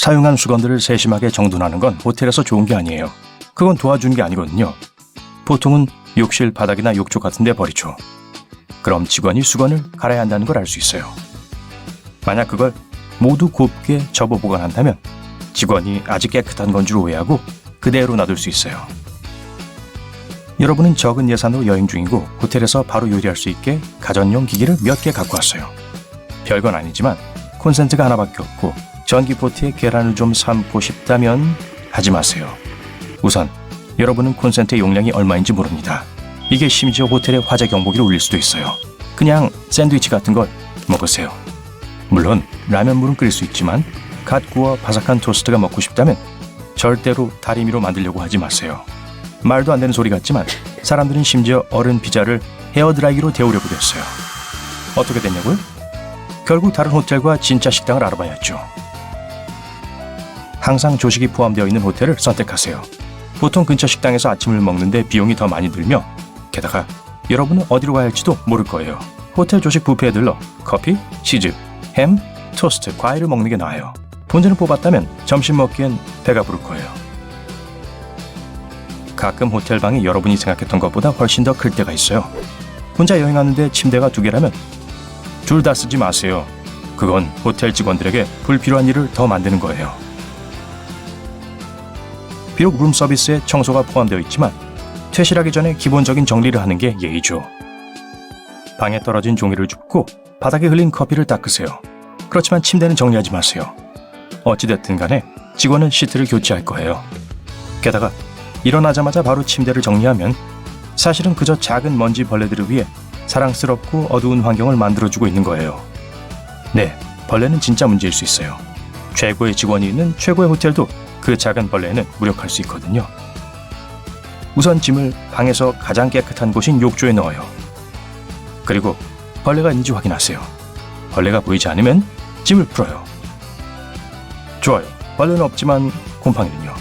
사용한 수건들을 세심하게 정돈하는 건 호텔에서 좋은 게 아니에요. 그건 도와주는 게 아니거든요. 보통은 욕실 바닥이나 욕조 같은 데 버리죠. 그럼 직원이 수건을 갈아야 한다는 걸 알 수 있어요. 만약 그걸 모두 곱게 접어 보관한다면 직원이 아직 깨끗한 건 줄 오해하고 그대로 놔둘 수 있어요. 여러분은 적은 예산으로 여행 중이고 호텔에서 바로 요리할 수 있게 가전용 기기를 몇 개 갖고 왔어요. 별건 아니지만 콘센트가 하나밖에 없고 전기포트에 계란을 좀 삶고 싶다면 하지 마세요. 우선 여러분은 콘센트의 용량이 얼마인지 모릅니다. 이게 심지어 호텔의 화재 경보기를 울릴 수도 있어요. 그냥 샌드위치 같은 걸 먹으세요. 물론 라면물은 끓일 수 있지만 갓 구워 바삭한 토스트가 먹고 싶다면 절대로 다리미로 만들려고 하지 마세요. 말도 안 되는 소리 같지만 사람들은 심지어 얼음 피자를 헤어드라이기로 데우려고 했어요. 어떻게 됐냐고요? 결국 다른 호텔과 진짜 식당을 알아봐야죠. 항상 조식이 포함되어 있는 호텔을 선택하세요. 보통 근처 식당에서 아침을 먹는데 비용이 더 많이 들며 게다가 여러분은 어디로 가야 할지도 모를 거예요. 호텔 조식 뷔페에 들러 커피, 치즈, 햄, 토스트, 과일을 먹는 게 나아요. 본전을 뽑았다면 점심 먹기엔 배가 부를 거예요. 가끔 호텔 방이 여러분이 생각했던 것보다 훨씬 더 클 때가 있어요. 혼자 여행하는데 침대가 2개라면 둘 다 쓰지 마세요. 그건 호텔 직원들에게 불필요한 일을 더 만드는 거예요. 비록 룸 서비스에 청소가 포함되어 있지만 퇴실하기 전에 기본적인 정리를 하는 게 예의죠. 방에 떨어진 종이를 줍고 바닥에 흘린 커피를 닦으세요. 그렇지만 침대는 정리하지 마세요. 어찌됐든 간에 직원은 시트를 교체할 거예요. 게다가 일어나자마자 바로 침대를 정리하면 사실은 그저 작은 먼지 벌레들을 위해 사랑스럽고 어두운 환경을 만들어주고 있는 거예요. 네, 벌레는 진짜 문제일 수 있어요. 최고의 직원이 있는 최고의 호텔도 그 작은 벌레는 무력할 수 있거든요. 우선 짐을 방에서 가장 깨끗한 곳인 욕조에 넣어요. 그리고 벌레가 있는지 확인하세요. 벌레가 보이지 않으면 짐을 풀어요. 좋아요. 벌레는 없지만 곰팡이는요.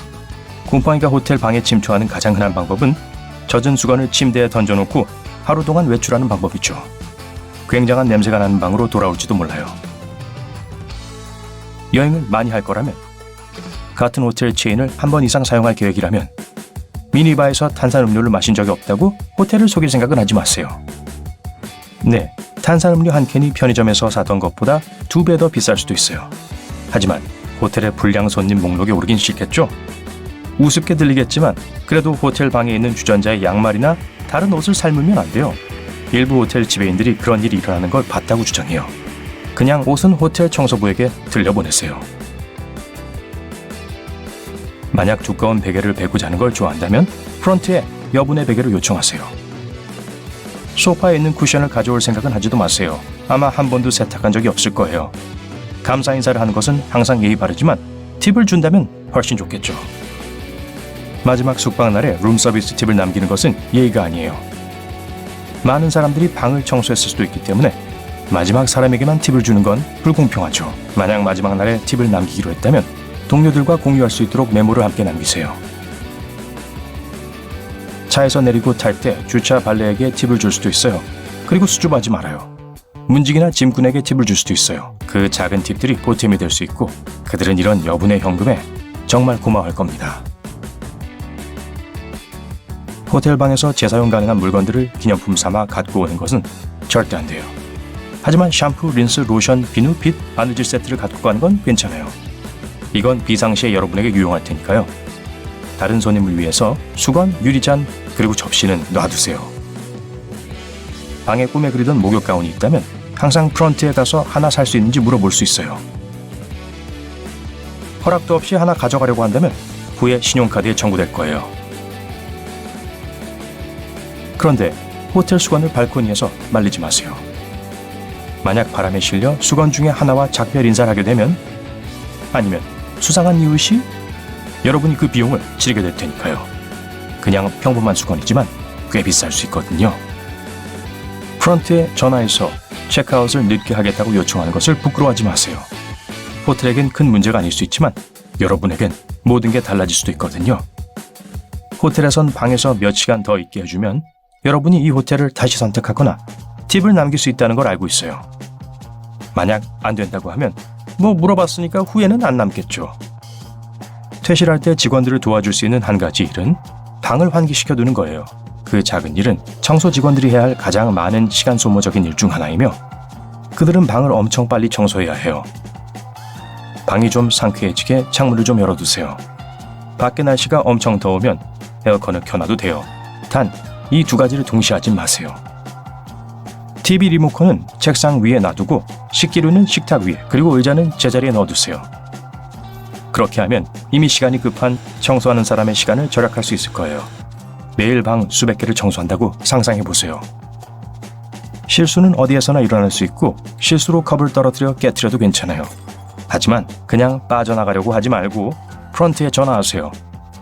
곰팡이가 호텔 방에 침투하는 가장 흔한 방법은 젖은 수건을 침대에 던져놓고 하루 동안 외출하는 방법이죠. 굉장한 냄새가 나는 방으로 돌아올지도 몰라요. 여행을 많이 할 거라면, 같은 호텔 체인을 한 번 이상 사용할 계획이라면 미니바에서 탄산음료를 마신 적이 없다고 호텔을 속일 생각은 하지 마세요. 네, 탄산음료 한 캔이 편의점에서 사던 것보다 2배 더 비쌀 수도 있어요. 하지만 호텔의 불량 손님 목록에 오르긴 싫겠죠? 우습게 들리겠지만 그래도 호텔 방에 있는 주전자의 양말이나 다른 옷을 삶으면 안 돼요. 일부 호텔 지배인들이 그런 일이 일어나는 걸 봤다고 주장해요. 그냥 옷은 호텔 청소부에게 들려보내세요. 만약 두꺼운 베개를 베고 자는 걸 좋아한다면 프런트에 여분의 베개를 요청하세요. 소파에 있는 쿠션을 가져올 생각은 하지도 마세요. 아마 한 번도 세탁한 적이 없을 거예요. 감사 인사를 하는 것은 항상 예의 바르지만 팁을 준다면 훨씬 좋겠죠. 마지막 숙박 날에 룸서비스 팁을 남기는 것은 예의가 아니에요. 많은 사람들이 방을 청소했을 수도 있기 때문에 마지막 사람에게만 팁을 주는 건 불공평하죠. 만약 마지막 날에 팁을 남기기로 했다면 동료들과 공유할 수 있도록 메모를 함께 남기세요. 차에서 내리고 탈 때 주차 발레에게 팁을 줄 수도 있어요. 그리고 수줍어하지 말아요. 문직이나 짐꾼에게 팁을 줄 수도 있어요. 그 작은 팁들이 보탬이 될 수 있고 그들은 이런 여분의 현금에 정말 고마워할 겁니다. 호텔 방에서 재사용 가능한 물건들을 기념품 삼아 갖고 오는 것은 절대 안 돼요. 하지만 샴푸, 린스, 로션, 비누, 빗, 바느질 세트를 갖고 가는 건 괜찮아요. 이건 비상시에 여러분에게 유용할 테니까요. 다른 손님을 위해서 수건, 유리잔, 그리고 접시는 놔두세요. 방에 꿈에 그리던 목욕 가운이 있다면 항상 프런트에 가서 하나 살 수 있는지 물어볼 수 있어요. 허락도 없이 하나 가져가려고 한다면 후에 신용카드에 청구될 거예요. 그런데 호텔 수건을 발코니에서 말리지 마세요. 만약 바람에 실려 수건 중에 하나와 작별 인사를 하게 되면, 아니면 수상한 이웃이 여러분이 그 비용을 치르게 될 테니까요. 그냥 평범한 수건이지만 꽤 비쌀 수 있거든요. 프런트에 전화해서 체크아웃을 늦게 하겠다고 요청하는 것을 부끄러워하지 마세요. 호텔에겐 큰 문제가 아닐 수 있지만 여러분에겐 모든 게 달라질 수도 있거든요. 호텔에선 방에서 몇 시간 더 있게 해주면 여러분이 이 호텔을 다시 선택하거나 팁을 남길 수 있다는 걸 알고 있어요. 만약 안 된다고 하면 물어봤으니까 후회는 안 남겠죠. 퇴실할 때 직원들을 도와줄 수 있는 한 가지 일은 방을 환기시켜두는 거예요. 그 작은 일은 청소 직원들이 해야 할 가장 많은 시간 소모적인 일 중 하나이며 그들은 방을 엄청 빨리 청소해야 해요. 방이 좀 상쾌해지게 창문을 좀 열어두세요. 밖에 날씨가 엄청 더우면 에어컨을 켜놔도 돼요. 단, 이 두 가지를 동시에 하지 마세요. TV 리모컨은 책상 위에 놔두고 식기류는 식탁 위에 그리고 의자는 제자리에 넣어두세요. 그렇게 하면 이미 시간이 급한 청소하는 사람의 시간을 절약할 수 있을 거예요. 매일 방 수백 개를 청소한다고 상상해보세요. 실수는 어디에서나 일어날 수 있고 실수로 컵을 떨어뜨려 깨트려도 괜찮아요. 하지만 그냥 빠져나가려고 하지 말고 프런트에 전화하세요.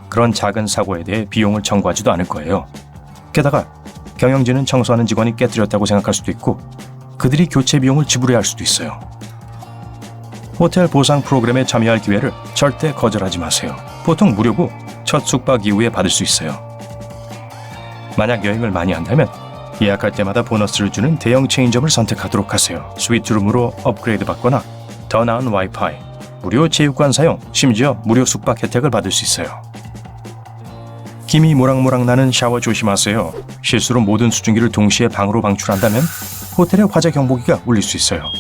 그런 작은 사고에 대해 비용을 청구하지도 않을 거예요. 게다가 경영진은 청소하는 직원이 깨뜨렸다고 생각할 수도 있고 그들이 교체 비용을 지불해야 할 수도 있어요. 호텔 보상 프로그램에 참여할 기회를 절대 거절하지 마세요. 보통 무료고 첫 숙박 이후에 받을 수 있어요. 만약 여행을 많이 한다면 예약할 때마다 보너스를 주는 대형 체인점을 선택하도록 하세요. 스위트룸으로 업그레이드 받거나 더 나은 와이파이, 무료 체육관 사용, 심지어 무료 숙박 혜택을 받을 수 있어요. 김이 모락모락 나는 샤워 조심하세요. 실수로 모든 수증기를 동시에 방으로 방출한다면 호텔의 화재 경보기가 울릴 수 있어요.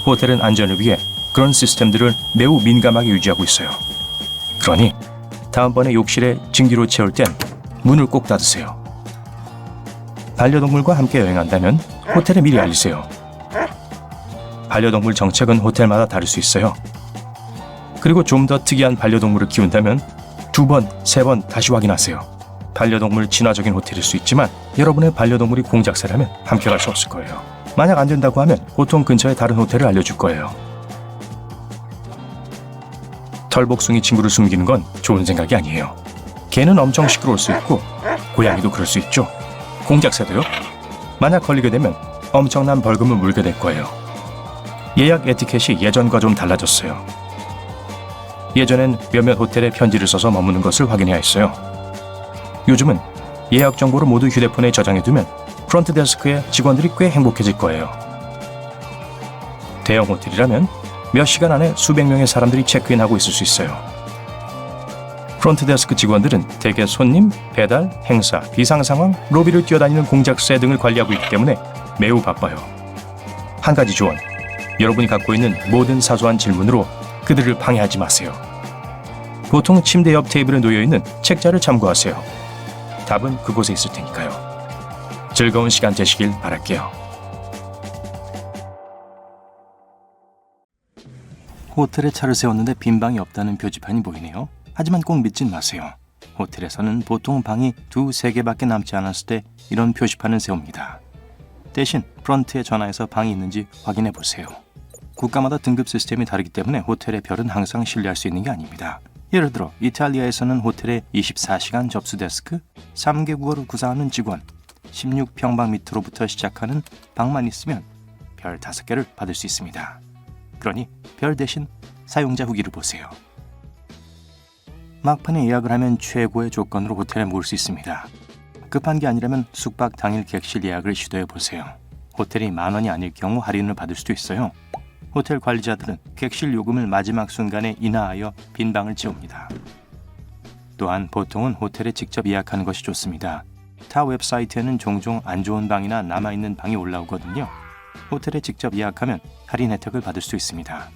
호텔은 안전을 위해 그런 시스템들을 매우 민감하게 유지하고 있어요. 그러니 다음번에 욕실에 증기로 채울 땐 문을 꼭 닫으세요. 반려동물과 함께 여행한다면 호텔에 미리 알리세요. 반려동물 정책은 호텔마다 다를 수 있어요. 그리고 좀 더 특이한 반려동물을 키운다면 2번, 3번 다시 확인하세요. 반려동물 친화적인 호텔일 수 있지만 여러분의 반려동물이 공작새라면 함께 갈 수 없을 거예요. 만약 안 된다고 하면 보통 근처의 다른 호텔을 알려줄 거예요. 털복숭이 친구를 숨기는 건 좋은 생각이 아니에요. 개는 엄청 시끄러울 수 있고 고양이도 그럴 수 있죠. 공작새도요? 만약 걸리게 되면 엄청난 벌금을 물게 될 거예요. 예약 에티켓이 예전과 좀 달라졌어요. 예전엔 몇몇 호텔에 편지를 써서 머무는 것을 확인해야 했어요. 요즘은 예약 정보를 모두 휴대폰에 저장해두면 프런트 데스크의 직원들이 꽤 행복해질 거예요. 대형 호텔이라면 몇 시간 안에 수백 명의 사람들이 체크인하고 있을 수 있어요. 프런트 데스크 직원들은 대개 손님, 배달, 행사, 비상 상황, 로비를 뛰어다니는 공작새 등을 관리하고 있기 때문에 매우 바빠요. 한 가지 조언, 여러분이 갖고 있는 모든 사소한 질문으로 그들을 방해하지 마세요. 보통 침대 옆 테이블에 놓여있는 책자를 참고하세요. 답은 그곳에 있을 테니까요. 즐거운 시간 되시길 바랄게요. 호텔에 차를 세웠는데 빈 방이 없다는 표지판이 보이네요. 하지만 꼭 믿진 마세요. 호텔에서는 보통 방이 2-3개밖에 남지 않았을 때 이런 표시판을 세웁니다. 대신 프런트에 전화해서 방이 있는지 확인해 보세요. 국가마다 등급 시스템이 다르기 때문에 호텔의 별은 항상 신뢰할 수 있는 게 아닙니다. 예를 들어 이탈리아에서는 호텔에 24시간 접수 데스크, 3개국어를 구사하는 직원, 16평방미터로부터 시작하는 방만 있으면 별 5개를 받을 수 있습니다. 그러니 별 대신 사용자 후기를 보세요. 막판에 예약을 하면 최고의 조건으로 호텔에 묵을 수 있습니다. 급한 게 아니라면 숙박 당일 객실 예약을 시도해 보세요. 호텔이 10,000원이 아닐 경우 할인을 받을 수도 있어요. 호텔 관리자들은 객실 요금을 마지막 순간에 인하하여 빈 방을 채웁니다. 또한 보통은 호텔에 직접 예약하는 것이 좋습니다. 타 웹사이트에는 종종 안 좋은 방이나 남아있는 방이 올라오거든요. 호텔에 직접 예약하면 할인 혜택을 받을 수 있습니다.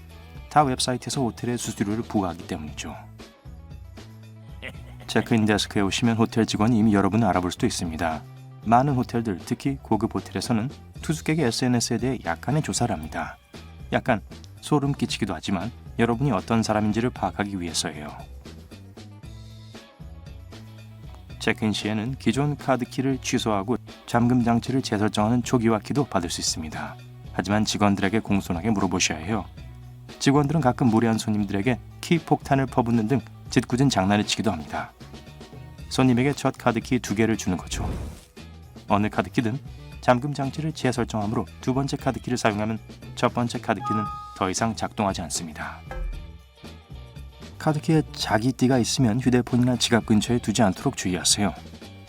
타 웹사이트에서 호텔의 수수료를 부과하기 때문이죠. 체크인 데스크에 오시면 호텔 직원이 이미 여러분을 알아볼 수도 있습니다. 많은 호텔들, 특히 고급 호텔에서는 투숙객의 SNS에 대해 약간의 조사를 합니다. 약간 소름 끼치기도 하지만 여러분이 어떤 사람인지를 파악하기 위해서예요. 체크인 시에는 기존 카드키를 취소하고 잠금 장치를 재설정하는 초기화 키도 받을 수 있습니다. 하지만 직원들에게 공손하게 물어보셔야 해요. 직원들은 가끔 무례한 손님들에게 키 폭탄을 퍼붓는 등 짓궂은 장난을 치기도 합니다. 손님에게 첫 카드키 2개를 주는 거죠. 어느 카드키든 잠금 장치를 재설정하므로 두 번째 카드키를 사용하면 첫 번째 카드키는 더 이상 작동하지 않습니다. 카드키에 자기띠가 있으면 휴대폰이나 지갑 근처에 두지 않도록 주의하세요.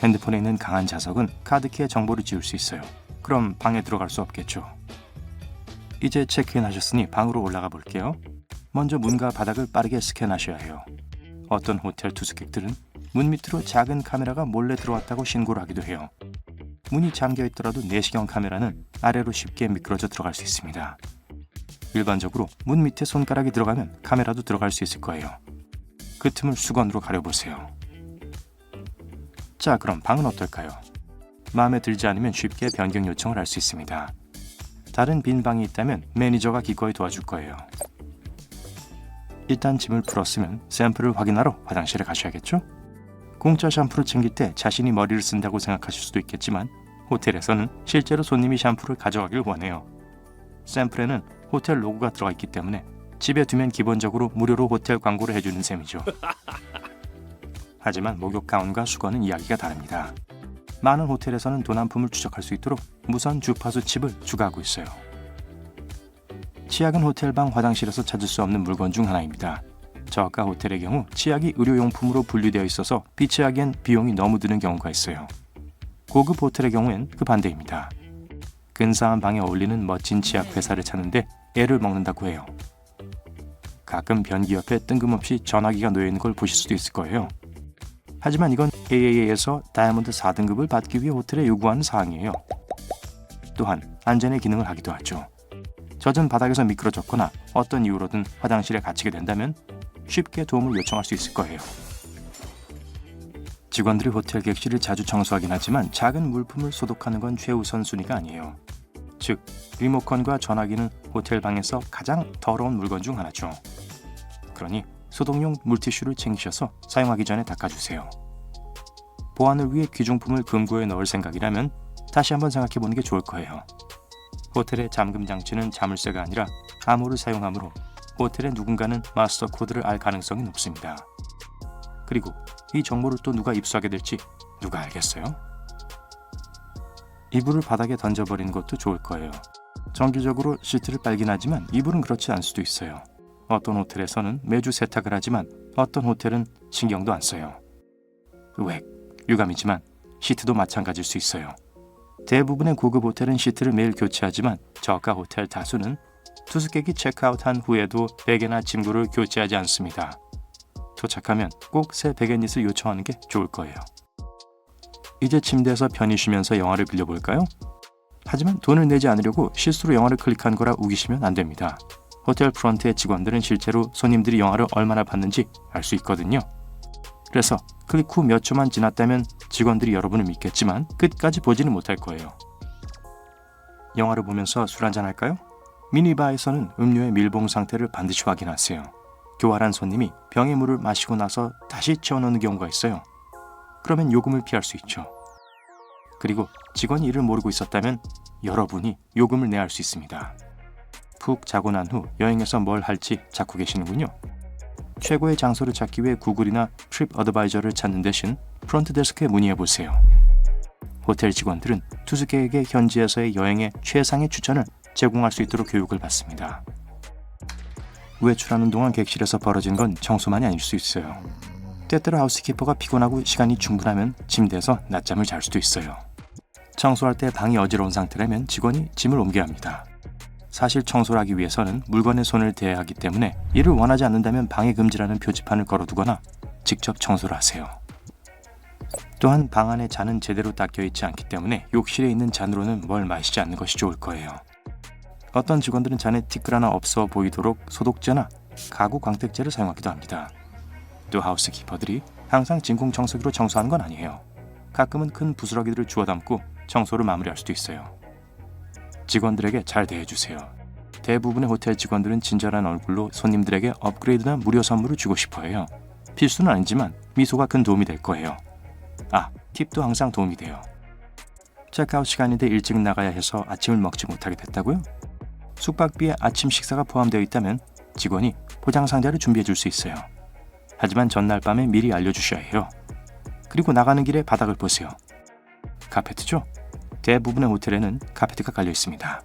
핸드폰에 있는 강한 자석은 카드키의 정보를 지울 수 있어요. 그럼 방에 들어갈 수 없겠죠. 이제 체크인 하셨으니 방으로 올라가 볼게요. 먼저 문과 바닥을 빠르게 스캔하셔야 해요. 어떤 호텔 투숙객들은 문 밑으로 작은 카메라가 몰래 들어왔다고 신고를 하기도 해요. 문이 잠겨 있더라도 내시경 카메라는 아래로 쉽게 미끄러져 들어갈 수 있습니다. 일반적으로 문 밑에 손가락이 들어가면 카메라도 들어갈 수 있을 거예요. 그 틈을 수건으로 가려보세요. 자, 그럼 방은 어떨까요? 마음에 들지 않으면 쉽게 변경 요청을 할 수 있습니다. 다른 빈 방이 있다면 매니저가 기꺼이 도와줄 거예요. 일단 짐을 풀었으면 샘플을 확인하러 화장실에 가셔야겠죠? 공짜 샴푸를 챙길 때 자신이 머리를 쓴다고 생각하실 수도 있겠지만 호텔에서는 실제로 손님이 샴푸를 가져가길 원해요. 샘플에는 호텔 로고가 들어가 있기 때문에 집에 두면 기본적으로 무료로 호텔 광고를 해주는 셈이죠. 하지만 목욕 가운과 수건은 이야기가 다릅니다. 많은 호텔에서는 도난품을 추적할 수 있도록 무선 주파수 칩을 추가하고 있어요. 치약은 호텔방 화장실에서 찾을 수 없는 물건 중 하나입니다. 저가 호텔의 경우 치약이 의료용품으로 분류되어 있어서 비치하기엔 비용이 너무 드는 경우가 있어요. 고급 호텔의 경우엔 그 반대입니다. 근사한 방에 어울리는 멋진 치약 회사를 찾는데 애를 먹는다고 해요. 가끔 변기 옆에 뜬금없이 전화기가 놓여있는 걸 보실 수도 있을 거예요. 하지만 이건 AAA에서 다이아몬드 4등급을 받기 위해 호텔에 요구하는 사항이에요. 또한 안전의 기능을 하기도 하죠. 젖은 바닥에서 미끄러졌거나 어떤 이유로든 화장실에 갇히게 된다면 쉽게 도움을 요청할 수 있을 거예요. 직원들이 호텔 객실을 자주 청소하긴 하지만 작은 물품을 소독하는 건 최우선 순위가 아니에요. 즉, 리모컨과 전화기는 호텔 방에서 가장 더러운 물건 중 하나죠. 그러니 소독용 물티슈를 챙기셔서 사용하기 전에 닦아주세요. 보안을 위해 귀중품을 금고에 넣을 생각이라면 다시 한번 생각해보는 게 좋을 거예요. 호텔의 잠금 장치는 자물쇠가 아니라 암호를 사용하므로 호텔의 누군가는 마스터 코드를 알 가능성이 높습니다. 그리고 이 정보를 또 누가 입수하게 될지 누가 알겠어요? 이불을 바닥에 던져버리는 것도 좋을 거예요. 정기적으로 시트를 빨긴 하지만 이불은 그렇지 않을 수도 있어요. 어떤 호텔에서는 매주 세탁을 하지만 어떤 호텔은 신경도 안 써요. 왜? 유감이지만 시트도 마찬가지일 수 있어요. 대부분의 고급 호텔은 시트를 매일 교체하지만 저가 호텔 다수는 투숙객이 체크아웃한 후에도 베개나 침구를 교체하지 않습니다. 도착하면 꼭 새 베갯닛을 요청하는 게 좋을 거예요. 이제 침대에서 편히 쉬면서 영화를 빌려볼까요? 하지만 돈을 내지 않으려고 실수로 영화를 클릭한 거라 우기시면 안 됩니다. 호텔 프런트의 직원들은 실제로 손님들이 영화를 얼마나 봤는지 알 수 있거든요. 그래서 클릭 후 몇 초만 지났다면 직원들이 여러분을 믿겠지만 끝까지 보지는 못할 거예요. 영화를 보면서 술 한잔 할까요? 미니바에서는 음료의 밀봉 상태를 반드시 확인하세요. 교활한 손님이 병에 물을 마시고 나서 다시 채워넣는 경우가 있어요. 그러면 요금을 피할 수 있죠. 그리고 직원이 이를 모르고 있었다면 여러분이 요금을 내야 할 수 있습니다. 푹 자고 난 후 여행에서 뭘 할지 찾고 계시는군요. 최고의 장소를 찾기 위해 구글이나 트립 어드바이저를 찾는 대신 프런트 데스크에 문의해보세요. 호텔 직원들은 투숙객에게 현지에서의 여행의 최상의 추천을 제공할 수 있도록 교육을 받습니다. 외출하는 동안 객실에서 벌어진 건 청소만이 아닐 수 있어요. 때때로 하우스키퍼가 피곤하고 시간이 충분하면 침대에서 낮잠을 잘 수도 있어요. 청소할 때 방이 어지러운 상태라면 직원이 짐을 옮겨야 합니다. 사실 청소를 하기 위해서는 물건에 손을 대야 하기 때문에 이를 원하지 않는다면 방해 금지라는 표지판을 걸어두거나 직접 청소를 하세요. 또한 방 안에 잔은 제대로 닦여 있지 않기 때문에 욕실에 있는 잔으로는 뭘 마시지 않는 것이 좋을 거예요. 어떤 직원들은 잔에 티끌 하나 없어 보이도록 소독제나 가구 광택제를 사용하기도 합니다. 또 하우스키퍼들이 항상 진공 청소기로 청소하는 건 아니에요. 가끔은 큰 부스러기들을 주워 담고 청소를 마무리할 수도 있어요. 직원들에게 잘 대해주세요. 대부분의 호텔 직원들은 친절한 얼굴로 손님들에게 업그레이드나 무료 선물을 주고 싶어해요. 필수는 아니지만 미소가 큰 도움이 될 거예요. 팁도 항상 도움이 돼요. 체크아웃 시간인데 일찍 나가야 해서 아침을 먹지 못하게 됐다고요? 숙박비에 아침 식사가 포함되어 있다면 직원이 포장 상자를 준비해 줄 수 있어요. 하지만 전날 밤에 미리 알려주셔야 해요. 그리고 나가는 길에 바닥을 보세요. 카페트죠? 대부분의 호텔에는 카페트가 깔려 있습니다.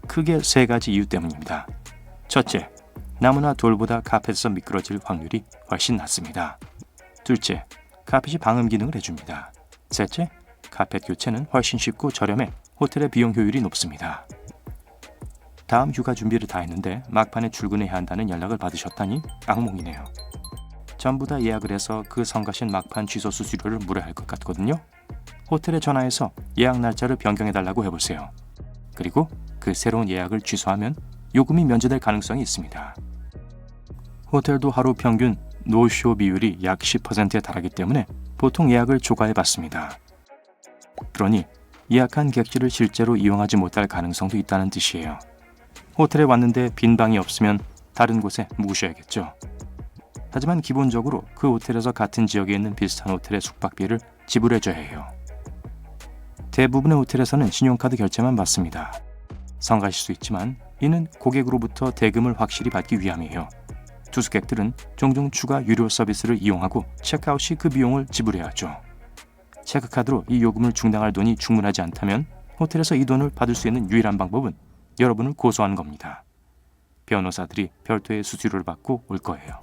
크게 3가지 이유 때문입니다. 첫째, 나무나 돌보다 카펫에서 미끄러질 확률이 훨씬 낮습니다. 둘째, 카펫이 방음 기능을 해줍니다. 셋째, 카펫 교체는 훨씬 쉽고 저렴해 호텔의 비용 효율이 높습니다. 다음 휴가 준비를 다 했는데 막판에 출근해야 한다는 연락을 받으셨다니 악몽이네요. 전부 다 예약을 해서 그 성가신 막판 취소 수수료를 물어야 할 것 같거든요. 호텔에 전화해서 예약 날짜를 변경해달라고 해보세요. 그리고 그 새로운 예약을 취소하면 요금이 면제될 가능성이 있습니다. 호텔도 하루 평균 노쇼 비율이 약 10%에 달하기 때문에 보통 예약을 초과해 받습니다. 그러니 예약한 객실을 실제로 이용하지 못할 가능성도 있다는 뜻이에요. 호텔에 왔는데 빈 방이 없으면 다른 곳에 묵으셔야겠죠. 하지만 기본적으로 그 호텔에서 같은 지역에 있는 비슷한 호텔의 숙박비를 지불해줘야 해요. 대부분의 호텔에서는 신용카드 결제만 받습니다. 성가실 수 있지만 이는 고객으로부터 대금을 확실히 받기 위함이에요. 투숙객들은 종종 추가 유료 서비스를 이용하고 체크아웃 시 그 비용을 지불해야 하죠. 체크카드로 이 요금을 충당할 돈이 충분하지 않다면 호텔에서 이 돈을 받을 수 있는 유일한 방법은 여러분을 고소하는 겁니다. 변호사들이 별도의 수수료를 받고 올 거예요.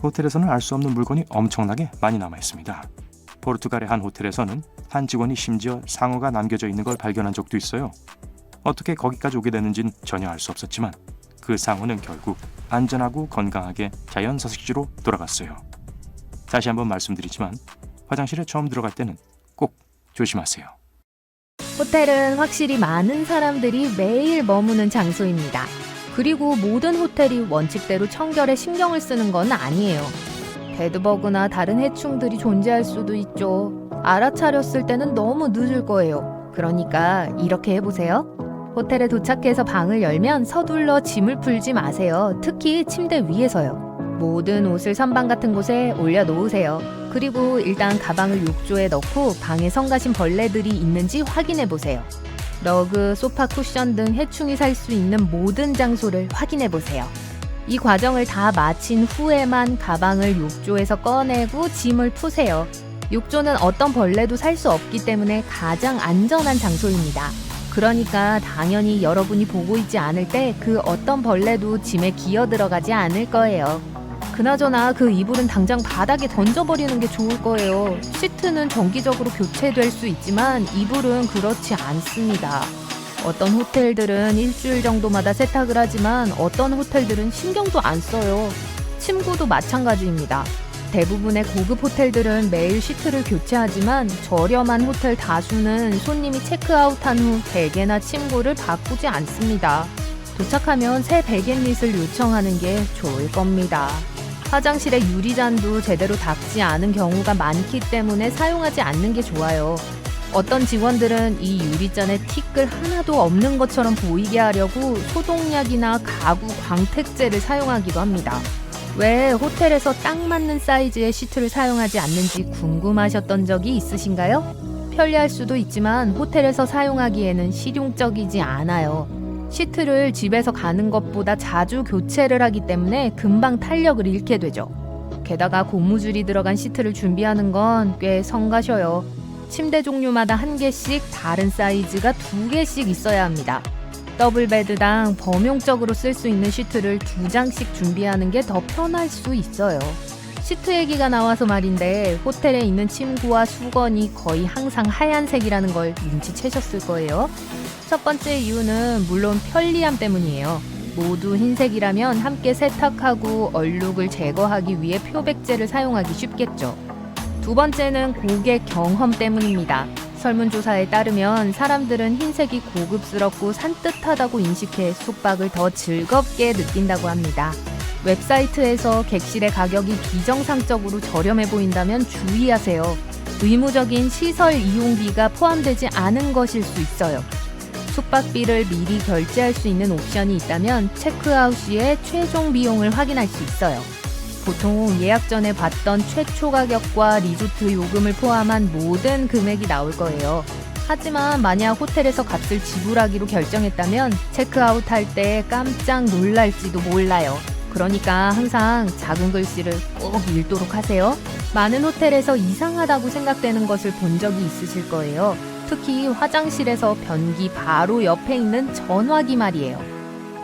호텔에서는 알 수 없는 물건이 엄청나게 많이 남아 있습니다. 포르투갈의 한 호텔에서는 한 직원이 심지어 상어가 남겨져 있는 걸 발견한 적도 있어요. 어떻게 거기까지 오게 되는지는 전혀 알 수 없었지만 그 상어는 결국 안전하고 건강하게 자연 서식지로 돌아갔어요. 다시 한번 말씀드리지만 화장실에 처음 들어갈 때는 꼭 조심하세요. 호텔은 확실히 많은 사람들이 매일 머무는 장소입니다. 그리고 모든 호텔이 원칙대로 청결에 신경을 쓰는 건 아니에요. 배드버그나 다른 해충들이 존재할 수도 있죠. 알아차렸을 때는 너무 늦을 거예요. 그러니까 이렇게 해보세요. 호텔에 도착해서 방을 열면 서둘러 짐을 풀지 마세요. 특히 침대 위에서요. 모든 옷을 선반 같은 곳에 올려놓으세요. 그리고 일단 가방을 욕조에 넣고 방에 성가신 벌레들이 있는지 확인해보세요. 러그, 소파 쿠션 등 해충이 살 수 있는 모든 장소를 확인해보세요. 이 과정을 다 마친 후에만 가방을 욕조에서 꺼내고 짐을 푸세요. 욕조는 어떤 벌레도 살 수 없기 때문에 가장 안전한 장소입니다. 그러니까 당연히 여러분이 보고 있지 않을 때 그 어떤 벌레도 짐에 기어 들어가지 않을 거예요. 그나저나 그 이불은 당장 바닥에 던져버리는 게 좋을 거예요. 시트는 정기적으로 교체될 수 있지만 이불은 그렇지 않습니다. 어떤 호텔들은 일주일 정도마다 세탁을 하지만 어떤 호텔들은 신경도 안 써요. 침구도 마찬가지입니다. 대부분의 고급 호텔들은 매일 시트를 교체하지만 저렴한 호텔 다수는 손님이 체크아웃한 후 베개나 침구를 바꾸지 않습니다. 도착하면 새 베갯릿을 요청하는 게 좋을 겁니다. 화장실의 유리잔도 제대로 닦지 않은 경우가 많기 때문에 사용하지 않는 게 좋아요. 어떤 직원들은 이 유리잔에 티끌 하나도 없는 것처럼 보이게 하려고 소독약이나 가구 광택제를 사용하기도 합니다. 왜 호텔에서 딱 맞는 사이즈의 시트를 사용하지 않는지 궁금하셨던 적이 있으신가요? 편리할 수도 있지만 호텔에서 사용하기에는 실용적이지 않아요. 시트를 집에서 가는 것보다 자주 교체를 하기 때문에 금방 탄력을 잃게 되죠. 게다가 고무줄이 들어간 시트를 준비하는 건 꽤 성가셔요. 침대 종류마다 한 개씩 다른 사이즈가 2개씩 있어야 합니다. 더블 베드당 범용적으로 쓸 수 있는 시트를 2장씩 준비하는 게 더 편할 수 있어요. 시트 얘기가 나와서 말인데 호텔에 있는 침구와 수건이 거의 항상 하얀색이라는 걸 눈치채셨을 거예요. 첫 번째 이유는 물론 편리함 때문이에요. 모두 흰색이라면 함께 세탁하고 얼룩을 제거하기 위해 표백제를 사용하기 쉽겠죠. 두 번째는 고객 경험 때문입니다. 설문조사에 따르면 사람들은 흰색이 고급스럽고 산뜻하다고 인식해 숙박을 더 즐겁게 느낀다고 합니다. 웹사이트에서 객실의 가격이 비정상적으로 저렴해 보인다면 주의하세요. 의무적인 시설 이용비가 포함되지 않은 것일 수 있어요. 숙박비를 미리 결제할 수 있는 옵션이 있다면 체크아웃 시에 최종 비용을 확인할 수 있어요. 보통 예약 전에 봤던 최초 가격과 리조트 요금을 포함한 모든 금액이 나올 거예요. 하지만 만약 호텔에서 값을 지불하기로 결정했다면 체크아웃 할 때 깜짝 놀랄지도 몰라요. 그러니까 항상 작은 글씨를 꼭 읽도록 하세요. 많은 호텔에서 이상하다고 생각되는 것을 본 적이 있으실 거예요. 특히 화장실에서 변기 바로 옆에 있는 전화기 말이에요.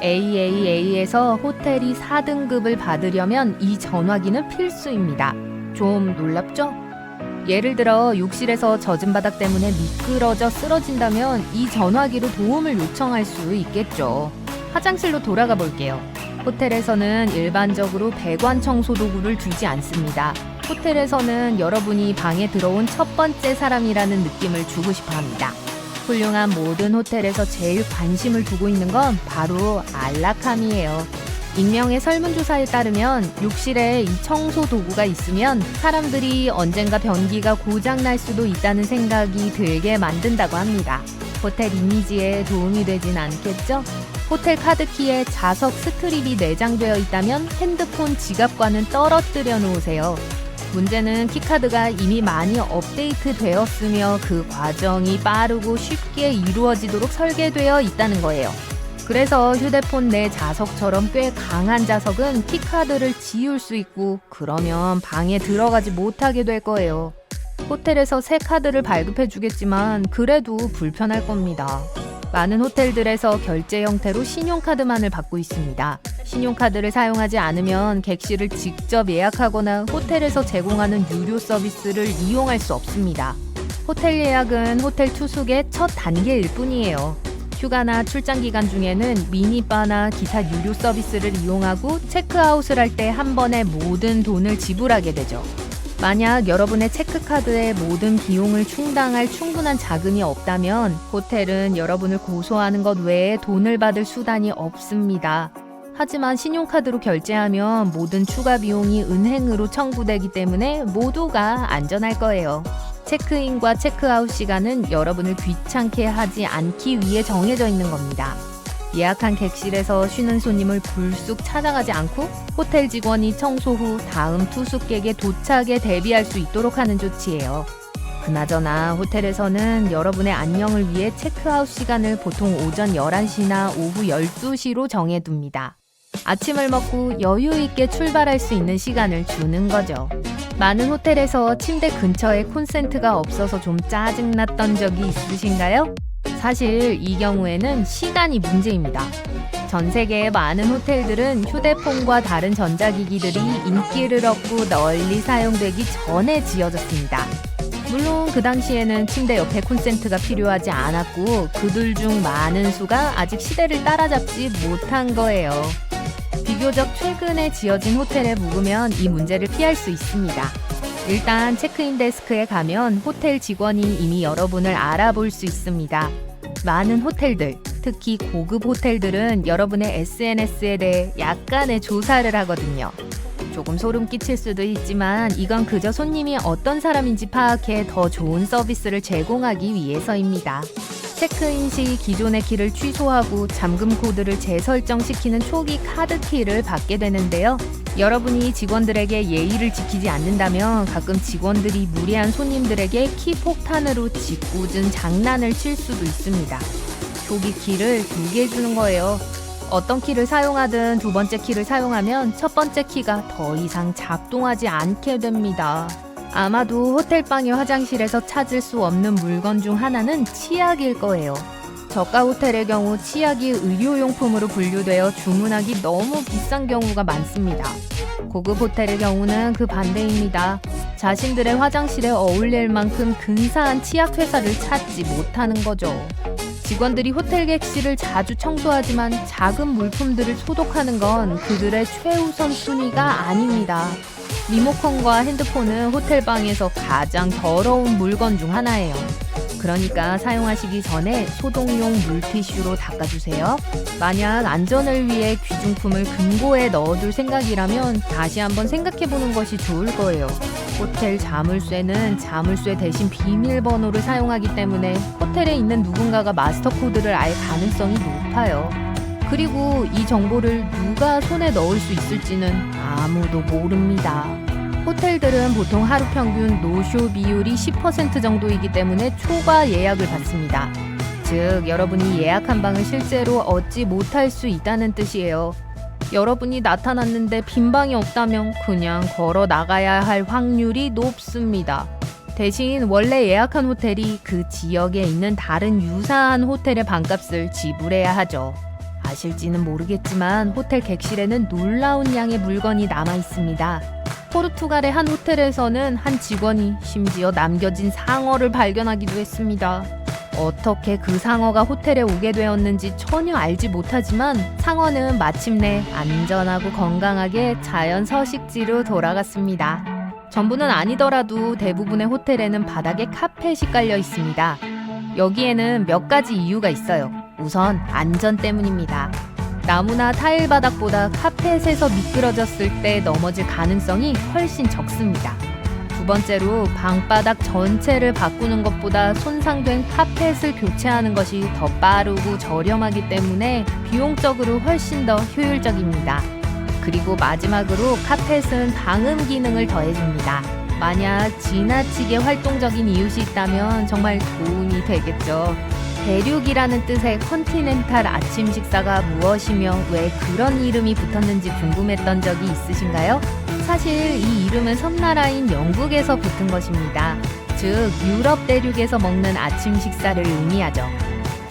AAA에서 호텔이 4등급을 받으려면 이 전화기는 필수입니다. 좀 놀랍죠? 예를 들어 욕실에서 젖은 바닥 때문에 미끄러져 쓰러진다면 이 전화기로 도움을 요청할 수 있겠죠. 화장실로 돌아가 볼게요. 호텔에서는 일반적으로 배관 청소 도구를 두지 않습니다. 호텔에서는 여러분이 방에 들어온 첫 번째 사람이라는 느낌을 주고 싶어 합니다. 훌륭한 모든 호텔에서 제일 관심을 두고 있는 건 바로 안락함이에요. 익명의 설문조사에 따르면 욕실에 이 청소 도구가 있으면 사람들이 언젠가 변기가 고장날 수도 있다는 생각이 들게 만든다고 합니다. 호텔 이미지에 도움이 되진 않겠죠? 호텔 카드키에 자석 스트립이 내장되어 있다면 핸드폰 지갑과는 떨어뜨려 놓으세요. 문제는 키카드가 이미 많이 업데이트 되었으며 그 과정이 빠르고 쉽게 이루어지도록 설계되어 있다는 거예요. 그래서 휴대폰 내 자석처럼 꽤 강한 자석은 키카드를 지울 수 있고 그러면 방에 들어가지 못하게 될 거예요. 호텔에서 새 카드를 발급해 주겠지만 그래도 불편할 겁니다. 많은 호텔들에서 결제 형태로 신용카드만을 받고 있습니다. 신용카드를 사용하지 않으면 객실을 직접 예약하거나 호텔에서 제공하는 유료 서비스를 이용할 수 없습니다. 호텔 예약은 호텔 투숙의 첫 단계일 뿐이에요. 휴가나 출장 기간 중에는 미니바나 기타 유료 서비스를 이용하고 체크아웃을 할 때 한 번에 모든 돈을 지불하게 되죠. 만약 여러분의 체크카드에 모든 비용을 충당할 충분한 자금이 없다면 호텔은 여러분을 고소하는 것 외에 돈을 받을 수단이 없습니다. 하지만 신용카드로 결제하면 모든 추가 비용이 은행으로 청구되기 때문에 모두가 안전할 거예요. 체크인과 체크아웃 시간은 여러분을 귀찮게 하지 않기 위해 정해져 있는 겁니다. 예약한 객실에서 쉬는 손님을 불쑥 찾아가지 않고 호텔 직원이 청소 후 다음 투숙객의 도착에 대비할 수 있도록 하는 조치예요. 그나저나 호텔에서는 여러분의 안녕을 위해 체크아웃 시간을 보통 오전 11시나 오후 12시로 정해둡니다. 아침을 먹고 여유 있게 출발할 수 있는 시간을 주는 거죠. 많은 호텔에서 침대 근처에 콘센트가 없어서 좀 짜증났던 적이 있으신가요? 사실 이 경우에는 시간이 문제입니다. 전 세계의 많은 호텔들은 휴대폰과 다른 전자기기들이 인기를 얻고 널리 사용되기 전에 지어졌습니다. 물론 그 당시에는 침대 옆에 콘센트가 필요하지 않았고 그들 중 많은 수가 아직 시대를 따라잡지 못한 거예요. 비교적 최근에 지어진 호텔에 묵으면 이 문제를 피할 수 있습니다. 일단 체크인 데스크에 가면 호텔 직원이 이미 여러분을 알아볼 수 있습니다. 많은 호텔들, 특히 고급 호텔들은 여러분의 SNS에 대해 약간의 조사를 하거든요. 조금 소름 끼칠 수도 있지만 이건 그저 손님이 어떤 사람인지 파악해 더 좋은 서비스를 제공하기 위해서입니다. 체크인 시 기존의 키를 취소하고 잠금 코드를 재설정시키는 초기 카드 키를 받게 되는데요. 여러분이 직원들에게 예의를 지키지 않는다면 가끔 직원들이 무례한 손님들에게 키 폭탄으로 짓궂은 장난을 칠 수도 있습니다. 초기 키를 2개 주는 거예요. 어떤 키를 사용하든 두 번째 키를 사용하면 첫 번째 키가 더 이상 작동하지 않게 됩니다. 아마도 호텔방의 화장실에서 찾을 수 없는 물건 중 하나는 치약일 거예요. 저가 호텔의 경우 치약이 의료용품으로 분류되어 주문하기 너무 비싼 경우가 많습니다. 고급 호텔의 경우는 그 반대입니다. 자신들의 화장실에 어울릴 만큼 근사한 치약 회사를 찾지 못하는 거죠. 직원들이 호텔 객실을 자주 청소하지만 작은 물품들을 소독하는 건 그들의 최우선 순위가 아닙니다. 리모컨과 핸드폰은 호텔방에서 가장 더러운 물건 중 하나예요. 그러니까 사용하시기 전에 소독용 물티슈로 닦아주세요. 만약 안전을 위해 귀중품을 금고에 넣어둘 생각이라면 다시 한번 생각해보는 것이 좋을 거예요. 호텔 자물쇠는 자물쇠 대신 비밀번호를 사용하기 때문에 호텔에 있는 누군가가 마스터 코드를 알 가능성이 높아요. 그리고 이 정보를 누가 손에 넣을 수 있을지는 아무도 모릅니다. 호텔들은 보통 하루 평균 노쇼 비율이 10% 정도이기 때문에 초과 예약을 받습니다. 즉, 여러분이 예약한 방을 실제로 얻지 못할 수 있다는 뜻이에요. 여러분이 나타났는데 빈 방이 없다면 그냥 걸어 나가야 할 확률이 높습니다. 대신 원래 예약한 호텔이 그 지역에 있는 다른 유사한 호텔의 방값을 지불해야 하죠. 아실지는 모르겠지만 호텔 객실에는 놀라운 양의 물건이 남아 있습니다. 포르투갈의 한 호텔에서는 한 직원이 심지어 남겨진 상어를 발견하기도 했습니다. 어떻게 그 상어가 호텔에 오게 되었는지 전혀 알지 못하지만 상어는 마침내 안전하고 건강하게 자연 서식지로 돌아갔습니다. 전부는 아니더라도 대부분의 호텔에는 바닥에 카펫이 깔려 있습니다. 여기에는 몇 가지 이유가 있어요. 우선 안전 때문입니다. 나무나 타일 바닥보다 카펫에서 미끄러졌을 때 넘어질 가능성이 훨씬 적습니다. 두 번째로 방바닥 전체를 바꾸는 것보다 손상된 카펫을 교체하는 것이 더 빠르고 저렴하기 때문에 비용적으로 훨씬 더 효율적입니다. 그리고 마지막으로 카펫은 방음 기능을 더해줍니다. 만약 지나치게 활동적인 이웃이 있다면 정말 도움이 되겠죠. 대륙이라는 뜻의 컨티넨탈 아침 식사가 무엇이며 왜 그런 이름이 붙었는지 궁금했던 적이 있으신가요? 사실 이 이름은 섬나라인 영국에서 붙은 것입니다. 즉 유럽 대륙에서 먹는 아침 식사를 의미하죠.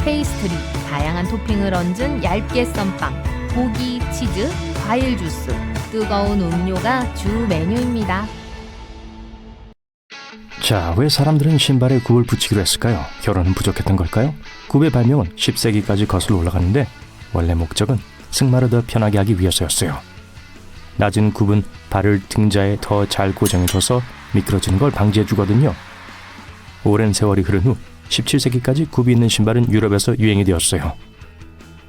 페이스트리, 다양한 토핑을 얹은 얇게 썬 빵, 고기, 치즈, 과일 주스, 뜨거운 음료가 주 메뉴입니다. 자, 왜 사람들은 신발에 굽을 붙이기로 했을까요? 결혼은 부족했던 걸까요? 굽의 발명은 10세기까지 거슬러 올라가는데 원래 목적은 승마를 더 편하게 하기 위해서였어요. 낮은 굽은 발을 등자에 더 잘 고정해줘서 미끄러지는 걸 방지해주거든요. 오랜 세월이 흐른 후 17세기까지 굽이 있는 신발은 유럽에서 유행이 되었어요.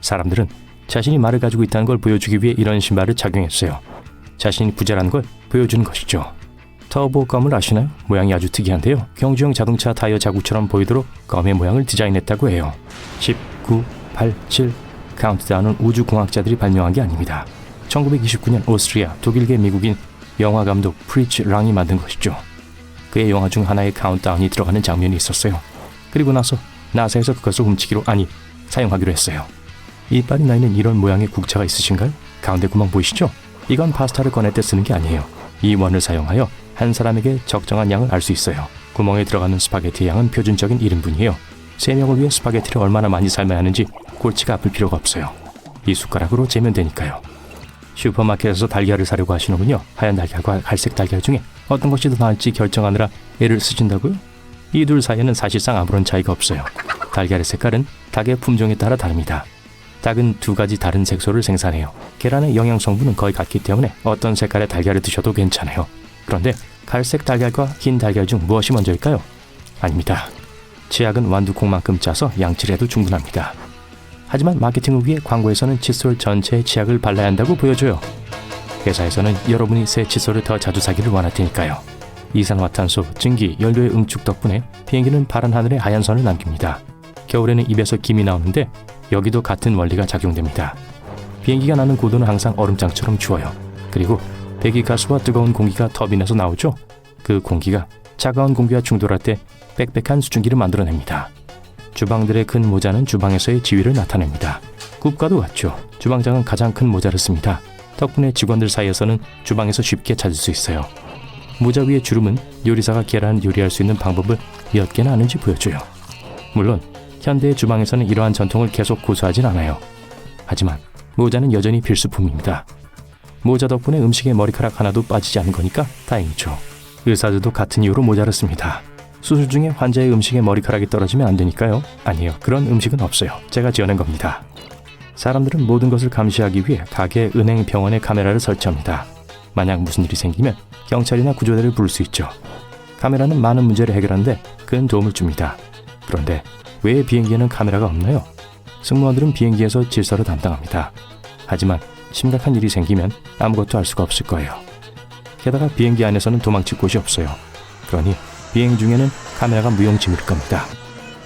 사람들은 자신이 말을 가지고 있다는 걸 보여주기 위해 이런 신발을 착용했어요. 자신이 부자라는 걸 보여주는 것이죠. 터보 껌을 아시나요? 모양이 아주 특이한데요. 경주용 자동차 타이어 자국처럼 보이도록 껌의 모양을 디자인했다고 해요. 10, 9, 8, 7 카운트다운은 우주공학자들이 발명한 게 아닙니다. 1929년 오스트리아, 독일계 미국인 영화감독 프리츠 랑이 만든 것이죠. 그의 영화 중 하나에 카운트다운이 들어가는 장면이 있었어요. 그리고 나서 나사에서 그것을 훔치기로 사용하기로 했어요. 이빨이 나 있는 이런 모양의 국자가 있으신가요? 가운데 구멍 보이시죠? 이건 파스타를 꺼낼 때 쓰는 게 아니에요. 이 원을 사용하여 한 사람에게 적정한 양을 알 수 있어요. 구멍에 들어가는 스파게티 양은 표준적인 1인분이에요. 3명을 위해 스파게티를 얼마나 많이 삶아야 하는지 골치가 아플 필요가 없어요. 이 숟가락으로 재면 되니까요. 슈퍼마켓에서 달걀을 사려고 하시는군요. 하얀 달걀과 갈색 달걀 중에 어떤 것이 더 나을지 결정하느라 애를 쓰신다고요? 이 둘 사이에는 사실상 아무런 차이가 없어요. 달걀의 색깔은 닭의 품종에 따라 다릅니다. 닭은 2가지 다른 색소를 생산해요. 계란의 영양 성분은 거의 같기 때문에 어떤 색깔의 달걀을 드셔도 괜찮아요. 그런데 갈색 달걀과 흰 달걀 중 무엇이 먼저일까요? 아닙니다. 치약은 완두콩만큼 짜서 양치를 해도 충분합니다. 하지만 마케팅을 위해 광고에서는 칫솔 전체에 치약을 발라야 한다고 보여줘요. 회사에서는 여러분이 새 칫솔을 더 자주 사기를 원할 테니까요. 이산화탄소, 증기, 연료의 응축 덕분에 비행기는 파란 하늘에 하얀 선을 남깁니다. 겨울에는 입에서 김이 나오는데 여기도 같은 원리가 작용됩니다. 비행기가 나는 고도는 항상 얼음장처럼 추워요. 그리고 배기가스와 뜨거운 공기가 터빈에서 나오죠. 그 공기가 차가운 공기와 충돌할 때 빽빽한 수증기를 만들어냅니다. 주방들의 큰 모자는 주방에서의 지위를 나타냅니다. 굽과도 같죠. 주방장은 가장 큰 모자를 씁니다. 덕분에 직원들 사이에서는 주방에서 쉽게 찾을 수 있어요. 모자 위의 주름은 요리사가 계란을 요리할 수 있는 방법을 몇 개나 아는지 보여줘요. 물론 현대의 주방에서는 이러한 전통을 계속 고수하진 않아요. 하지만 모자는 여전히 필수품입니다. 모자 덕분에 음식에 머리카락 하나도 빠지지 않은 거니까 다행이죠. 의사들도 같은 이유로 모자를 씁니다. 수술 중에 환자의 음식에 머리카락이 떨어지면 안 되니까요. 아니요, 그런 음식은 없어요. 제가 지어낸 겁니다. 사람들은 모든 것을 감시하기 위해 가게, 은행, 병원에 카메라를 설치합니다. 만약 무슨 일이 생기면 경찰이나 구조대를 부를 수 있죠. 카메라는 많은 문제를 해결하는데 큰 도움을 줍니다. 그런데 왜 비행기에는 카메라가 없나요? 승무원들은 비행기에서 질서를 담당합니다. 하지만 심각한 일이 생기면 아무것도 알 수가 없을 거예요. 게다가 비행기 안에서는 도망칠 곳이 없어요. 그러니 비행 중에는 카메라가 무용지물일 겁니다.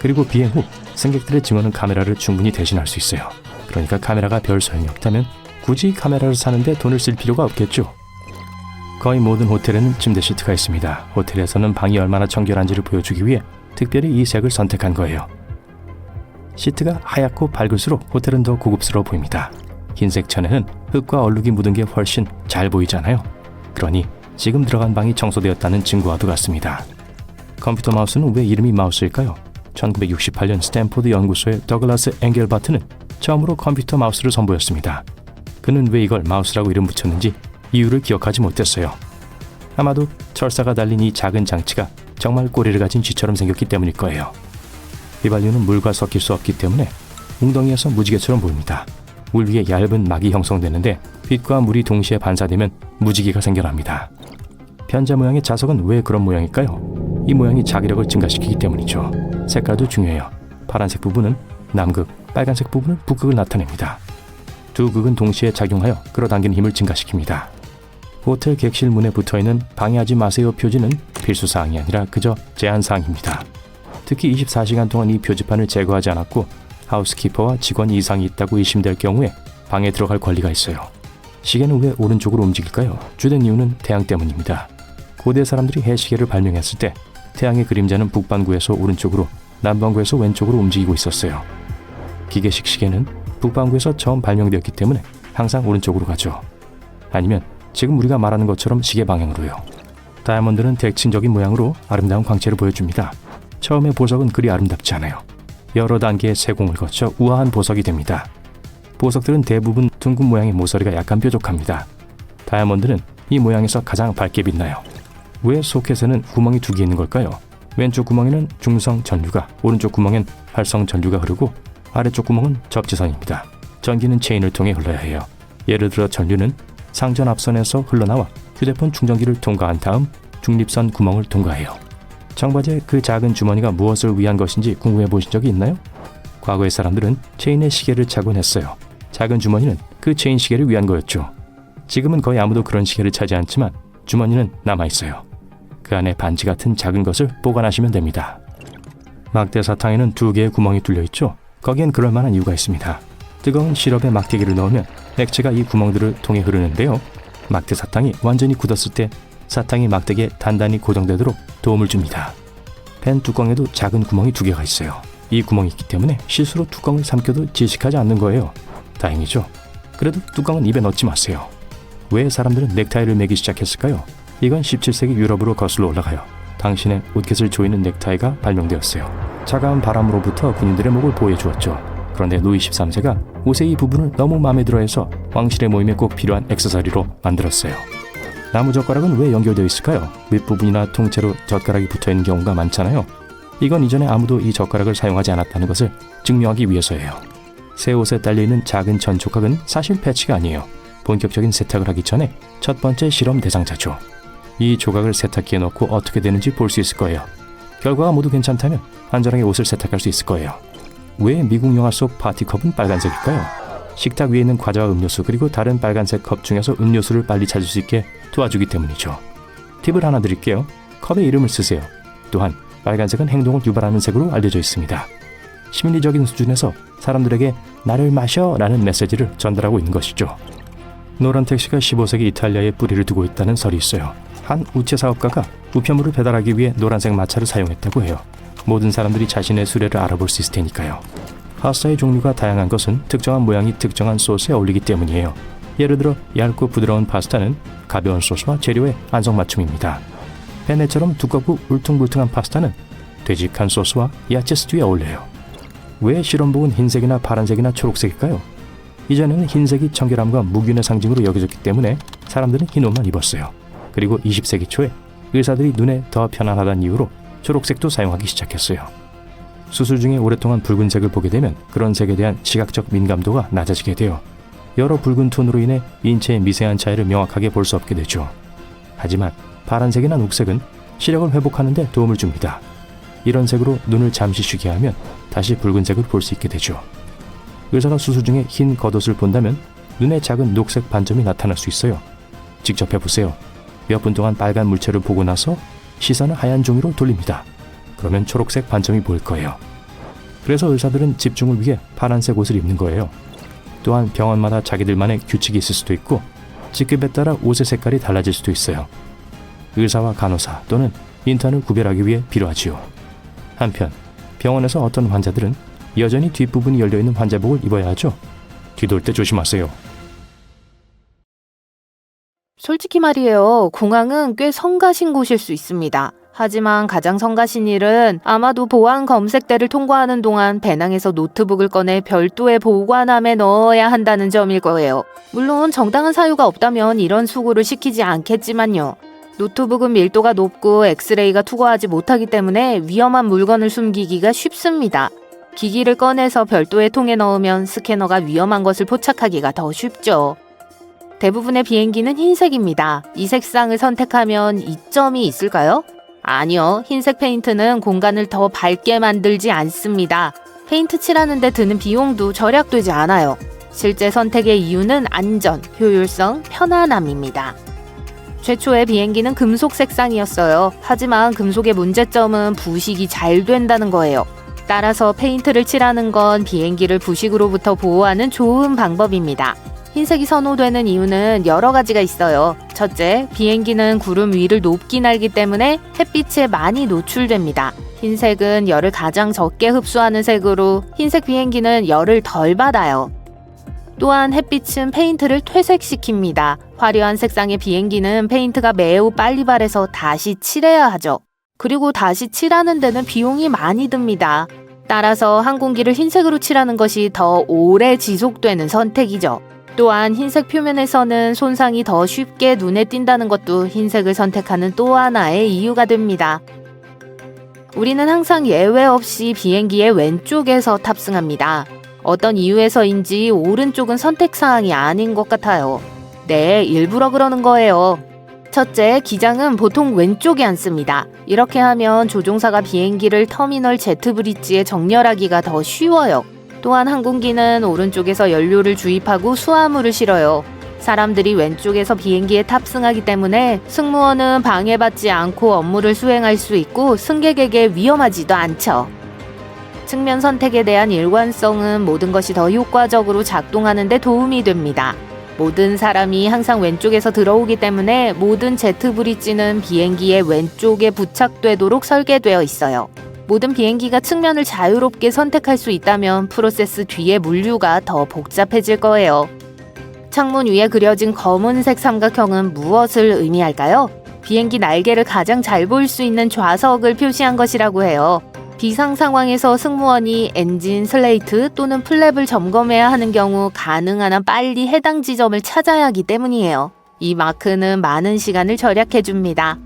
그리고 비행 후 승객들의 증언은 카메라를 충분히 대신할 수 있어요. 그러니까 카메라가 별 소용이 없다면 굳이 카메라를 사는데 돈을 쓸 필요가 없겠죠. 거의 모든 호텔에는 침대 시트가 있습니다. 호텔에서는 방이 얼마나 청결한지를 보여주기 위해 특별히 이 색을 선택한 거예요. 시트가 하얗고 밝을수록 호텔은 더 고급스러워 보입니다. 흰색 천에는 흙과 얼룩이 묻은 게 훨씬 잘 보이잖아요. 그러니 지금 들어간 방이 청소되었다는 증거와도 같습니다. 컴퓨터 마우스는 왜 이름이 마우스일까요? 1968년 스탠포드 연구소의 더글라스 앵겔바트는 처음으로 컴퓨터 마우스를 선보였습니다. 그는 왜 이걸 마우스라고 이름 붙였는지 이유를 기억하지 못했어요. 아마도 철사가 달린 이 작은 장치가 정말 꼬리를 가진 쥐처럼 생겼기 때문일 거예요. 휘발유는 물과 섞일 수 없기 때문에 웅덩이에서 무지개처럼 보입니다. 물 위에 얇은 막이 형성되는데 빛과 물이 동시에 반사되면 무지개가 생겨납니다. 편자 모양의 자석은 왜 그런 모양일까요? 이 모양이 자기력을 증가시키기 때문이죠. 색깔도 중요해요. 파란색 부분은 남극, 빨간색 부분은 북극을 나타냅니다. 두 극은 동시에 작용하여 끌어당기는 힘을 증가시킵니다. 호텔 객실 문에 붙어있는 방해하지 마세요 표지는 필수사항이 아니라 그저 제한사항입니다. 특히 24시간 동안 이 표지판을 제거하지 않았고 하우스키퍼와 직원 이상이 있다고 의심될 경우에 방에 들어갈 권리가 있어요. 시계는 왜 오른쪽으로 움직일까요? 주된 이유는 태양 때문입니다. 고대 사람들이 해시계를 발명했을 때 태양의 그림자는 북반구에서 오른쪽으로, 남반구에서 왼쪽으로 움직이고 있었어요. 기계식 시계는 북반구에서 처음 발명되었기 때문에 항상 오른쪽으로 가죠. 아니면 지금 우리가 말하는 것처럼 시계 방향으로요. 다이아몬드는 대칭적인 모양으로 아름다운 광채를 보여줍니다. 처음에 보석은 그리 아름답지 않아요. 여러 단계의 세공을 거쳐 우아한 보석이 됩니다. 보석들은 대부분 둥근 모양의 모서리가 약간 뾰족합니다. 다이아몬드는 이 모양에서 가장 밝게 빛나요. 왜 소켓에는 구멍이 두 개 있는 걸까요? 왼쪽 구멍에는 중성 전류가, 오른쪽 구멍엔 활성 전류가 흐르고 아래쪽 구멍은 접지선입니다. 전기는 체인을 통해 흘러야 해요. 예를 들어 전류는 상전 앞선에서 흘러나와 휴대폰 충전기를 통과한 다음 중립선 구멍을 통과해요. 청바지의 그 작은 주머니가 무엇을 위한 것인지 궁금해 보신 적이 있나요? 과거의 사람들은 체인에 시계를 차곤 했어요. 작은 주머니는 그 체인 시계를 위한 거였죠. 지금은 거의 아무도 그런 시계를 차지 않지만 주머니는 남아있어요. 그 안에 반지 같은 작은 것을 보관하시면 됩니다. 막대 사탕에는 두 개의 구멍이 뚫려있죠. 거기엔 그럴 만한 이유가 있습니다. 뜨거운 시럽에 막대기를 넣으면 액체가 이 구멍들을 통해 흐르는데요. 막대 사탕이 완전히 굳었을 때 사탕이 막대기에 단단히 고정되도록 도움을 줍니다. 펜 뚜껑에도 작은 구멍이 두 개가 있어요. 이 구멍이 있기 때문에 실수로 뚜껑을 삼켜도 질식하지 않는 거예요. 다행이죠. 그래도 뚜껑은 입에 넣지 마세요. 왜 사람들은 넥타이를 매기 시작했을까요? 이건 17세기 유럽으로 거슬러 올라가요. 당신의 옷깃을 조이는 넥타이가 발명되었어요. 차가운 바람으로부터 군인들의 목을 보호해 주었죠. 그런데 루이 13세가 옷의 이 부분을 너무 마음에 들어해서 왕실의 모임에 꼭 필요한 액세서리로 만들었어요. 나무젓가락은 왜 연결되어 있을까요? 윗부분이나 통째로 젓가락이 붙어있는 경우가 많잖아요. 이건 이전에 아무도 이 젓가락을 사용하지 않았다는 것을 증명하기 위해서예요. 새 옷에 딸려있는 작은 전조각은 사실 패치가 아니에요. 본격적인 세탁을 하기 전에 첫 번째 실험 대상자죠. 이 조각을 세탁기에 넣고 어떻게 되는지 볼 수 있을 거예요. 결과가 모두 괜찮다면 안전하게 옷을 세탁할 수 있을 거예요. 왜 미국 영화 속 파티컵은 빨간색일까요? 식탁 위에 있는 과자와 음료수 그리고 다른 빨간색 컵 중에서 음료수를 빨리 찾을 수 있게 도와주기 때문이죠. 팁을 하나 드릴게요. 컵에 이름을 쓰세요. 또한 빨간색은 행동을 유발하는 색으로 알려져 있습니다. 심리적인 수준에서 사람들에게 나를 마셔 라는 메시지를 전달하고 있는 것이죠. 노란 택시가 15세기 이탈리아에 뿌리를 두고 있다는 설이 있어요. 한 우체 사업가가 우편물을 배달하기 위해 노란색 마차를 사용했다고 해요. 모든 사람들이 자신의 수레를 알아볼 수 있을 테니까요. 파스타의 종류가 다양한 것은 특정한 모양이 특정한 소스에 어울리기 때문이에요. 예를 들어 얇고 부드러운 파스타는 가벼운 소스와 재료의 안성맞춤입니다. 페네처럼 두껍고 울퉁불퉁한 파스타는 되직한 소스와 야채 스튜에 어울려요. 왜 실험복은 흰색이나 파란색이나 초록색일까요? 이전에는 흰색이 청결함과 무균의 상징으로 여겨졌기 때문에 사람들은 흰 옷만 입었어요. 그리고 20세기 초에 의사들이 눈에 더 편안하다는 이유로 초록색도 사용하기 시작했어요. 수술 중에 오랫동안 붉은색을 보게 되면 그런 색에 대한 시각적 민감도가 낮아지게 돼요. 여러 붉은 톤으로 인해 인체의 미세한 차이를 명확하게 볼 수 없게 되죠. 하지만 파란색이나 녹색은 시력을 회복하는 데 도움을 줍니다. 이런 색으로 눈을 잠시 쉬게 하면 다시 붉은색을 볼 수 있게 되죠. 의사가 수술 중에 흰 겉옷을 본다면 눈에 작은 녹색 반점이 나타날 수 있어요. 직접 해보세요. 몇 분 동안 빨간 물체를 보고 나서 시선을 하얀 종이로 돌립니다. 그러면 초록색 반점이 보일 거예요. 그래서 의사들은 집중을 위해 파란색 옷을 입는 거예요. 또한 병원마다 자기들만의 규칙이 있을 수도 있고 직급에 따라 옷의 색깔이 달라질 수도 있어요. 의사와 간호사 또는 인턴을 구별하기 위해 필요하지요. 한편 병원에서 어떤 환자들은 여전히 뒷부분이 열려있는 환자복을 입어야 하죠. 뒤돌 때 조심하세요. 솔직히 말이에요. 공항은 꽤 성가신 곳일 수 있습니다. 하지만 가장 성가신 일은 아마도 보안 검색대를 통과하는 동안 배낭에서 노트북을 꺼내 별도의 보관함에 넣어야 한다는 점일 거예요. 물론 정당한 사유가 없다면 이런 수고를 시키지 않겠지만요. 노트북은 밀도가 높고 엑스레이가 투과하지 못하기 때문에 위험한 물건을 숨기기가 쉽습니다. 기기를 꺼내서 별도의 통에 넣으면 스캐너가 위험한 것을 포착하기가 더 쉽죠. 대부분의 비행기는 흰색입니다. 이 색상을 선택하면 이점이 있을까요? 아니요. 흰색 페인트는 공간을 더 밝게 만들지 않습니다. 페인트 칠하는 데 드는 비용도 절약되지 않아요. 실제 선택의 이유는 안전, 효율성, 편안함입니다. 최초의 비행기는 금속 색상이었어요. 하지만 금속의 문제점은 부식이 잘 된다는 거예요. 따라서 페인트를 칠하는 건 비행기를 부식으로부터 보호하는 좋은 방법입니다. 흰색이 선호되는 이유는 여러 가지가 있어요. 첫째, 비행기는 구름 위를 높게 날기 때문에 햇빛에 많이 노출됩니다. 흰색은 열을 가장 적게 흡수하는 색으로 흰색 비행기는 열을 덜 받아요. 또한 햇빛은 페인트를 퇴색시킵니다. 화려한 색상의 비행기는 페인트가 매우 빨리 발해서 다시 칠해야 하죠. 그리고 다시 칠하는 데는 비용이 많이 듭니다. 따라서 항공기를 흰색으로 칠하는 것이 더 오래 지속되는 선택이죠. 또한 흰색 표면에서는 손상이 더 쉽게 눈에 띈다는 것도 흰색을 선택하는 또 하나의 이유가 됩니다. 우리는 항상 예외 없이 비행기의 왼쪽에서 탑승합니다. 어떤 이유에서인지 오른쪽은 선택사항이 아닌 것 같아요. 네, 일부러 그러는 거예요. 첫째, 기장은 보통 왼쪽에 앉습니다. 이렇게 하면 조종사가 비행기를 터미널 제트 브릿지에 정렬하기가 더 쉬워요. 또한 항공기는 오른쪽에서 연료를 주입하고 수화물을 실어요. 사람들이 왼쪽에서 비행기에 탑승하기 때문에 승무원은 방해받지 않고 업무를 수행할 수 있고 승객에게 위험하지도 않죠. 측면 선택에 대한 일관성은 모든 것이 더 효과적으로 작동하는 데 도움이 됩니다. 모든 사람이 항상 왼쪽에서 들어오기 때문에 모든 제트 브릿지는 비행기의 왼쪽에 부착되도록 설계되어 있어요. 모든 비행기가 측면을 자유롭게 선택할 수 있다면 프로세스 뒤의 물류가 더 복잡해질 거예요. 창문 위에 그려진 검은색 삼각형은 무엇을 의미할까요? 비행기 날개를 가장 잘 볼 수 있는 좌석을 표시한 것이라고 해요. 비상 상황에서 승무원이 엔진, 슬레이트 또는 플랩을 점검해야 하는 경우 가능한 한 빨리 해당 지점을 찾아야 하기 때문이에요. 이 마크는 많은 시간을 절약해줍니다.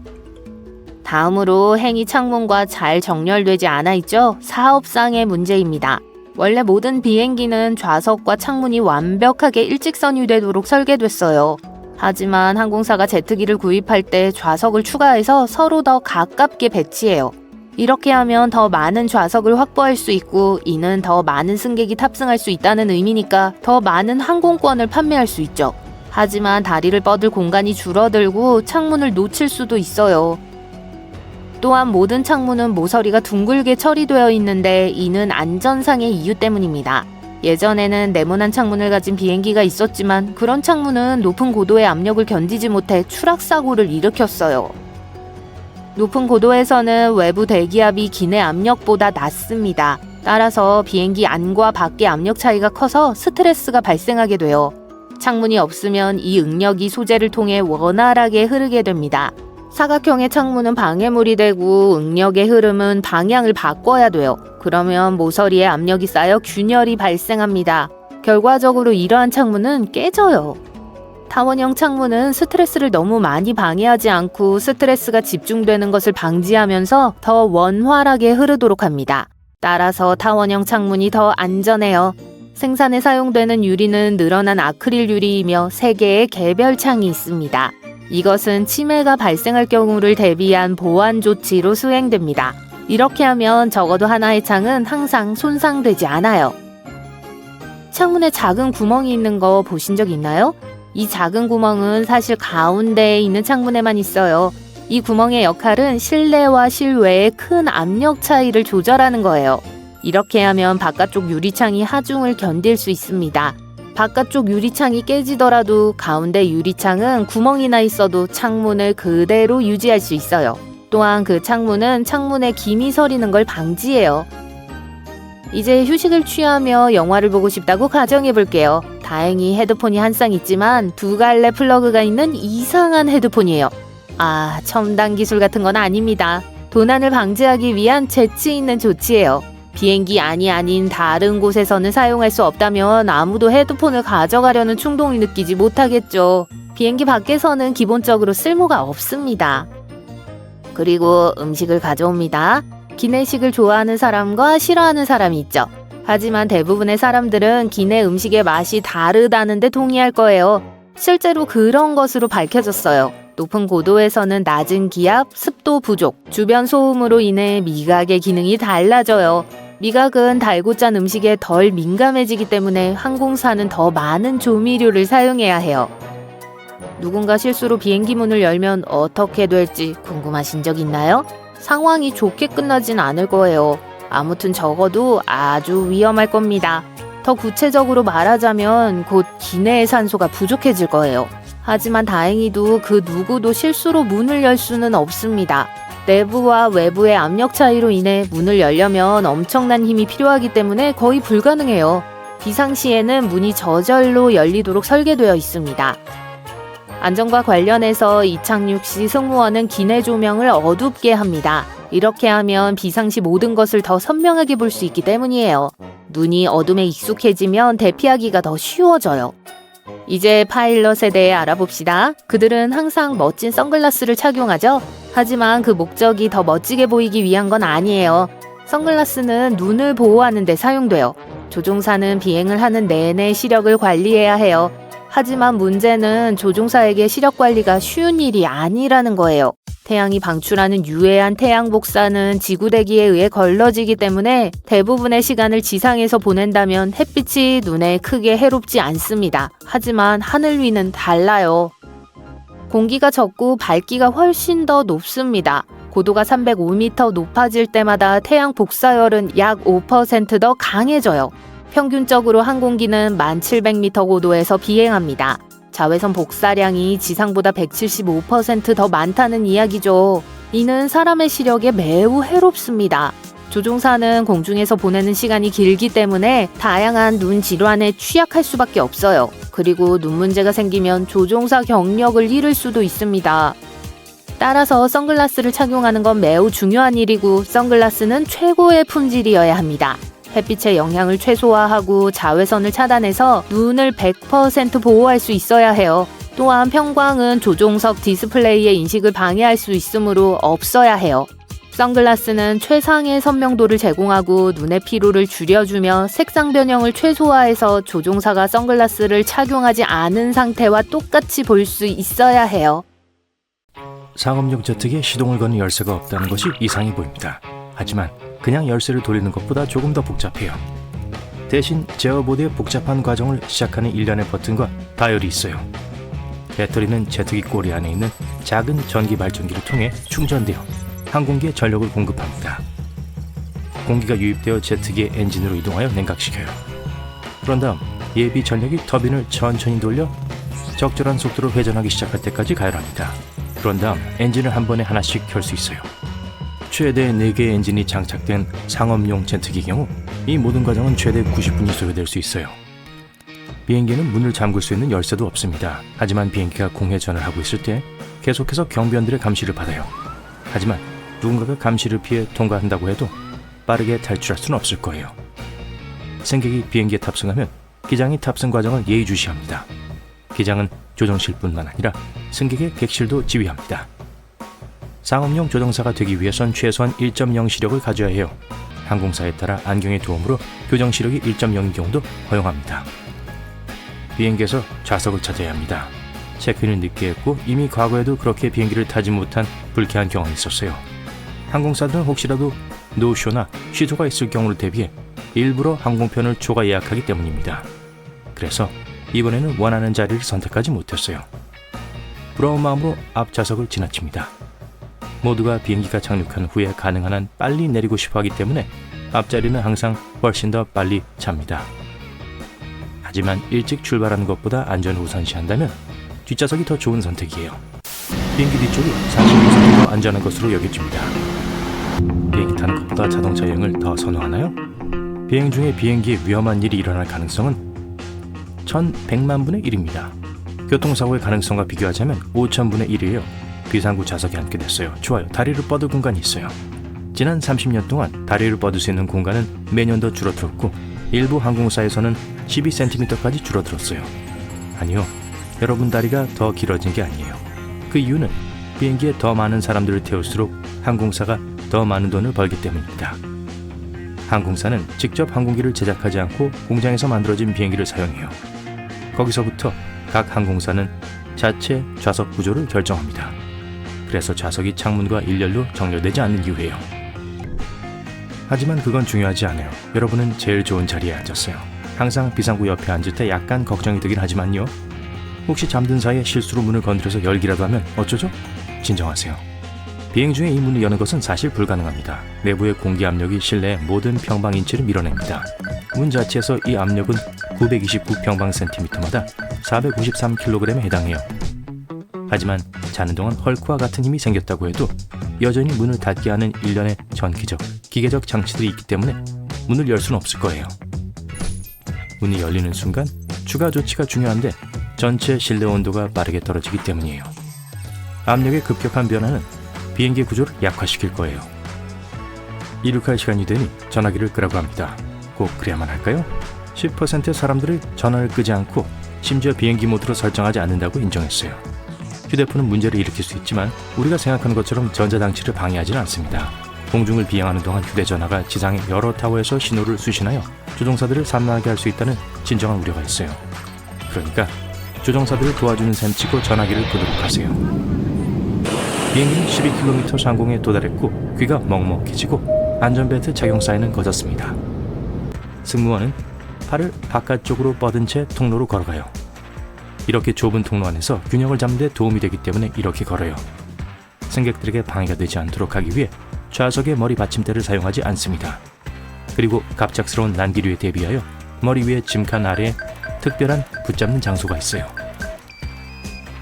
다음으로 행이 창문과 잘 정렬되지 않아 있죠? 사업상의 문제입니다. 원래 모든 비행기는 좌석과 창문이 완벽하게 일직선이 되도록 설계됐어요. 하지만 항공사가 제트기를 구입할 때 좌석을 추가해서 서로 더 가깝게 배치해요. 이렇게 하면 더 많은 좌석을 확보할 수 있고 이는 더 많은 승객이 탑승할 수 있다는 의미니까 더 많은 항공권을 판매할 수 있죠. 하지만 다리를 뻗을 공간이 줄어들고 창문을 놓칠 수도 있어요. 또한 모든 창문은 모서리가 둥글게 처리되어 있는데 이는 안전상의 이유 때문입니다. 예전에는 네모난 창문을 가진 비행기가 있었지만 그런 창문은 높은 고도의 압력을 견디지 못해 추락사고를 일으켰어요. 높은 고도에서는 외부 대기압이 기내 압력보다 낮습니다. 따라서 비행기 안과 밖의 압력 차이가 커서 스트레스가 발생하게 돼요. 창문이 없으면 이 응력이 소재를 통해 원활하게 흐르게 됩니다. 사각형의 창문은 방해물이 되고 응력의 흐름은 방향을 바꿔야 돼요. 그러면 모서리에 압력이 쌓여 균열이 발생합니다. 결과적으로 이러한 창문은 깨져요. 타원형 창문은 스트레스를 너무 많이 방해하지 않고 스트레스가 집중되는 것을 방지하면서 더 원활하게 흐르도록 합니다. 따라서 타원형 창문이 더 안전해요. 생산에 사용되는 유리는 늘어난 아크릴 유리이며 3개의 개별 창이 있습니다. 이것은 침해가 발생할 경우를 대비한 보안 조치로 수행됩니다. 이렇게 하면 적어도 하나의 창은 항상 손상되지 않아요. 창문에 작은 구멍이 있는 거 보신 적 있나요? 이 작은 구멍은 사실 가운데에 있는 창문에만 있어요. 이 구멍의 역할은 실내와 실외의 큰 압력 차이를 조절하는 거예요. 이렇게 하면 바깥쪽 유리창이 하중을 견딜 수 있습니다. 바깥쪽 유리창이 깨지더라도 가운데 유리창은 구멍이 나 있어도 창문을 그대로 유지할 수 있어요. 또한 그 창문은 창문에 김이 서리는 걸 방지해요. 이제 휴식을 취하며 영화를 보고 싶다고 가정해 볼게요. 다행히 헤드폰이 한 쌍 있지만 2갈래 플러그가 있는 이상한 헤드폰이에요. 첨단 기술 같은 건 아닙니다. 도난을 방지하기 위한 재치 있는 조치예요. 비행기 안이 아닌 다른 곳에서는 사용할 수 없다면 아무도 헤드폰을 가져가려는 충동을 느끼지 못하겠죠. 비행기 밖에서는 기본적으로 쓸모가 없습니다. 그리고 음식을 가져옵니다. 기내식을 좋아하는 사람과 싫어하는 사람이 있죠. 하지만 대부분의 사람들은 기내 음식의 맛이 다르다는데 동의할 거예요. 실제로 그런 것으로 밝혀졌어요. 높은 고도에서는 낮은 기압, 습도 부족, 주변 소음으로 인해 미각의 기능이 달라져요. 미각은 달고 짠 음식에 덜 민감해지기 때문에 항공사는 더 많은 조미료를 사용해야 해요. 누군가 실수로 비행기 문을 열면 어떻게 될지 궁금하신 적 있나요? 상황이 좋게 끝나진 않을 거예요. 아무튼 적어도 아주 위험할 겁니다. 더 구체적으로 말하자면 곧 기내의 산소가 부족해질 거예요. 하지만 다행히도 그 누구도 실수로 문을 열 수는 없습니다. 내부와 외부의 압력 차이로 인해 문을 열려면 엄청난 힘이 필요하기 때문에 거의 불가능해요. 비상시에는 문이 저절로 열리도록 설계되어 있습니다. 안전과 관련해서 이착륙 시 승무원은 기내 조명을 어둡게 합니다. 이렇게 하면 비상시 모든 것을 더 선명하게 볼 수 있기 때문이에요. 눈이 어둠에 익숙해지면 대피하기가 더 쉬워져요. 이제 파일럿에 대해 알아봅시다. 그들은 항상 멋진 선글라스를 착용하죠. 하지만 그 목적이 더 멋지게 보이기 위한 건 아니에요. 선글라스는 눈을 보호하는 데 사용돼요. 조종사는 비행을 하는 내내 시력을 관리해야 해요. 하지만 문제는 조종사에게 시력 관리가 쉬운 일이 아니라는 거예요. 태양이 방출하는 유해한 태양 복사는 지구대기에 의해 걸러지기 때문에 대부분의 시간을 지상에서 보낸다면 햇빛이 눈에 크게 해롭지 않습니다. 하지만 하늘 위는 달라요. 공기가 적고 밝기가 훨씬 더 높습니다. 고도가 305m 높아질 때마다 태양 복사열은 약 5% 더 강해져요. 평균적으로 항공기는 1700m 고도에서 비행합니다. 자외선 복사량이 지상보다 175% 더 많다는 이야기죠. 이는 사람의 시력에 매우 해롭습니다. 조종사는 공중에서 보내는 시간이 길기 때문에 다양한 눈 질환에 취약할 수밖에 없어요. 그리고 눈 문제가 생기면 조종사 경력을 잃을 수도 있습니다. 따라서 선글라스를 착용하는 건 매우 중요한 일이고 선글라스는 최고의 품질이어야 합니다. 햇빛의 영향을 최소화하고 자외선을 차단해서 눈을 100% 보호할 수 있어야 해요. 또한 편광은 조종석 디스플레이의 인식을 방해할 수 있으므로 없어야 해요. 선글라스는 최상의 선명도를 제공하고 눈의 피로를 줄여주며 색상 변형을 최소화해서 조종사가 선글라스를 착용하지 않은 상태와 똑같이 볼 수 있어야 해요. 상업용 제트기에 시동을 거는 열쇠가 없다는 것이 이상해 보입니다. 하지만 그냥 열쇠를 돌리는 것보다 조금 더 복잡해요. 대신 제어보드의 복잡한 과정을 시작하는 일련의 버튼과 다이얼이 있어요. 배터리는 제트기 꼬리 안에 있는 작은 전기 발전기를 통해 충전되어 항공기에 전력을 공급합니다. 공기가 유입되어 제트기의 엔진으로 이동하여 냉각시켜요. 그런 다음 예비 전력이 터빈을 천천히 돌려 적절한 속도로 회전하기 시작할 때까지 가열합니다. 그런 다음 엔진을 한 번에 하나씩 켤 수 있어요. 최대 4개의 엔진이 장착된 상업용 제트기의 경우 이 모든 과정은 최대 90분이 소요될 수 있어요. 비행기는 문을 잠글 수 있는 열쇠도 없습니다. 하지만 비행기가 공회전을 하고 있을 때 계속해서 경비원들의 감시를 받아요. 하지만 누군가가 감시를 피해 통과한다고 해도 빠르게 탈출할 수는 없을 거예요. 승객이 비행기에 탑승하면 기장이 탑승 과정을 예의주시합니다. 기장은 조종실뿐만 아니라 승객의 객실도 지휘합니다. 상업용 조종사가 되기 위해선 최소한 1.0 시력을 가져야 해요. 항공사에 따라 안경의 도움으로 교정 시력이 1.0인 경우도 허용합니다. 비행기에서 좌석을 찾아야 합니다. 체크인을 늦게 했고 이미 과거에도 그렇게 비행기를 타지 못한 불쾌한 경험이 있었어요. 항공사들은 혹시라도 노쇼나 취소가 있을 경우를 대비해 일부러 항공편을 초과 예약하기 때문입니다. 그래서 이번에는 원하는 자리를 선택하지 못했어요. 부러운 마음으로 앞좌석을 지나칩니다. 모두가 비행기가 착륙한 후에 가능한 한 빨리 내리고 싶어 하기 때문에 앞자리는 항상 훨씬 더 빨리 찹니다. 하지만 일찍 출발하는 것보다 안전을 우선시한다면 뒷좌석이 더 좋은 선택이에요. 비행기 뒤쪽이 40% 더 안전한 것으로 여겨집니다. 비행기 타는 것보다 자동차 여행을 더 선호하나요? 비행 중에 비행기에 위험한 일이 일어날 가능성은 1100만 분의 1입니다. 교통사고의 가능성과 비교하자면 5000분의 1이에요. 비상구 좌석에 앉게 됐어요. 좋아요. 다리를 뻗을 공간이 있어요. 지난 30년 동안 다리를 뻗을 수 있는 공간은 매년 더 줄어들었고 일부 항공사에서는 12cm까지 줄어들었어요. 아니요. 여러분 다리가 더 길어진 게 아니에요. 그 이유는 비행기에 더 많은 사람들을 태울수록 항공사가 더 많은 돈을 벌기 때문입니다. 항공사는 직접 항공기를 제작하지 않고 공장에서 만들어진 비행기를 사용해요. 거기서부터 각 항공사는 자체 좌석 구조를 결정합니다. 그래서 좌석이 창문과 일렬로 정렬되지 않는 이유예요. 하지만 그건 중요하지 않아요. 여러분은 제일 좋은 자리에 앉았어요. 항상 비상구 옆에 앉을 때 약간 걱정이 되긴 하지만요. 혹시 잠든 사이에 실수로 문을 건드려서 열기라도 하면 어쩌죠? 진정하세요. 비행 중에 이 문을 여는 것은 사실 불가능합니다. 내부의 공기 압력이 실내의 모든 평방인치를 밀어냅니다. 문 자체에서 이 압력은 929평방센티미터마다 453kg에 해당해요. 하지만 자는 동안 헐크와 같은 힘이 생겼다고 해도 여전히 문을 닫게 하는 일련의 전기적, 기계적 장치들이 있기 때문에 문을 열 수는 없을 거예요. 문이 열리는 순간 추가 조치가 중요한데 전체 실내 온도가 빠르게 떨어지기 때문이에요. 압력의 급격한 변화는 비행기 구조를 약화시킬 거예요. 이륙할 시간이 되니 전화기를 끄라고 합니다. 꼭 그래야만 할까요? 10%의 사람들이 전화를 끄지 않고 심지어 비행기 모드로 설정하지 않는다고 인정했어요. 휴대폰은 문제를 일으킬 수 있지만 우리가 생각하는 것처럼 전자장치를 방해하지는 않습니다. 공중을 비행하는 동안 휴대전화가 지상의 여러 타워에서 신호를 수신하여 조종사들을 산만하게 할 수 있다는 진정한 우려가 있어요. 그러니까 조종사들을 도와주는 셈치고 전화기를 끄도록 하세요. 비행기는 12km 상공에 도달했고 귀가 먹먹해지고 안전벨트 착용 사인은 꺼졌습니다. 승무원은 팔을 바깥쪽으로 뻗은 채 통로로 걸어가요. 이렇게 좁은 통로 안에서 균형을 잡는 데 도움이 되기 때문에 이렇게 걸어요. 승객들에게 방해가 되지 않도록 하기 위해 좌석의 머리 받침대를 사용하지 않습니다. 그리고 갑작스러운 난기류에 대비하여 머리 위에 짐칸 아래에 특별한 붙잡는 장소가 있어요.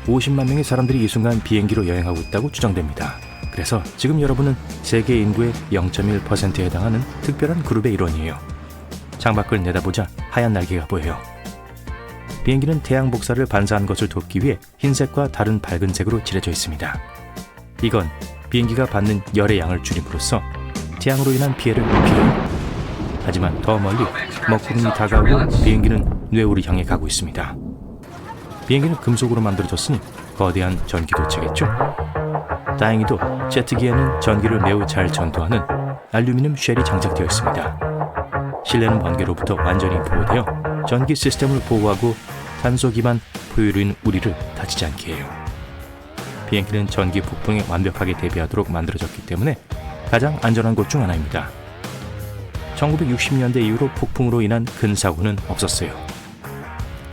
50만 명의 사람들이 이 순간 비행기로 여행하고 있다고 추정됩니다. 그래서 지금 여러분은 세계 인구의 0.1%에 해당하는 특별한 그룹의 일원이에요. 창밖을 내다보자 하얀 날개가 보여요. 비행기는 태양 복사를 반사한 것을 돕기 위해 흰색과 다른 밝은 색으로 칠해져 있습니다. 이건 비행기가 받는 열의 양을 줄임으로써 태양으로 인한 피해를 회피해요. 하지만 더 멀리 먹구름이 다가오고 비행기는 뇌우를 향해 가고 있습니다. 비행기는 금속으로 만들어졌으니 거대한 전기도체겠죠? 다행히도 제트기에는 전기를 매우 잘 전도하는 알루미늄 쉘이 장착되어 있습니다. 실내는 번개로부터 완전히 보호되어 전기 시스템을 보호하고 탄소 기반 포유류인 우리를 다치지 않게 해요. 비행기는 전기 폭풍에 완벽하게 대비하도록 만들어졌기 때문에 가장 안전한 곳 중 하나입니다. 1960년대 이후로 폭풍으로 인한 큰 사고는 없었어요.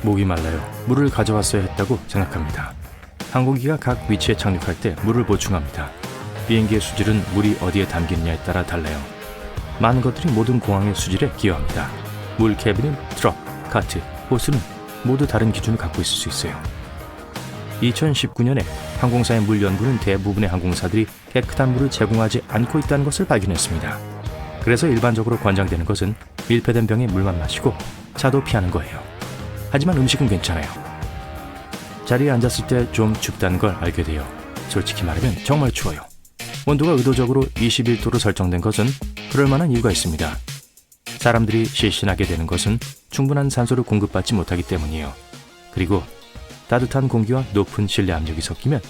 목이 말라요. 물을 가져왔어야 했다고 생각합니다. 항공기가 각 위치에 착륙할 때 물을 보충합니다. 비행기의 수질은 물이 어디에 담기느냐에 따라 달라요. 많은 것들이 모든 공항의 수질에 기여합니다. 물 캐비는 트럭, 카트, 호스는 모두 다른 기준을 갖고 있을 수 있어요. 2019년에 항공사의 물 연구는 대부분의 항공사들이 깨끗한 물을 제공하지 않고 있다는 것을 발견했습니다. 그래서 일반적으로 권장되는 것은 밀폐된 병에 물만 마시고 차도 피하는 거예요. 하지만 음식은 괜찮아요. 자리에 앉았을 때 좀 춥다는 걸 알게 돼요. 솔직히 말하면 정말 추워요. 온도가 의도적으로 21도로 설정된 것은 그럴 만한 이유가 있습니다. 사람들이 실신하게 되는 것은 충분한 산소를 공급받지 못하기 때문이에요. 그리고 따뜻한 공기와 높은 실내 압력이 섞이면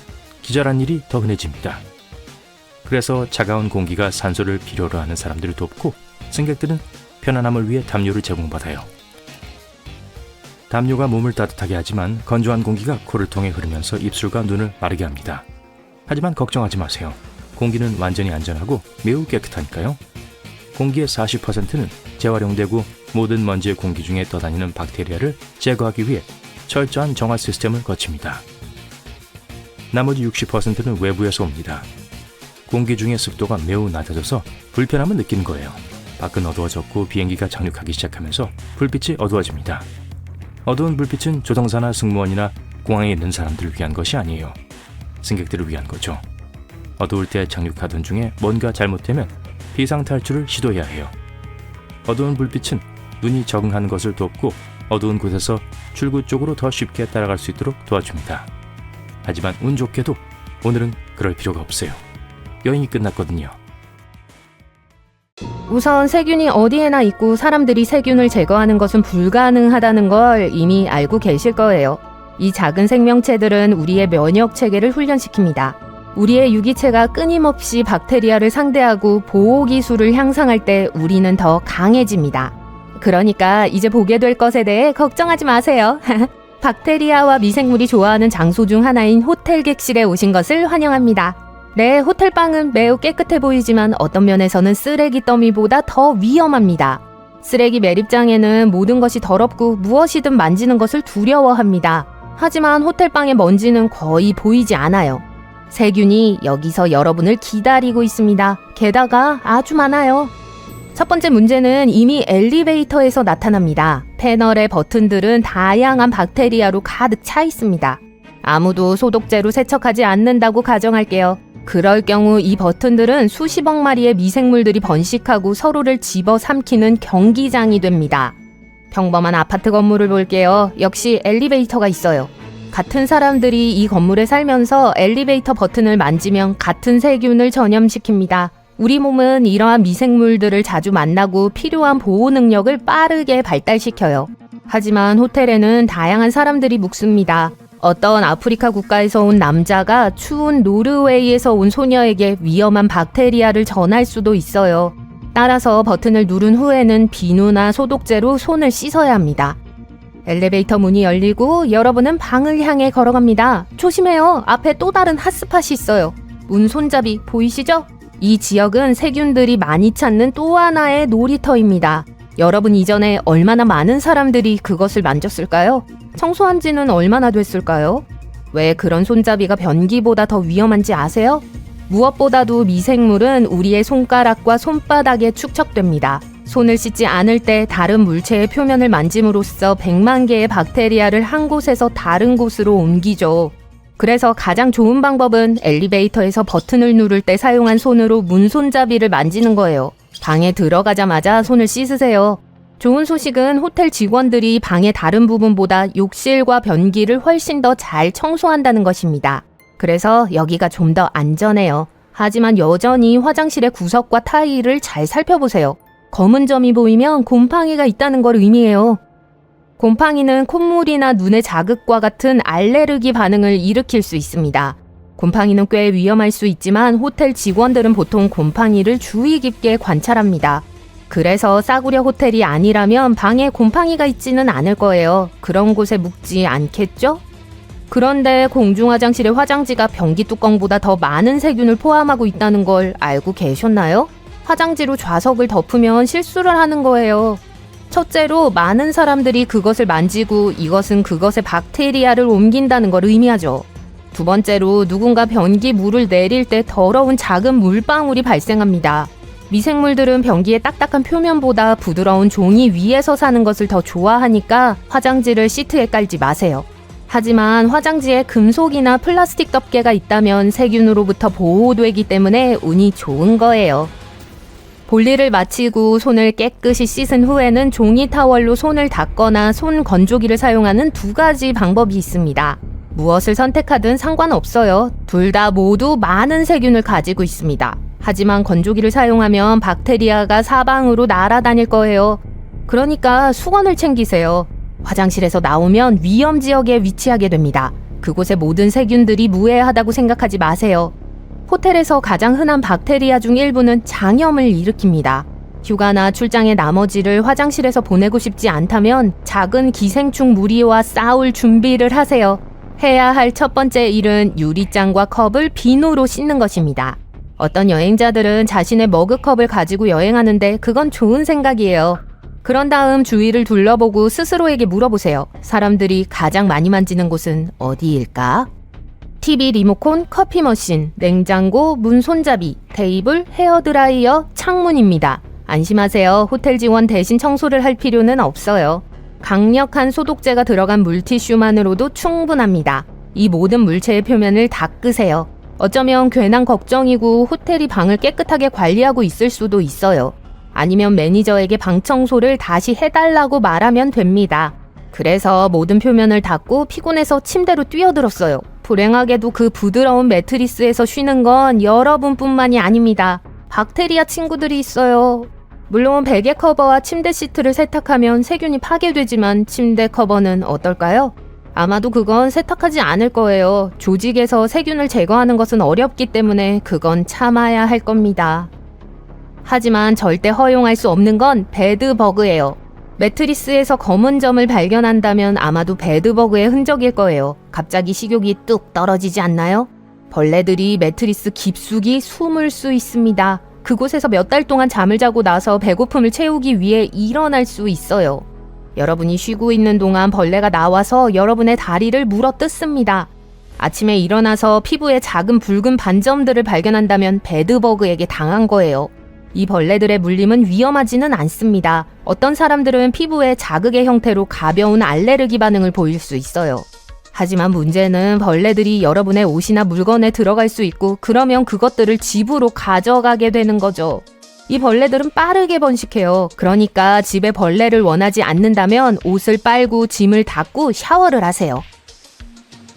기절한 일이 더 흔해집니다. 그래서 차가운 공기가 산소를 필요로 하는 사람들을 돕고 승객들은 편안함을 위해 담요를 제공받아요. 담요가 몸을 따뜻하게 하지만 건조한 공기가 코를 통해 흐르면서 입술과 눈을 마르게 합니다. 하지만 걱정하지 마세요. 공기는 완전히 안전하고 매우 깨끗하니까요. 공기의 40%는 재활용되고 모든 먼지의 공기 중에 떠다니는 박테리아를 제거하기 위해 철저한 정화 시스템을 거칩니다. 나머지 60%는 외부에서 옵니다. 공기 중의 습도가 매우 낮아져서 불편함을 느끼는 거예요. 밖은 어두워졌고 비행기가 착륙하기 시작하면서 불빛이 어두워집니다. 어두운 불빛은 조종사나 승무원이나 공항에 있는 사람들을 위한 것이 아니에요. 승객들을 위한 거죠. 어두울 때 착륙하던 중에 뭔가 잘못되면 비상탈출을 시도해야 해요. 어두운 불빛은 눈이 적응하는 것을 돕고 어두운 곳에서 출구 쪽으로 더 쉽게 따라갈 수 있도록 도와줍니다. 하지만 운 좋게도 오늘은 그럴 필요가 없어요. 여행이 끝났거든요. 우선 세균이 어디에나 있고 사람들이 세균을 제거하는 것은 불가능하다는 걸 이미 알고 계실 거예요. 이 작은 생명체들은 우리의 면역 체계를 훈련시킵니다. 우리의 유기체가 끊임없이 박테리아를 상대하고 보호 기술을 향상할 때 우리는 더 강해집니다. 그러니까 이제 보게 될 것에 대해 걱정하지 마세요. 박테리아와 미생물이 좋아하는 장소 중 하나인 호텔 객실에 오신 것을 환영합니다. 네, 호텔방은 매우 깨끗해 보이지만 어떤 면에서는 쓰레기 더미보다 더 위험합니다. 쓰레기 매립장에는 모든 것이 더럽고 무엇이든 만지는 것을 두려워합니다. 하지만 호텔방의 먼지는 거의 보이지 않아요. 세균이 여기서 여러분을 기다리고 있습니다. 게다가 아주 많아요. 첫 번째 문제는 이미 엘리베이터에서 나타납니다. 패널의 버튼들은 다양한 박테리아로 가득 차 있습니다. 아무도 소독제로 세척하지 않는다고 가정할게요. 그럴 경우 이 버튼들은 수십억 마리의 미생물들이 번식하고 서로를 집어삼키는 경기장이 됩니다. 평범한 아파트 건물을 볼게요. 역시 엘리베이터가 있어요. 같은 사람들이 이 건물에 살면서 엘리베이터 버튼을 만지면 같은 세균을 전염시킵니다. 우리 몸은 이러한 미생물들을 자주 만나고 필요한 보호 능력을 빠르게 발달시켜요. 하지만 호텔에는 다양한 사람들이 묵습니다. 어떤 아프리카 국가에서 온 남자가 추운 노르웨이에서 온 소녀에게 위험한 박테리아를 전할 수도 있어요. 따라서 버튼을 누른 후에는 비누나 소독제로 손을 씻어야 합니다. 엘리베이터 문이 열리고 여러분은 방을 향해 걸어갑니다. 조심해요. 앞에 또 다른 핫스팟이 있어요. 문 손잡이 보이시죠? 이 지역은 세균들이 많이 찾는 또 하나의 놀이터입니다. 여러분 이전에 얼마나 많은 사람들이 그것을 만졌을까요? 청소한 지는 얼마나 됐을까요? 왜 그런 손잡이가 변기보다 더 위험한지 아세요? 무엇보다도 미생물은 우리의 손가락과 손바닥에 축적됩니다. 손을 씻지 않을 때 다른 물체의 표면을 만짐으로써 100만 개의 박테리아를 한 곳에서 다른 곳으로 옮기죠. 그래서 가장 좋은 방법은 엘리베이터에서 버튼을 누를 때 사용한 손으로 문 손잡이를 만지는 거예요. 방에 들어가자마자 손을 씻으세요. 좋은 소식은 호텔 직원들이 방의 다른 부분보다 욕실과 변기를 훨씬 더 잘 청소한다는 것입니다. 그래서 여기가 좀 더 안전해요. 하지만 여전히 화장실의 구석과 타일을 잘 살펴보세요. 검은 점이 보이면 곰팡이가 있다는 걸 의미해요. 곰팡이는 콧물이나 눈의 자극과 같은 알레르기 반응을 일으킬 수 있습니다. 곰팡이는 꽤 위험할 수 있지만 호텔 직원들은 보통 곰팡이를 주의 깊게 관찰합니다. 그래서 싸구려 호텔이 아니라면 방에 곰팡이가 있지는 않을 거예요. 그런 곳에 묵지 않겠죠? 그런데 공중화장실의 화장지가 변기 뚜껑보다 더 많은 세균을 포함하고 있다는 걸 알고 계셨나요? 화장지로 좌석을 덮으면 실수를 하는 거예요. 첫째로 많은 사람들이 그것을 만지고 이것은 그것의 박테리아를 옮긴다는 걸 의미하죠. 두 번째로 누군가 변기 물을 내릴 때 더러운 작은 물방울이 발생합니다. 미생물들은 변기의 딱딱한 표면보다 부드러운 종이 위에서 사는 것을 더 좋아하니까 화장지를 시트에 깔지 마세요. 하지만 화장지에 금속이나 플라스틱 덮개가 있다면 세균으로부터 보호되기 때문에 운이 좋은 거예요. 볼일을 마치고 손을 깨끗이 씻은 후에는 종이 타월로 손을 닦거나 손 건조기를 사용하는 두 가지 방법이 있습니다. 무엇을 선택하든 상관없어요. 둘 다 모두 많은 세균을 가지고 있습니다. 하지만 건조기를 사용하면 박테리아가 사방으로 날아다닐 거예요. 그러니까 수건을 챙기세요. 화장실에서 나오면 위험 지역에 위치하게 됩니다. 그곳의 모든 세균들이 무해하다고 생각하지 마세요. 호텔에서 가장 흔한 박테리아 중 일부는 장염을 일으킵니다. 휴가나 출장의 나머지를 화장실에서 보내고 싶지 않다면 작은 기생충 무리와 싸울 준비를 하세요. 해야 할 첫 번째 일은 유리잔과 컵을 비누로 씻는 것입니다. 어떤 여행자들은 자신의 머그컵을 가지고 여행하는데 그건 좋은 생각이에요. 그런 다음 주위를 둘러보고 스스로에게 물어보세요. 사람들이 가장 많이 만지는 곳은 어디일까? TV 리모컨, 커피 머신, 냉장고, 문 손잡이, 테이블, 헤어드라이어, 창문입니다. 안심하세요. 호텔 직원 대신 청소를 할 필요는 없어요. 강력한 소독제가 들어간 물티슈만으로도 충분합니다. 이 모든 물체의 표면을 닦으세요. 어쩌면 괜한 걱정이고 호텔이 방을 깨끗하게 관리하고 있을 수도 있어요. 아니면 매니저에게 방 청소를 다시 해달라고 말하면 됩니다. 그래서 모든 표면을 닦고 피곤해서 침대로 뛰어들었어요. 불행하게도 그 부드러운 매트리스에서 쉬는 건 여러분뿐만이 아닙니다. 박테리아 친구들이 있어요. 물론 베개 커버와 침대 시트를 세탁하면 세균이 파괴되지만 침대 커버는 어떨까요? 아마도 그건 세탁하지 않을 거예요. 조직에서 세균을 제거하는 것은 어렵기 때문에 그건 참아야 할 겁니다. 하지만 절대 허용할 수 없는 건 베드버그예요. 매트리스에서 검은 점을 발견한다면 아마도 베드버그의 흔적일 거예요. 갑자기 식욕이 뚝 떨어지지 않나요? 벌레들이 매트리스 깊숙이 숨을 수 있습니다. 그곳에서 몇 달 동안 잠을 자고 나서 배고픔을 채우기 위해 일어날 수 있어요. 여러분이 쉬고 있는 동안 벌레가 나와서 여러분의 다리를 물어 뜯습니다. 아침에 일어나서 피부에 작은 붉은 반점들을 발견한다면 베드버그에게 당한 거예요. 이 벌레들의 물림은 위험하지는 않습니다. 어떤 사람들은 피부에 자극의 형태로 가벼운 알레르기 반응을 보일 수 있어요. 하지만 문제는 벌레들이 여러분의 옷이나 물건에 들어갈 수 있고 그러면 그것들을 집으로 가져가게 되는 거죠. 이 벌레들은 빠르게 번식해요. 그러니까 집에 벌레를 원하지 않는다면 옷을 빨고 짐을 닦고 샤워를 하세요.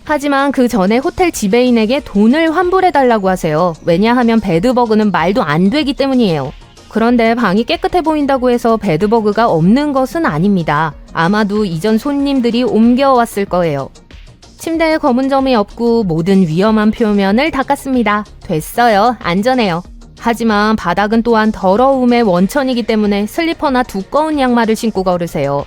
하지만 그 전에 호텔 지배인에게 돈을 환불해달라고 하세요. 왜냐하면 베드버그는 말도 안 되기 때문이에요. 그런데 방이 깨끗해 보인다고 해서 베드버그가 없는 것은 아닙니다. 아마도 이전 손님들이 옮겨왔을 거예요. 침대에 검은 점이 없고 모든 위험한 표면을 닦았습니다. 됐어요. 안전해요. 하지만 바닥은 또한 더러움의 원천이기 때문에 슬리퍼나 두꺼운 양말을 신고 걸으세요.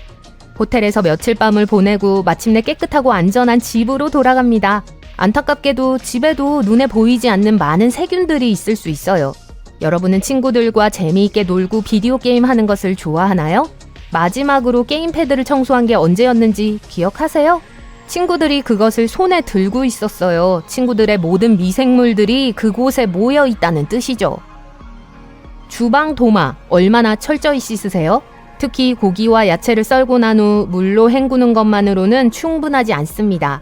호텔에서 며칠 밤을 보내고 마침내 깨끗하고 안전한 집으로 돌아갑니다. 안타깝게도 집에도 눈에 보이지 않는 많은 세균들이 있을 수 있어요. 여러분은 친구들과 재미있게 놀고 비디오 게임 하는 것을 좋아하나요? 마지막으로 게임패드를 청소한 게 언제였는지 기억하세요? 친구들이 그것을 손에 들고 있었어요. 친구들의 모든 미생물들이 그곳에 모여 있다는 뜻이죠. 주방 도마 얼마나 철저히 씻으세요? 특히 고기와 야채를 썰고 난 후 물로 헹구는 것만으로는 충분하지 않습니다.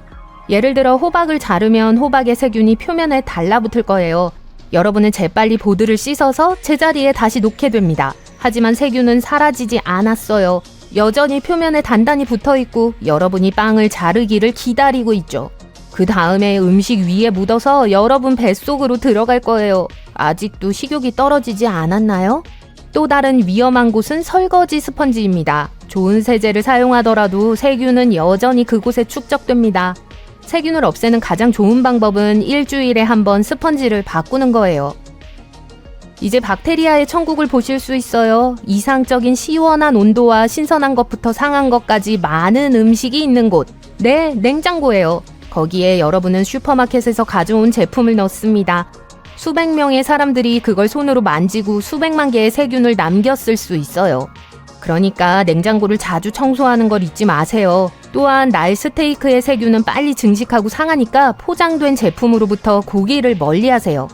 예를 들어 호박을 자르면 호박의 세균이 표면에 달라붙을 거예요. 여러분은 재빨리 보드를 씻어서 제자리에 다시 놓게 됩니다. 하지만 세균은 사라지지 않았어요. 여전히 표면에 단단히 붙어있고 여러분이 빵을 자르기를 기다리고 있죠. 그 다음에 음식 위에 묻어서 여러분 뱃속으로 들어갈 거예요. 아직도 식욕이 떨어지지 않았나요? 또 다른 위험한 곳은 설거지 스펀지입니다. 좋은 세제를 사용하더라도 세균은 여전히 그곳에 축적됩니다. 세균을 없애는 가장 좋은 방법은 일주일에 한 번 스펀지를 바꾸는 거예요. 이제 박테리아의 천국을 보실 수 있어요. 이상적인 시원한 온도와 신선한 것부터 상한 것까지 많은 음식이 있는 곳. 네, 냉장고예요. 거기에 여러분은 슈퍼마켓에서 가져온 제품을 넣습니다. 수백 명의 사람들이 그걸 손으로 만지고 수백만 개의 세균을 남겼을 수 있어요. 그러니까 냉장고를 자주 청소하는 걸 잊지 마세요. 또한 날 스테이크의 세균은 빨리 증식하고 상하니까 포장된 제품으로부터 고기를 멀리하세요.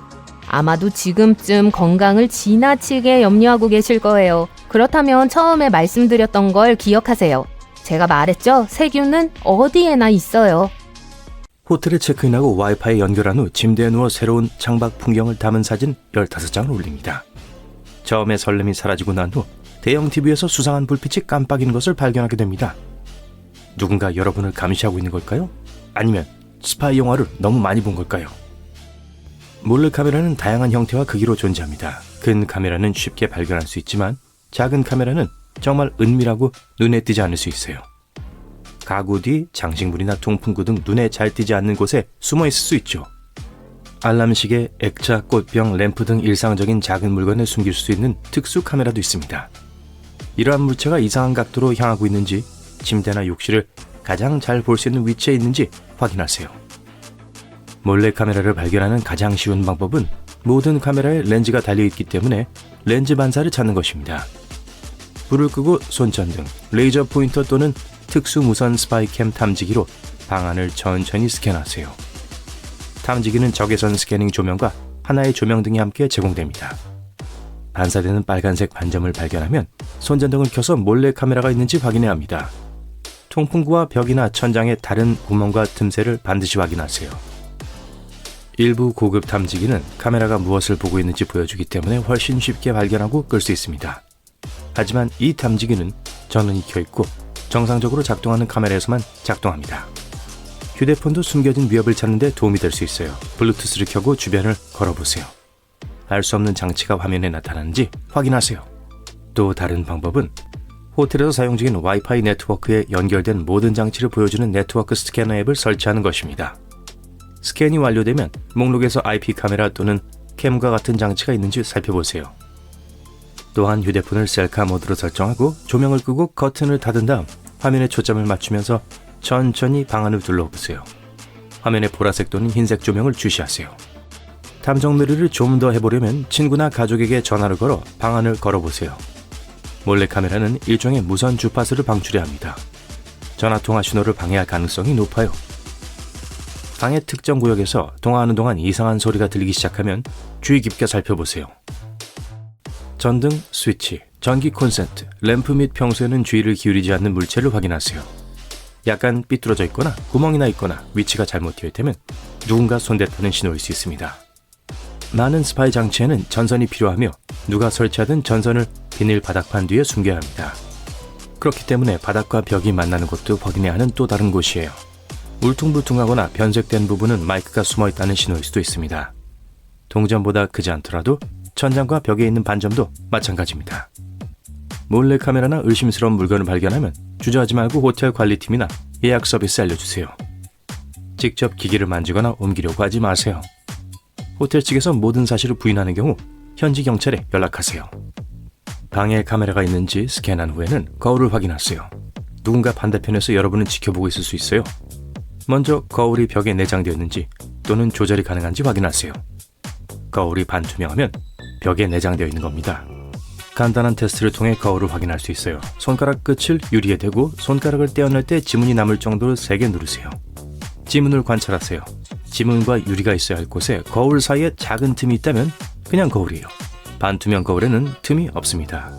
아마도 지금쯤 건강을 지나치게 염려하고 계실 거예요. 그렇다면 처음에 말씀드렸던 걸 기억하세요. 제가 말했죠? 세균은 어디에나 있어요. 호텔에 체크인하고 와이파이에 연결한 후 침대에 누워 새로운 창밖 풍경을 담은 사진 15장을 올립니다. 처음에 설렘이 사라지고 난 후 대형 TV에서 수상한 불빛이 깜빡이는 것을 발견하게 됩니다. 누군가 여러분을 감시하고 있는 걸까요? 아니면 스파이 영화를 너무 많이 본 걸까요? 몰래카메라는 다양한 형태와 크기로 존재합니다. 큰 카메라는 쉽게 발견할 수 있지만 작은 카메라는 정말 은밀하고 눈에 띄지 않을 수 있어요. 가구 뒤 장식물이나 통풍구 등 눈에 잘 띄지 않는 곳에 숨어 있을 수 있죠. 알람시계, 액자, 꽃병, 램프 등 일상적인 작은 물건을 숨길 수 있는 특수 카메라도 있습니다. 이러한 물체가 이상한 각도로 향하고 있는지 침대나 욕실을 가장 잘 볼 수 있는 위치에 있는지 확인하세요. 몰래카메라를 발견하는 가장 쉬운 방법은 모든 카메라에 렌즈가 달려있기 때문에 렌즈 반사를 찾는 것입니다. 불을 끄고 손전등, 레이저 포인터 또는 특수 무선 스파이캠 탐지기로 방안을 천천히 스캔하세요. 탐지기는 적외선 스캐닝 조명과 하나의 조명등이 함께 제공됩니다. 반사되는 빨간색 반점을 발견하면 손전등을 켜서 몰래 카메라가 있는지 확인해야 합니다. 통풍구와 벽이나 천장의 다른 구멍과 틈새를 반드시 확인하세요. 일부 고급 탐지기는 카메라가 무엇을 보고 있는지 보여주기 때문에 훨씬 쉽게 발견하고 끌 수 있습니다. 하지만 이 탐지기는 전원이 켜있고 정상적으로 작동하는 카메라에서만 작동합니다. 휴대폰도 숨겨진 위협을 찾는 데 도움이 될 수 있어요. 블루투스를 켜고 주변을 걸어보세요. 알 수 없는 장치가 화면에 나타나는지 확인하세요. 또 다른 방법은 호텔에서 사용 중인 와이파이 네트워크에 연결된 모든 장치를 보여주는 네트워크 스캐너 앱을 설치하는 것입니다. 스캔이 완료되면 목록에서 IP 카메라 또는 캠과 같은 장치가 있는지 살펴보세요. 또한 휴대폰을 셀카 모드로 설정하고 조명을 끄고 커튼을 닫은 다음 화면에 초점을 맞추면서 천천히 방안을 둘러보세요. 화면에 보라색 또는 흰색 조명을 주시하세요. 탐정놀이를 좀 더 해보려면 친구나 가족에게 전화를 걸어 방안을 걸어보세요. 몰래카메라는 일종의 무선 주파수를 방출해야 합니다. 전화통화 신호를 방해할 가능성이 높아요. 방의 특정 구역에서 통화하는 동안 이상한 소리가 들리기 시작하면 주의 깊게 살펴보세요. 전등, 스위치, 전기 콘센트, 램프 및 평소에는 주의를 기울이지 않는 물체를 확인하세요. 약간 삐뚤어져 있거나 구멍이 나 있거나 위치가 잘못되어 있다면 누군가 손댔다는 신호일 수 있습니다. 많은 스파이 장치에는 전선이 필요하며 누가 설치하든 전선을 비닐 바닥판 뒤에 숨겨야 합니다. 그렇기 때문에 바닥과 벽이 만나는 곳도 확인해야 하는 또 다른 곳이에요. 울퉁불퉁하거나 변색된 부분은 마이크가 숨어있다는 신호일 수도 있습니다. 동전보다 크지 않더라도 천장과 벽에 있는 반점도 마찬가지입니다. 몰래카메라나 의심스러운 물건을 발견하면 주저하지 말고 호텔 관리팀이나 예약 서비스 알려주세요. 직접 기기를 만지거나 옮기려고 하지 마세요. 호텔 측에서 모든 사실을 부인하는 경우 현지 경찰에 연락하세요. 방에 카메라가 있는지 스캔한 후에는 거울을 확인하세요. 누군가 반대편에서 여러분을 지켜보고 있을 수 있어요. 먼저 거울이 벽에 내장되어 있는지 또는 조절이 가능한지 확인하세요. 거울이 반투명하면 벽에 내장되어 있는 겁니다. 간단한 테스트를 통해 거울을 확인할 수 있어요. 손가락 끝을 유리에 대고 손가락을 떼어낼 때 지문이 남을 정도로 세게 누르세요. 지문을 관찰하세요. 지문과 유리가 있어야 할 곳에 거울 사이에 작은 틈이 있다면 그냥 거울이에요. 반투명 거울에는 틈이 없습니다.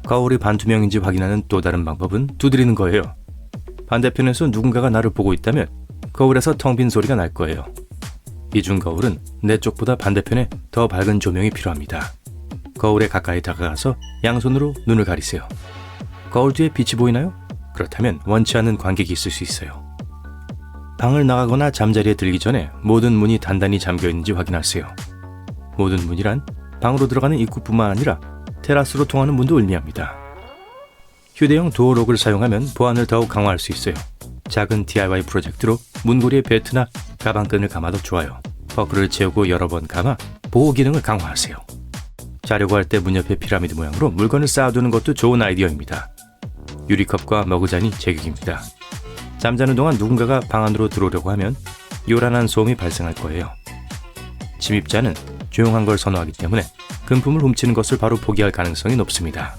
거울이 반투명인지 확인하는 또 다른 방법은 두드리는 거예요. 반대편에서 누군가가 나를 보고 있다면 거울에서 텅 빈 소리가 날 거예요. 이중 거울은 내 쪽보다 반대편에 더 밝은 조명이 필요합니다. 거울에 가까이 다가가서 양손으로 눈을 가리세요. 거울 뒤에 빛이 보이나요? 그렇다면 원치 않는 관객이 있을 수 있어요. 방을 나가거나 잠자리에 들기 전에 모든 문이 단단히 잠겨 있는지 확인하세요. 모든 문이란 방으로 들어가는 입구뿐만 아니라 테라스로 통하는 문도 의미합니다. 휴대용 도어록을 사용하면 보안을 더욱 강화할 수 있어요. 작은 DIY 프로젝트로 문고리에 벨트나 가방끈을 감아도 좋아요. 버클을 채우고 여러 번 감아 보호 기능을 강화하세요. 자려고 할 때 문 옆에 피라미드 모양으로 물건을 쌓아두는 것도 좋은 아이디어입니다. 유리컵과 머그잔이 제격입니다. 잠자는 동안 누군가가 방 안으로 들어오려고 하면 요란한 소음이 발생할 거예요. 침입자는 조용한 걸 선호하기 때문에 금품을 훔치는 것을 바로 포기할 가능성이 높습니다.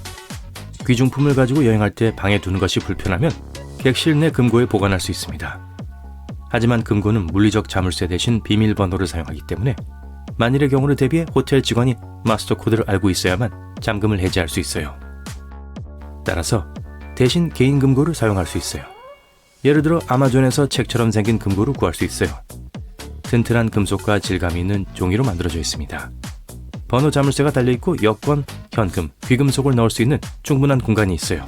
귀중품을 가지고 여행할 때 방에 두는 것이 불편하면 객실 내 금고에 보관할 수 있습니다. 하지만 금고는 물리적 자물쇠 대신 비밀번호를 사용하기 때문에 만일의 경우를 대비해 호텔 직원이 마스터 코드를 알고 있어야만 잠금을 해제할 수 있어요. 따라서 대신 개인 금고를 사용할 수 있어요. 예를 들어 아마존에서 책처럼 생긴 금고를 구할 수 있어요. 튼튼한 금속과 질감이 있는 종이로 만들어져 있습니다. 번호 자물쇠가 달려있고 여권, 현금, 귀금속을 넣을 수 있는 충분한 공간이 있어요.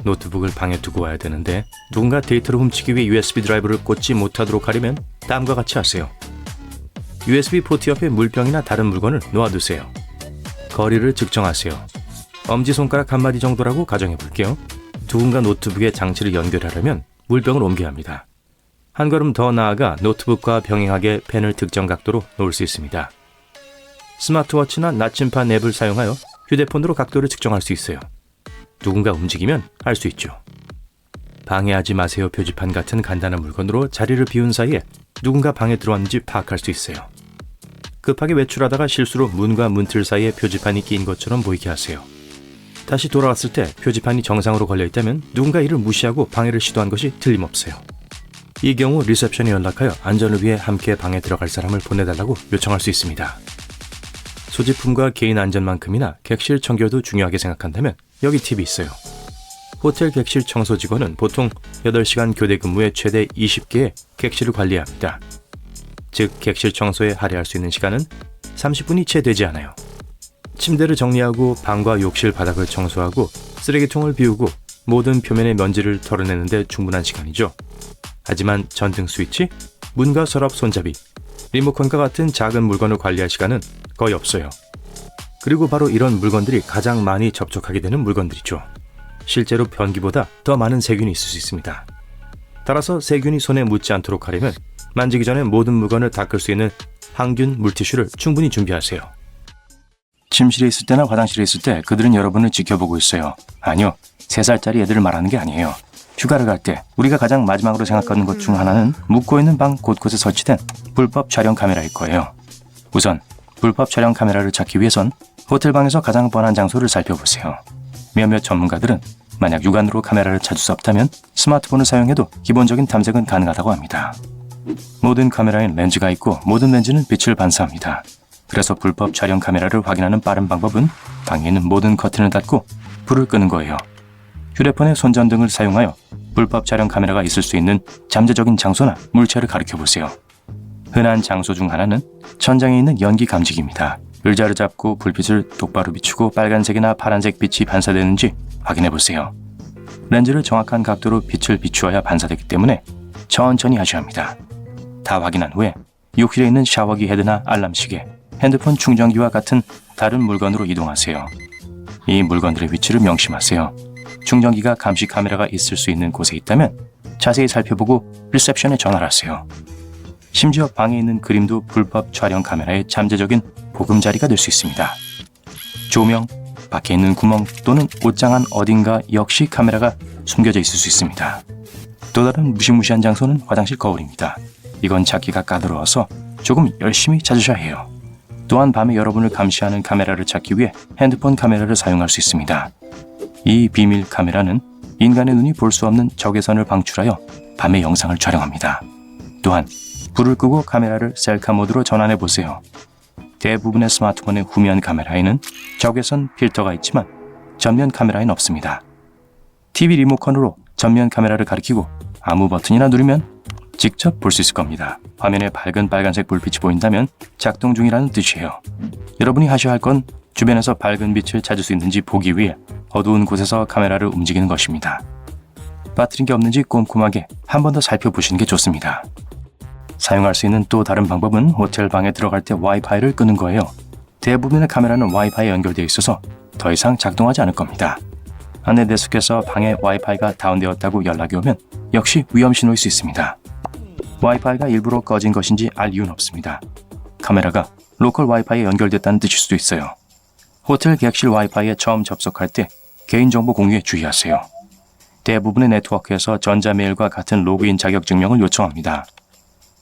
노트북을 방에 두고 와야 되는데 누군가 데이터를 훔치기 위해 USB 드라이브를 꽂지 못하도록 하려면 다음과 같이 하세요. USB 포트 옆에 물병이나 다른 물건을 놓아두세요. 거리를 측정하세요. 엄지손가락 한 마디 정도라고 가정해 볼게요. 누군가 노트북에 장치를 연결하려면 물병을 옮겨야 합니다. 한 걸음 더 나아가 노트북과 병행하게 펜을 특정 각도로 놓을 수 있습니다. 스마트워치나 나침반 앱을 사용하여 휴대폰으로 각도를 측정할 수 있어요. 누군가 움직이면 알 수 있죠. 방해하지 마세요 표지판 같은 간단한 물건으로 자리를 비운 사이에 누군가 방에 들어왔는지 파악할 수 있어요. 급하게 외출하다가 실수로 문과 문틀 사이에 표지판이 끼인 것처럼 보이게 하세요. 다시 돌아왔을 때 표지판이 정상으로 걸려있다면 누군가 이를 무시하고 방해를 시도한 것이 틀림없어요. 이 경우 리셉션에 연락하여 안전을 위해 함께 방에 들어갈 사람을 보내달라고 요청할 수 있습니다. 소지품과 개인 안전만큼이나 객실 청결도 중요하게 생각한다면 여기 팁이 있어요. 호텔 객실 청소 직원은 보통 8시간 교대 근무에 최대 20개의 객실을 관리해야 합니다. 즉 객실 청소에 할애할 수 있는 시간은 30분이 채 되지 않아요. 침대를 정리하고 방과 욕실 바닥을 청소하고 쓰레기통을 비우고 모든 표면의 먼지를 털어내는데 충분한 시간이죠. 하지만 전등 스위치, 문과 서랍 손잡이, 리모컨과 같은 작은 물건을 관리할 시간은 거의 없어요. 그리고 바로 이런 물건들이 가장 많이 접촉하게 되는 물건들이죠. 실제로 변기보다 더 많은 세균이 있을 수 있습니다. 따라서 세균이 손에 묻지 않도록 하려면 만지기 전에 모든 물건을 닦을 수 있는 항균 물티슈를 충분히 준비하세요. 침실에 있을 때나 화장실에 있을 때 그들은 여러분을 지켜보고 있어요. 아니요, 3살짜리 애들을 말하는 게 아니에요. 휴가를 갈 때 우리가 가장 마지막으로 생각하는 것 중 하나는 묵고 있는 방 곳곳에 설치된 불법 촬영 카메라일 거예요. 우선 불법 촬영 카메라를 찾기 위해선 호텔 방에서 가장 뻔한 장소를 살펴보세요. 몇몇 전문가들은 만약 육안으로 카메라를 찾을 수 없다면 스마트폰을 사용해도 기본적인 탐색은 가능하다고 합니다. 모든 카메라엔 렌즈가 있고 모든 렌즈는 빛을 반사합니다. 그래서 불법 촬영 카메라를 확인하는 빠른 방법은 방에 있는 모든 커튼을 닫고 불을 끄는 거예요. 휴대폰의 손전등을 사용하여 불법 촬영 카메라가 있을 수 있는 잠재적인 장소나 물체를 가리켜 보세요. 흔한 장소 중 하나는 천장에 있는 연기 감지기입니다. 의자를 잡고 불빛을 똑바로 비추고 빨간색이나 파란색 빛이 반사되는지 확인해 보세요. 렌즈를 정확한 각도로 빛을 비추어야 반사되기 때문에 천천히 하셔야 합니다. 다 확인한 후에 욕실에 있는 샤워기 헤드나 알람 시계, 핸드폰 충전기와 같은 다른 물건으로 이동하세요. 이 물건들의 위치를 명심하세요. 충전기가 감시 카메라가 있을 수 있는 곳에 있다면 자세히 살펴보고 리셉션에 전화를 하세요. 심지어 방에 있는 그림도 불법 촬영 카메라의 잠재적인 보금자리가 될 수 있습니다. 조명, 밖에 있는 구멍 또는 옷장 안 어딘가 역시 카메라가 숨겨져 있을 수 있습니다. 또 다른 무시무시한 장소는 화장실 거울입니다. 이건 찾기가 까다로워서 조금 열심히 찾으셔야 해요. 또한 밤에 여러분을 감시하는 카메라를 찾기 위해 핸드폰 카메라를 사용할 수 있습니다. 이 비밀 카메라는 인간의 눈이 볼 수 없는 적외선을 방출하여 밤에 영상을 촬영합니다. 또한 불을 끄고 카메라를 셀카 모드로 전환해 보세요. 대부분의 스마트폰의 후면 카메라에는 적외선 필터가 있지만 전면 카메라에는 없습니다. TV 리모컨으로 전면 카메라를 가리키고 아무 버튼이나 누르면 직접 볼 수 있을 겁니다. 화면에 밝은 빨간색 불빛이 보인다면 작동 중이라는 뜻이에요. 여러분이 하셔야 할 건 주변에서 밝은 빛을 찾을 수 있는지 보기 위해 어두운 곳에서 카메라를 움직이는 것입니다. 빠뜨린 게 없는지 꼼꼼하게 한 번 더 살펴보시는 게 좋습니다. 사용할 수 있는 또 다른 방법은 호텔 방에 들어갈 때 와이파이를 끄는 거예요. 대부분의 카메라는 와이파이에 연결되어 있어서 더 이상 작동하지 않을 겁니다. 안내 데스크에서 방에 와이파이가 다운되었다고 연락이 오면 역시 위험 신호일 수 있습니다. 와이파이가 일부러 꺼진 것인지 알 이유는 없습니다. 카메라가 로컬 와이파이에 연결됐다는 뜻일 수도 있어요. 호텔 객실 와이파이에 처음 접속할 때 개인정보 공유에 주의하세요. 대부분의 네트워크에서 전자메일과 같은 로그인 자격증명을 요청합니다.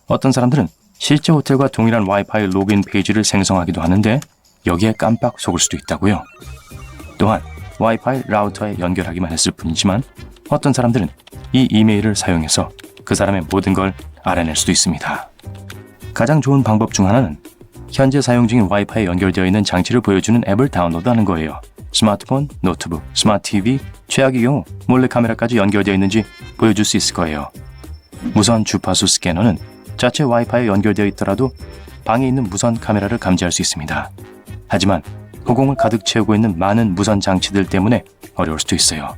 어떤 사람들은 실제 호텔과 동일한 와이파이 로그인 페이지를 생성하기도 하는데 여기에 깜빡 속을 수도 있다고요. 또한 와이파이 라우터에 연결하기만 했을 뿐이지만 어떤 사람들은 이 이메일을 사용해서 그 사람의 모든 걸 알아낼 수도 있습니다. 가장 좋은 방법 중 하나는 현재 사용 중인 와이파이에 연결되어 있는 장치를 보여주는 앱을 다운로드하는 거예요. 스마트폰, 노트북, 스마트 TV, 최악의 경우 몰래카메라까지 연결되어 있는지 보여줄 수 있을 거예요. 무선 주파수 스캐너는 자체 와이파이에 연결되어 있더라도 방에 있는 무선 카메라를 감지할 수 있습니다. 하지만 허공을 가득 채우고 있는 많은 무선 장치들 때문에 어려울 수도 있어요.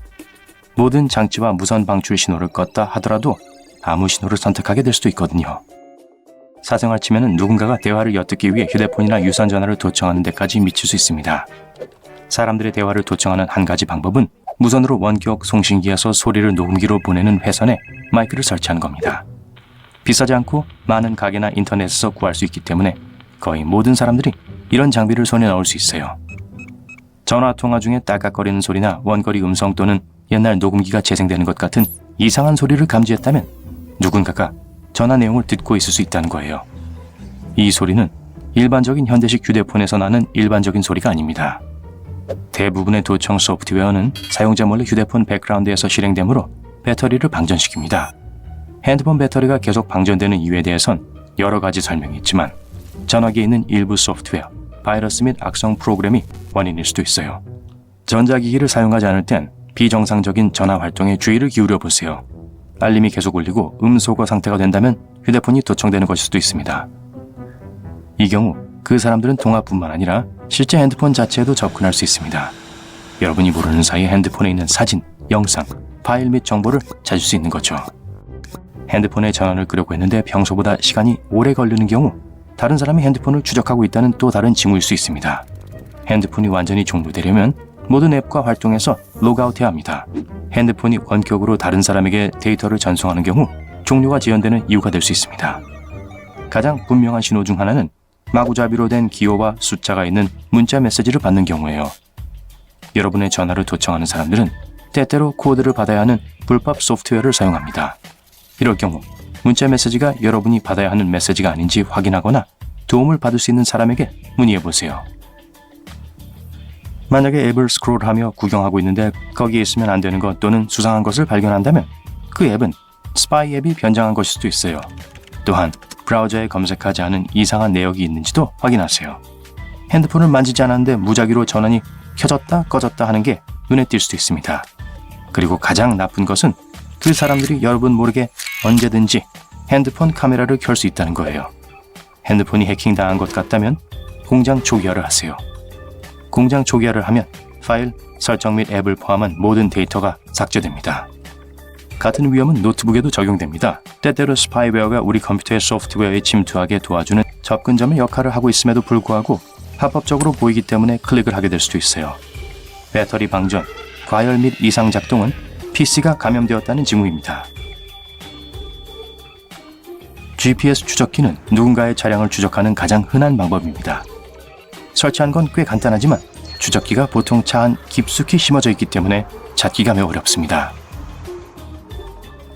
모든 장치와 무선 방출 신호를 껐다 하더라도 아무 신호를 선택하게 될 수도 있거든요. 사생활 침해는 누군가가 대화를 엿듣기 위해 휴대폰이나 유선 전화를 도청하는 데까지 미칠 수 있습니다. 사람들의 대화를 도청하는 한 가지 방법은 무선으로 원격 송신기에서 소리를 녹음기로 보내는 회선에 마이크를 설치하는 겁니다. 비싸지 않고 많은 가게나 인터넷에서 구할 수 있기 때문에 거의 모든 사람들이 이런 장비를 손에 넣을 수 있어요. 전화 통화 중에 딸깍거리는 소리나 원거리 음성 또는 옛날 녹음기가 재생되는 것 같은 이상한 소리를 감지했다면 누군가가 전화 내용을 듣고 있을 수 있다는 거예요. 이 소리는 일반적인 현대식 휴대폰에서 나는 일반적인 소리가 아닙니다. 대부분의 도청 소프트웨어는 사용자 몰래 휴대폰 백그라운드에서 실행되므로 배터리를 방전시킵니다. 핸드폰 배터리가 계속 방전되는 이유에 대해선 여러 가지 설명이 있지만 전화기에 있는 일부 소프트웨어, 바이러스 및 악성 프로그램이 원인일 수도 있어요. 전자기기를 사용하지 않을 땐 비정상적인 전화 활동에 주의를 기울여 보세요. 알림이 계속 울리고 음소거 상태가 된다면 휴대폰이 도청되는 것일 수도 있습니다. 이 경우 그 사람들은 통화뿐만 아니라 실제 핸드폰 자체에도 접근할 수 있습니다. 여러분이 모르는 사이에 핸드폰에 있는 사진, 영상, 파일 및 정보를 찾을 수 있는 거죠. 핸드폰에 전화를 끄려고 했는데 평소보다 시간이 오래 걸리는 경우 다른 사람이 핸드폰을 추적하고 있다는 또 다른 징후일 수 있습니다. 핸드폰이 완전히 종료되려면 모든 앱과 활동에서 로그아웃해야 합니다. 핸드폰이 원격으로 다른 사람에게 데이터를 전송하는 경우 종료가 지연되는 이유가 될 수 있습니다. 가장 분명한 신호 중 하나는 마구잡이로 된 기호와 숫자가 있는 문자 메시지를 받는 경우예요. 여러분의 전화를 도청하는 사람들은 때때로 코드를 받아야 하는 불법 소프트웨어를 사용합니다. 이럴 경우 문자 메시지가 여러분이 받아야 하는 메시지가 아닌지 확인하거나 도움을 받을 수 있는 사람에게 문의해보세요. 만약에 앱을 스크롤하며 구경하고 있는데 거기에 있으면 안 되는 것 또는 수상한 것을 발견한다면 그 앱은 스파이 앱이 변장한 것일 수도 있어요. 또한 브라우저에 검색하지 않은 이상한 내역이 있는지도 확인하세요. 핸드폰을 만지지 않았는데 무작위로 전원이 켜졌다 꺼졌다 하는 게 눈에 띌 수도 있습니다. 그리고 가장 나쁜 것은 그 사람들이 여러분 모르게 언제든지 핸드폰 카메라를 켤 수 있다는 거예요. 핸드폰이 해킹당한 것 같다면 공장 초기화를 하세요. 공장 초기화를 하면 파일, 설정 및 앱을 포함한 모든 데이터가 삭제됩니다. 같은 위험은 노트북에도 적용됩니다. 때때로 스파이웨어가 우리 컴퓨터의 소프트웨어에 침투하게 도와주는 접근점의 역할을 하고 있음에도 불구하고 합법적으로 보이기 때문에 클릭을 하게 될 수도 있어요. 배터리 방전, 과열 및 이상 작동은 PC가 감염되었다는 징후입니다. GPS 추적기는 누군가의 차량을 추적하는 가장 흔한 방법입니다. 설치한 건 꽤 간단하지만 추적기가 보통 차 안 깊숙이 심어져 있기 때문에 찾기가 매우 어렵습니다.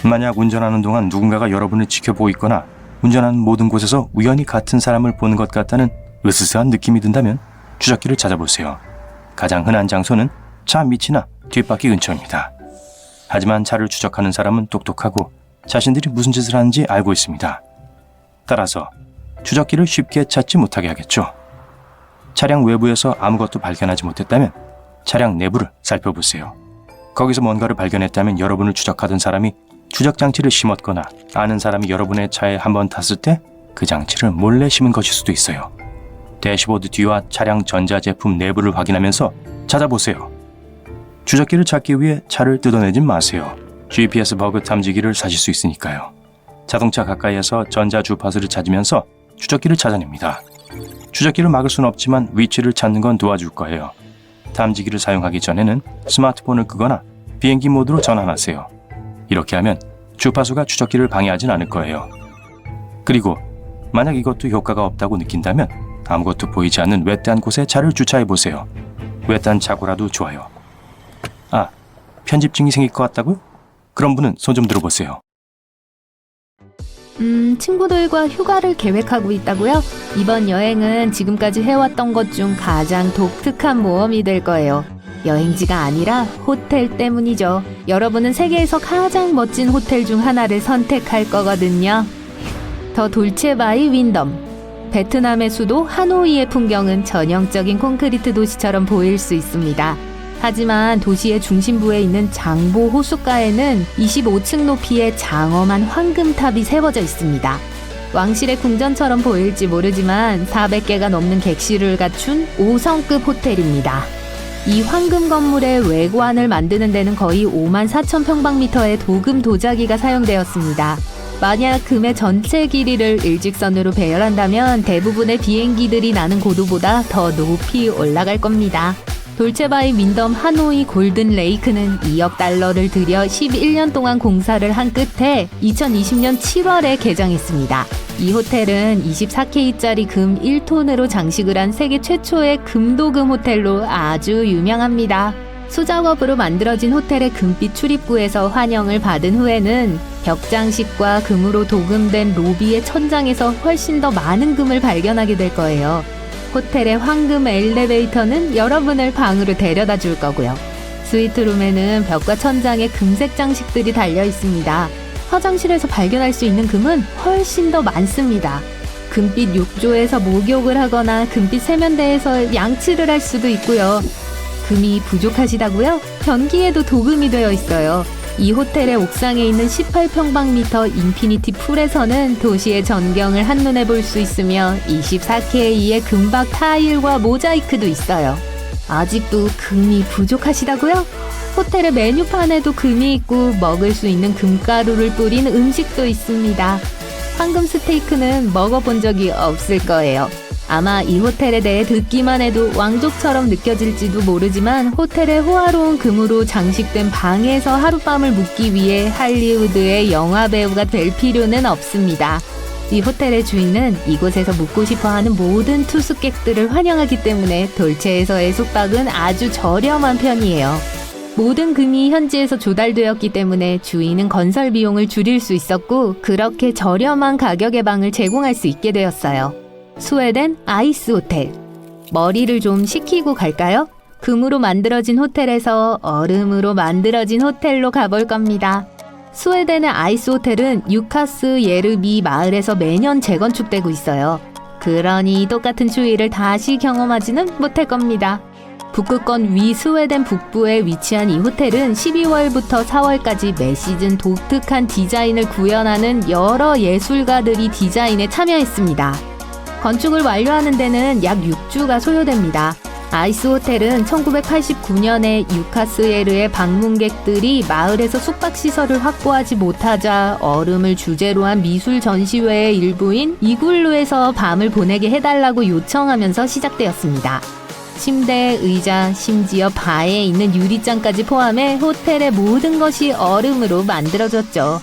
만약 운전하는 동안 누군가가 여러분을 지켜보고 있거나 운전하는 모든 곳에서 우연히 같은 사람을 보는 것 같다는 으스스한 느낌이 든다면 추적기를 찾아보세요. 가장 흔한 장소는 차 밑이나 뒷바퀴 근처입니다. 하지만 차를 추적하는 사람은 똑똑하고 자신들이 무슨 짓을 하는지 알고 있습니다. 따라서 추적기를 쉽게 찾지 못하게 하겠죠. 차량 외부에서 아무것도 발견하지 못했다면 차량 내부를 살펴보세요. 거기서 뭔가를 발견했다면 여러분을 추적하던 사람이 추적 장치를 심었거나 아는 사람이 여러분의 차에 한번 탔을 때 그 장치를 몰래 심은 것일 수도 있어요. 대시보드 뒤와 차량 전자제품 내부를 확인하면서 찾아보세요. 추적기를 찾기 위해 차를 뜯어내지 마세요. GPS 버그 탐지기를 사실 수 있으니까요. 자동차 가까이에서 전자주파수를 찾으면서 추적기를 찾아냅니다. 추적기를 막을 수는 없지만 위치를 찾는 건 도와줄 거예요. 탐지기를 사용하기 전에는 스마트폰을 끄거나 비행기 모드로 전환하세요. 이렇게 하면 주파수가 추적기를 방해하진 않을 거예요. 그리고 만약 이것도 효과가 없다고 느낀다면 아무것도 보이지 않는 외딴 곳에 차를 주차해보세요. 외딴 차고라도 좋아요. 아, 편집증이 생길 것 같다고요? 그런 분은 손 좀 들어보세요. 친구들과 휴가를 계획하고 있다고요? 이번 여행은 지금까지 해왔던 것 중 가장 독특한 모험이 될 거예요. 여행지가 아니라 호텔 때문이죠. 여러분은 세계에서 가장 멋진 호텔 중 하나를 선택할 거거든요. 더 돌체바이 윈덤. 베트남의 수도 하노이의 풍경은 전형적인 콘크리트 도시처럼 보일 수 있습니다. 하지만 도시의 중심부에 있는 장보 호숫가에는 25층 높이의 장엄한 황금탑이 세워져 있습니다. 왕실의 궁전처럼 보일지 모르지만 400개가 넘는 객실을 갖춘 5성급 호텔입니다. 이 황금 건물의 외관을 만드는 데는 거의 54,000평방미터의 도금 도자기가 사용되었습니다. 만약 금의 전체 길이를 일직선으로 배열한다면 대부분의 비행기들이 나는 고도보다 더 높이 올라갈 겁니다. 돌체바이 윈덤 하노이 골든 레이크는 2억 달러를 들여 11년 동안 공사를 한 끝에 2020년 7월에 개장했습니다. 이 호텔은 24K짜리 금 1톤으로 장식을 한 세계 최초의 금도금 호텔로 아주 유명합니다. 수작업으로 만들어진 호텔의 금빛 출입구에서 환영을 받은 후에는 벽 장식과 금으로 도금된 로비의 천장에서 훨씬 더 많은 금을 발견하게 될 거예요. 호텔의 황금 엘리베이터는 여러분을 방으로 데려다 줄 거고요. 스위트룸에는 벽과 천장에 금색 장식들이 달려 있습니다. 화장실에서 발견할 수 있는 금은 훨씬 더 많습니다. 금빛 욕조에서 목욕을 하거나 금빛 세면대에서 양치를 할 수도 있고요. 금이 부족하시다고요? 변기에도 도금이 되어 있어요. 이 호텔의 옥상에 있는 18평방미터 인피니티 풀에서는 도시의 전경을 한눈에 볼 수 있으며 24K의 금박 타일과 모자이크도 있어요. 아직도 금이 부족하시다고요? 호텔의 메뉴판에도 금이 있고 먹을 수 있는 금가루를 뿌린 음식도 있습니다. 황금 스테이크는 먹어본 적이 없을 거예요. 아마 이 호텔에 대해 듣기만 해도 왕족처럼 느껴질지도 모르지만 호텔의 호화로운 금으로 장식된 방에서 하룻밤을 묵기 위해 할리우드의 영화배우가 될 필요는 없습니다. 이 호텔의 주인은 이곳에서 묵고 싶어하는 모든 투숙객들을 환영하기 때문에 돌체에서의 숙박은 아주 저렴한 편이에요. 모든 금이 현지에서 조달되었기 때문에 주인은 건설 비용을 줄일 수 있었고 그렇게 저렴한 가격의 방을 제공할 수 있게 되었어요. 스웨덴 아이스 호텔. 머리를 좀 식히고 갈까요? 금으로 만들어진 호텔에서 얼음으로 만들어진 호텔로 가볼 겁니다. 스웨덴의 아이스 호텔은 유카스 예르비 마을에서 매년 재건축되고 있어요. 그러니 똑같은 추위를 다시 경험하지는 못할 겁니다. 북극권 위 스웨덴 북부에 위치한 이 호텔은 12월부터 4월까지 매 시즌 독특한 디자인을 구현하는 여러 예술가들이 디자인에 참여했습니다. 건축을 완료하는 데는 약 6주가 소요됩니다. 아이스 호텔은 1989년에 유카스예르의 방문객들이 마을에서 숙박시설을 확보하지 못하자 얼음을 주제로 한 미술 전시회의 일부인 이글루에서 밤을 보내게 해달라고 요청하면서 시작되었습니다. 침대, 의자, 심지어 바에 있는 유리잔까지 포함해 호텔의 모든 것이 얼음으로 만들어졌죠.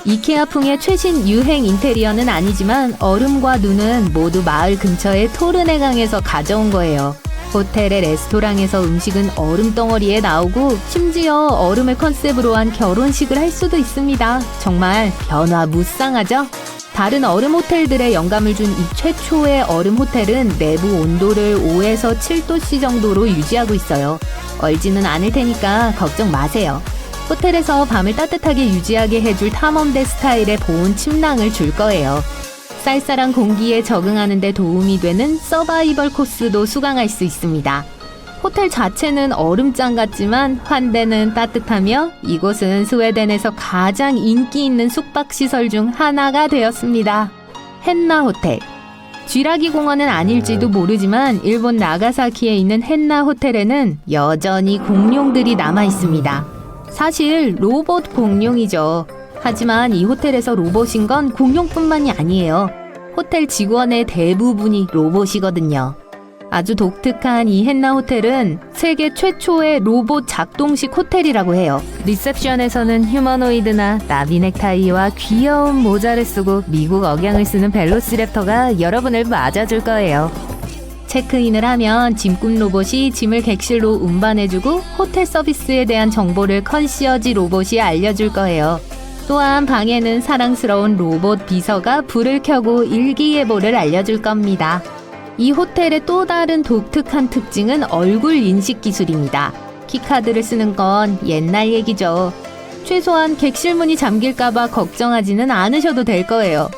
이케아풍의 최신 유행 인테리어는 아니지만 얼음과 눈은 모두 마을 근처의 토르네강에서 가져온 거예요. 호텔의 레스토랑에서 음식은 얼음 덩어리에 나오고 심지어 얼음을 컨셉으로 한 결혼식을 할 수도 있습니다. 정말 변화무쌍하죠? 다른 얼음 호텔들의 영감을 준 이 최초의 얼음 호텔은 내부 온도를 5에서 7도씨 정도로 유지하고 있어요. 얼지는 않을 테니까 걱정 마세요. 호텔에서 밤을 따뜻하게 유지하게 해줄 탐험대 스타일의 보온 침낭을 줄 거예요. 쌀쌀한 공기에 적응하는 데 도움이 되는 서바이벌 코스도 수강할 수 있습니다. 호텔 자체는 얼음장 같지만 환대는 따뜻하며 이곳은 스웨덴에서 가장 인기 있는 숙박시설 중 하나가 되었습니다. 헨나 호텔. 쥐라기 공원은 아닐지도 모르지만 일본 나가사키에 있는 헨나 호텔에는 여전히 공룡들이 남아 있습니다. 사실 로봇 공룡이죠. 하지만 이 호텔에서 로봇인 건 공룡뿐만이 아니에요. 호텔 직원의 대부분이 로봇이거든요. 아주 독특한 이 헨나 호텔은 세계 최초의 로봇 작동식 호텔이라고 해요. 리셉션에서는 휴머노이드나 나비 넥타이와 귀여운 모자를 쓰고 미국 억양을 쓰는 벨로시랩터가 여러분을 맞아줄 거예요. 체크인을 하면 짐꾼 로봇이 짐을 객실로 운반해주고 호텔 서비스에 대한 정보를 컨시어지 로봇이 알려줄 거예요. 또한 방에는 사랑스러운 로봇 비서가 불을 켜고 일기예보를 알려줄 겁니다. 이 호텔의 또 다른 독특한 특징은 얼굴 인식 기술입니다. 키카드를 쓰는 건 옛날 얘기죠. 최소한 객실 문이 잠길까봐 걱정하지는 않으셔도 될 거예요.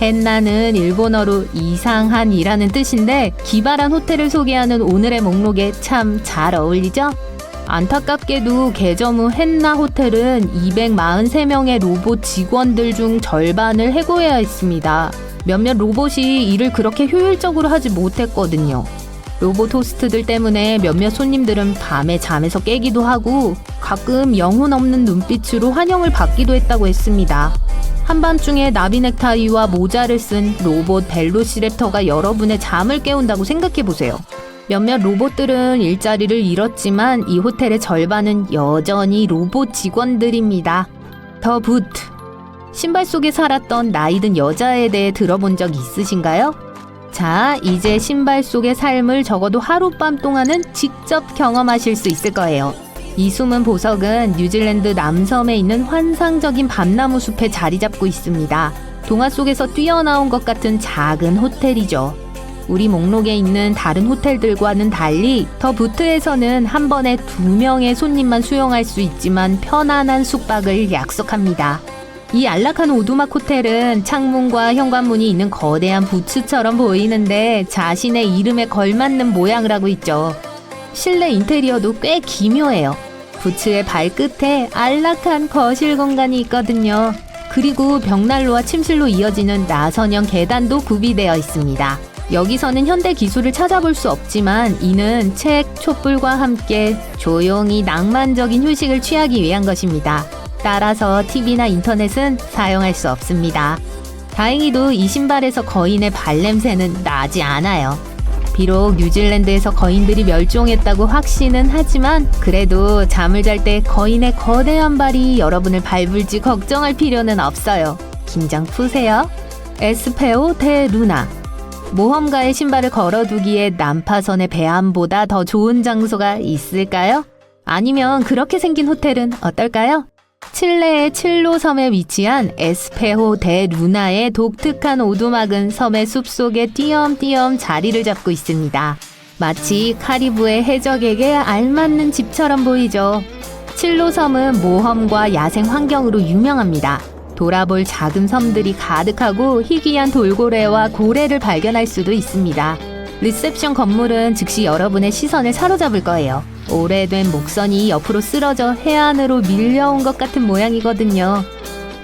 헨나는 일본어로 이상한이라는 뜻인데 기발한 호텔을 소개하는 오늘의 목록에 참 잘 어울리죠? 안타깝게도 개점 후 헨나 호텔은 243명의 로봇 직원들 중 절반을 해고해야 했습니다. 몇몇 로봇이 일을 그렇게 효율적으로 하지 못했거든요. 로봇 호스트들 때문에 몇몇 손님들은 밤에 잠에서 깨기도 하고 가끔 영혼 없는 눈빛으로 환영을 받기도 했다고 했습니다. 한밤중에 나비 넥타이와 모자를 쓴 로봇 벨로시랩터가 여러분의 잠을 깨운다고 생각해보세요. 몇몇 로봇들은 일자리를 잃었지만 이 호텔의 절반은 여전히 로봇 직원들입니다. 더 부트. 신발 속에 살았던 나이든 여자에 대해 들어본 적 있으신가요? 자, 이제 신발 속의 삶을 적어도 하룻밤 동안은 직접 경험하실 수 있을 거예요. 이 숨은 보석은 뉴질랜드 남섬에 있는 환상적인 밤나무 숲에 자리 잡고 있습니다. 동화 속에서 뛰어나온 것 같은 작은 호텔이죠. 우리 목록에 있는 다른 호텔들과는 달리 더 부트에서는 한 번에 2명의 손님만 수용할 수 있지만 편안한 숙박을 약속합니다. 이 안락한 오두막 호텔은 창문과 현관문이 있는 거대한 부츠처럼 보이는데 자신의 이름에 걸맞는 모양을 하고 있죠. 실내 인테리어도 꽤 기묘해요. 부츠의 발끝에 안락한 거실 공간이 있거든요. 그리고 벽난로와 침실로 이어지는 나선형 계단도 구비되어 있습니다. 여기서는 현대 기술을 찾아볼 수 없지만 이는 책, 촛불과 함께 조용히 낭만적인 휴식을 취하기 위한 것입니다. 따라서 TV나 인터넷은 사용할 수 없습니다. 다행히도 이 신발에서 거인의 발냄새는 나지 않아요. 비록 뉴질랜드에서 거인들이 멸종했다고 확신은 하지만 그래도 잠을 잘 때 거인의 거대한 발이 여러분을 밟을지 걱정할 필요는 없어요. 긴장 푸세요. 에스페오 데 루나. 모험가의 신발을 걸어두기에 난파선의 배암보다 더 좋은 장소가 있을까요? 아니면 그렇게 생긴 호텔은 어떨까요? 칠레의 칠로 섬에 위치한 에스페호 데 루나의 독특한 오두막은 섬의 숲속에 띄엄띄엄 자리를 잡고 있습니다. 마치 카리브의 해적에게 알맞는 집처럼 보이죠. 칠로 섬은 모험과 야생 환경으로 유명합니다. 돌아볼 작은 섬들이 가득하고 희귀한 돌고래와 고래를 발견할 수도 있습니다. 리셉션 건물은 즉시 여러분의 시선을 사로잡을 거예요. 오래된 목선이 옆으로 쓰러져 해안으로 밀려온 것 같은 모양이거든요.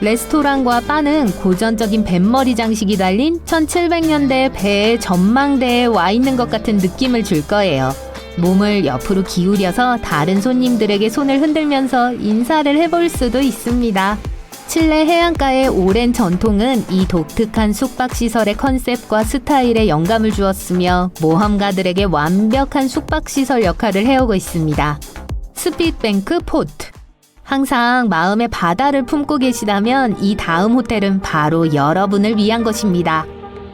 레스토랑과 바는 고전적인 뱃머리 장식이 달린 1700년대 배의 전망대에 와 있는 것 같은 느낌을 줄 거예요. 몸을 옆으로 기울여서 다른 손님들에게 손을 흔들면서 인사를 해볼 수도 있습니다. 칠레 해안가의 오랜 전통은 이 독특한 숙박시설의 컨셉과 스타일에 영감을 주었으며 모험가들에게 완벽한 숙박시설 역할을 해오고 있습니다. 스핏뱅크 포트. 항상 마음에 바다를 품고 계시다면 이 다음 호텔은 바로 여러분을 위한 것입니다.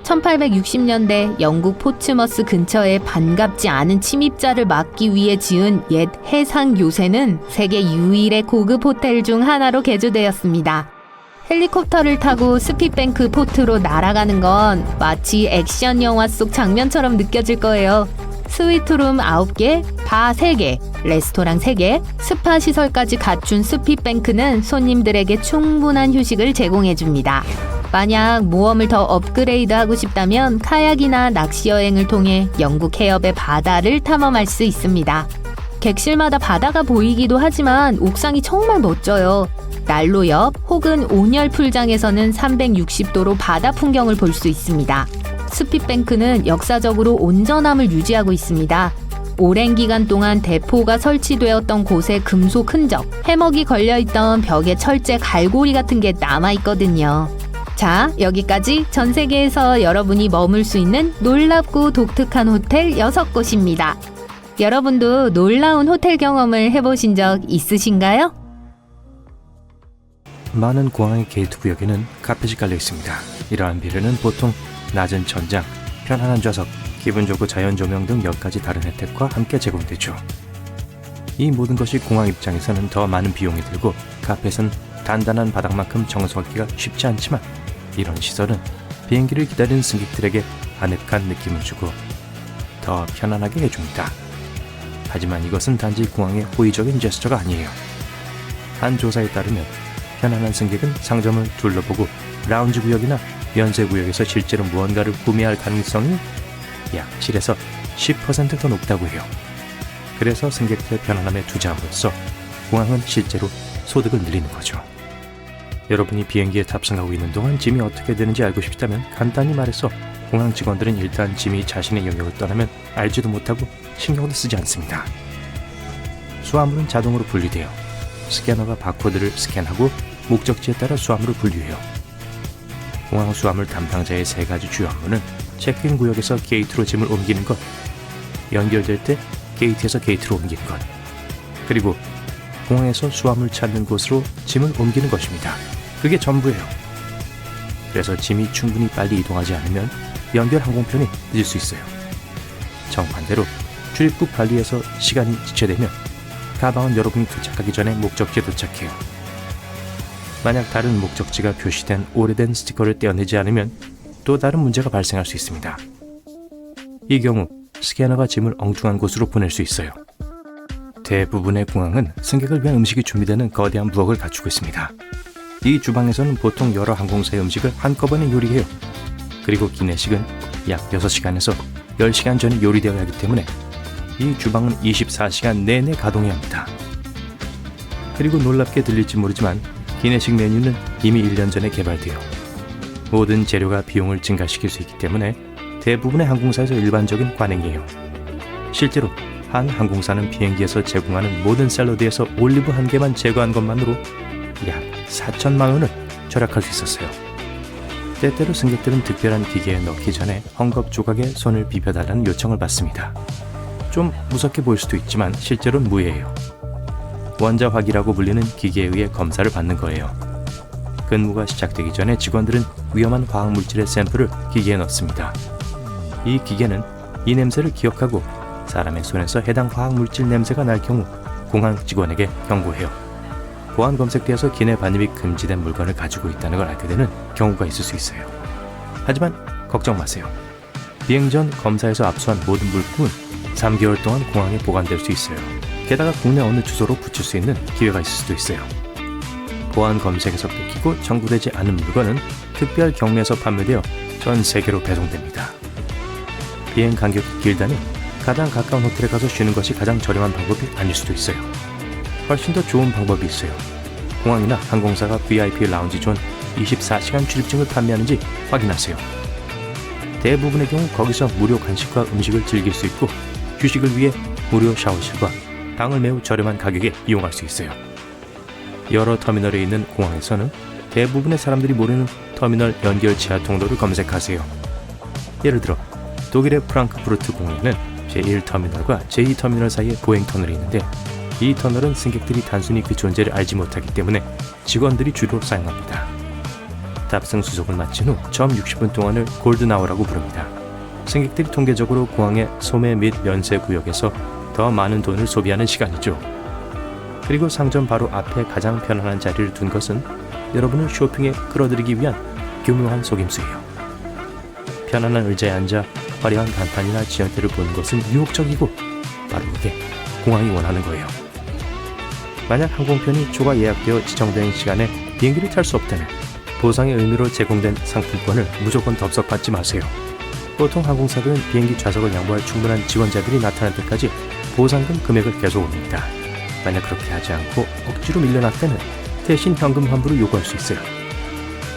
1860년대 영국 포츠머스 근처에 반갑지 않은 침입자를 막기 위해 지은 옛 해상 요새는 세계 유일의 고급 호텔 중 하나로 개조되었습니다. 헬리콥터를 타고 스핏뱅크 포트로 날아가는 건 마치 액션 영화 속 장면처럼 느껴질 거예요. 스위트룸 9개, 바 3개, 레스토랑 3개, 스파 시설까지 갖춘 스핏뱅크는 손님들에게 충분한 휴식을 제공해줍니다. 만약 모험을 더 업그레이드하고 싶다면 카약이나 낚시 여행을 통해 영국 해협의 바다를 탐험할 수 있습니다. 객실마다 바다가 보이기도 하지만 옥상이 정말 멋져요. 난로 옆 혹은 온열 풀장에서는 360도로 바다 풍경을 볼 수 있습니다. 스핏뱅크는 역사적으로 온전함을 유지하고 있습니다. 오랜 기간 동안 대포가 설치되었던 곳에 금속 흔적, 해먹이 걸려있던 벽에 철제 갈고리 같은 게 남아있거든요. 자, 여기까지 전 세계에서 여러분이 머물 수 있는 놀랍고 독특한 호텔 6곳입니다. 여러분도 놀라운 호텔 경험을 해보신 적 있으신가요? 많은 공항의 게이트 구역에는 카펫이 깔려 있습니다. 이러한 비례는 보통 낮은 천장, 편안한 좌석, 기분 좋고 자연 조명 등 몇 가지 다른 혜택과 함께 제공되죠. 이 모든 것이 공항 입장에서는 더 많은 비용이 들고 카펫은 단단한 바닥만큼 청소하기가 쉽지 않지만 이런 시설은 비행기를 기다리는 승객들에게 아늑한 느낌을 주고 더 편안하게 해줍니다. 하지만 이것은 단지 공항의 호의적인 제스처가 아니에요. 한 조사에 따르면 편안한 승객은 상점을 둘러보고 라운지 구역이나 연쇄 구역에서 실제로 무언가를 구매할 가능성이 약 7에서 10% 더 높다고 해요. 그래서 승객들의 편안함에 투자함으로써 공항은 실제로 소득을 늘리는 거죠. 여러분이 비행기에 탑승하고 있는 동안 짐이 어떻게 되는지 알고 싶다면 간단히 말해서 공항 직원들은 일단 짐이 자신의 영역을 떠나면 알지도 못하고 신경도 쓰지 않습니다. 수화물은 자동으로 분리되어 스캐너가 바코드를 스캔하고 목적지에 따라 수화물을 분류해요. 공항 수화물 담당자의 3가지 주요 업무는 체크인 구역에서 게이트로 짐을 옮기는 것, 연결될 때 게이트에서 게이트로 옮기는 것, 그리고 공항에서 수화물 찾는 곳으로 짐을 옮기는 것입니다. 그게 전부예요. 그래서 짐이 충분히 빨리 이동하지 않으면 연결 항공편이 늦을 수 있어요. 정반대로 출입국 관리에서 시간이 지체되면 가방은 여러분이 도착하기 전에 목적지에 도착해요. 만약 다른 목적지가 표시된 오래된 스티커를 떼어내지 않으면 또 다른 문제가 발생할 수 있습니다. 이 경우 스캐너가 짐을 엉뚱한 곳으로 보낼 수 있어요. 대부분의 공항은 승객을 위한 음식이 준비되는 거대한 부엌을 갖추고 있습니다. 이 주방에서는 보통 여러 항공사의 음식을 한꺼번에 요리해요. 그리고 기내식은 약 6시간에서 10시간 전에 요리되어야 하기 때문에 이 주방은 24시간 내내 가동해야 합니다. 그리고 놀랍게 들릴지 모르지만 기내식 메뉴는 이미 1년 전에 개발되어 모든 재료가 비용을 증가시킬 수 있기 때문에 대부분의 항공사에서 일반적인 관행이에요. 실제로 한 항공사는 비행기에서 제공하는 모든 샐러드에서 올리브 1개만 제거한 것만으로 약 4천만 원을 절약할 수 있었어요. 때때로 승객들은 특별한 기계에 넣기 전에 헝겊 조각에 손을 비벼달라는 요청을 받습니다. 좀 무섭게 보일 수도 있지만 실제로는 무해예요. 원자화기라고 불리는 기계에 의해 검사를 받는 거예요. 근무가 시작되기 전에 직원들은 위험한 화학물질의 샘플을 기계에 넣습니다. 이 기계는 이 냄새를 기억하고 사람의 손에서 해당 화학물질 냄새가 날 경우 공항 직원에게 경고해요. 보안 검색대에서 기내 반입이 금지된 물건을 가지고 있다는 걸 알게 되는 경우가 있을 수 있어요. 하지만 걱정 마세요. 비행 전 검사에서 압수한 모든 물품은 3개월 동안 공항에 보관될 수 있어요. 게다가 국내 어느 주소로 붙일 수 있는 기회가 있을 수도 있어요. 보안 검색에서 뺏기고 청구되지 않은 물건은 특별 경매에서 판매되어 전 세계로 배송됩니다. 비행 간격이 길다면 가장 가까운 호텔에 가서 쉬는 것이 가장 저렴한 방법이 아닐 수도 있어요. 훨씬 더 좋은 방법이 있어요. 공항이나 항공사가 VIP 라운지 존 24시간 출입증을 판매하는지 확인하세요. 대부분의 경우 거기서 무료 간식과 음식을 즐길 수 있고 휴식을 위해 무료 샤워실과 방을 매우 저렴한 가격에 이용할 수 있어요. 여러 터미널에 있는 공항에서는 대부분의 사람들이 모르는 터미널 연결 지하 통로를 검색하세요. 예를 들어 독일의 프랑크푸르트 공항에는 제1터미널과 제2터미널 사이에 보행 터널이 있는데 이 터널은 승객들이 단순히 그 존재를 알지 못하기 때문에 직원들이 주로 사용합니다. 탑승 수속을 마친 후 처음 60분 동안을 골든아워라고 부릅니다. 승객들이 통계적으로 공항의 소매 및 면세 구역에서 더 많은 돈을 소비하는 시간이죠. 그리고 상점 바로 앞에 가장 편안한 자리를 둔 것은 여러분을 쇼핑에 끌어들이기 위한 교묘한 속임수예요. 편안한 의자에 앉아 화려한 간판이나 지연대를 보는 것은 유혹적이고 바로 그게 공항이 원하는 거예요. 만약 항공편이 초과 예약되어 지정된 시간에 비행기를 탈 수 없다면 보상의 의미로 제공된 상품권을 무조건 덥석 받지 마세요. 보통 항공사들은 비행기 좌석을 양보할 충분한 지원자들이 나타날 때까지 보상금 금액을 계속 올립니다. 만약 그렇게 하지 않고 억지로 밀려났다면 대신 현금 환불을 요구할 수 있어요.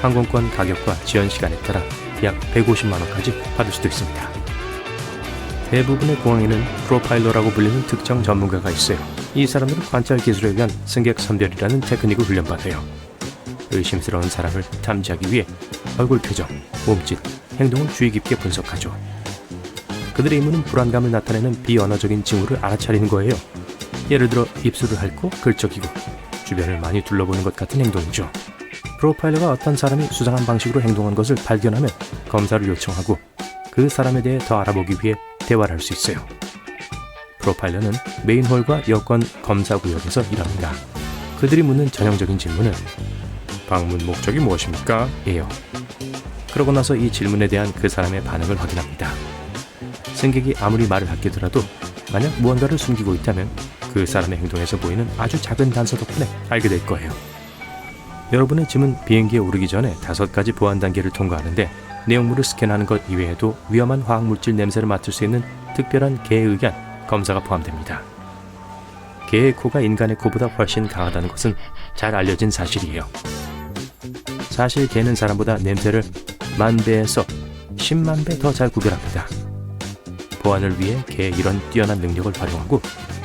항공권 가격과 지연 시간에 따라 약 150만 원까지 받을 수도 있습니다. 대부분의 공항에는 프로파일러라고 불리는 특정 전문가가 있어요. 이 사람들은 관찰 기술에 의한 승객 선별이라는 테크닉을 훈련받아요. 의심스러운 사람을 탐지하기 위해 얼굴 표정, 몸짓, 행동을 주의 깊게 분석하죠. 그들의 임무는 불안감을 나타내는 비언어적인 징후를 알아차리는 거예요. 예를 들어 입술을 핥고 긁적이고 주변을 많이 둘러보는 것 같은 행동이죠. 프로파일러가 어떤 사람이 수상한 방식으로 행동한 것을 발견하면 검사를 요청하고 그 사람에 대해 더 알아보기 위해 대화를 할 수 있어요. 프로파일러는 메인홀과 여권 검사 구역에서 일합니다. 그들이 묻는 전형적인 질문은 방문 목적이 무엇입니까? 예요. 그러고 나서 이 질문에 대한 그 사람의 반응을 확인합니다. 승객이 아무리 말을 아끼더라도 만약 무언가를 숨기고 있다면 그 사람의 행동에서 보이는 아주 작은 단서 덕분에 알게 될 거예요. 여러분의 짐은 비행기에 오르기 전에 5가지 보안 단계를 통과하는데 내용물을 스캔하는 것 이외에도 위험한 화학물질 냄새를 맡을 수 있는 특별한 개에 의한 검사가 포함됩니다. 개의 코가 인간의 코보다 훨씬 강하다는 것은 잘 알려진 사실이에요. 사실 개는 사람보다 냄새를 10,000배에서 10만 배 더 잘 구별합니다. 보안을 위해 개의 이런 뛰어난 능력을 활용하고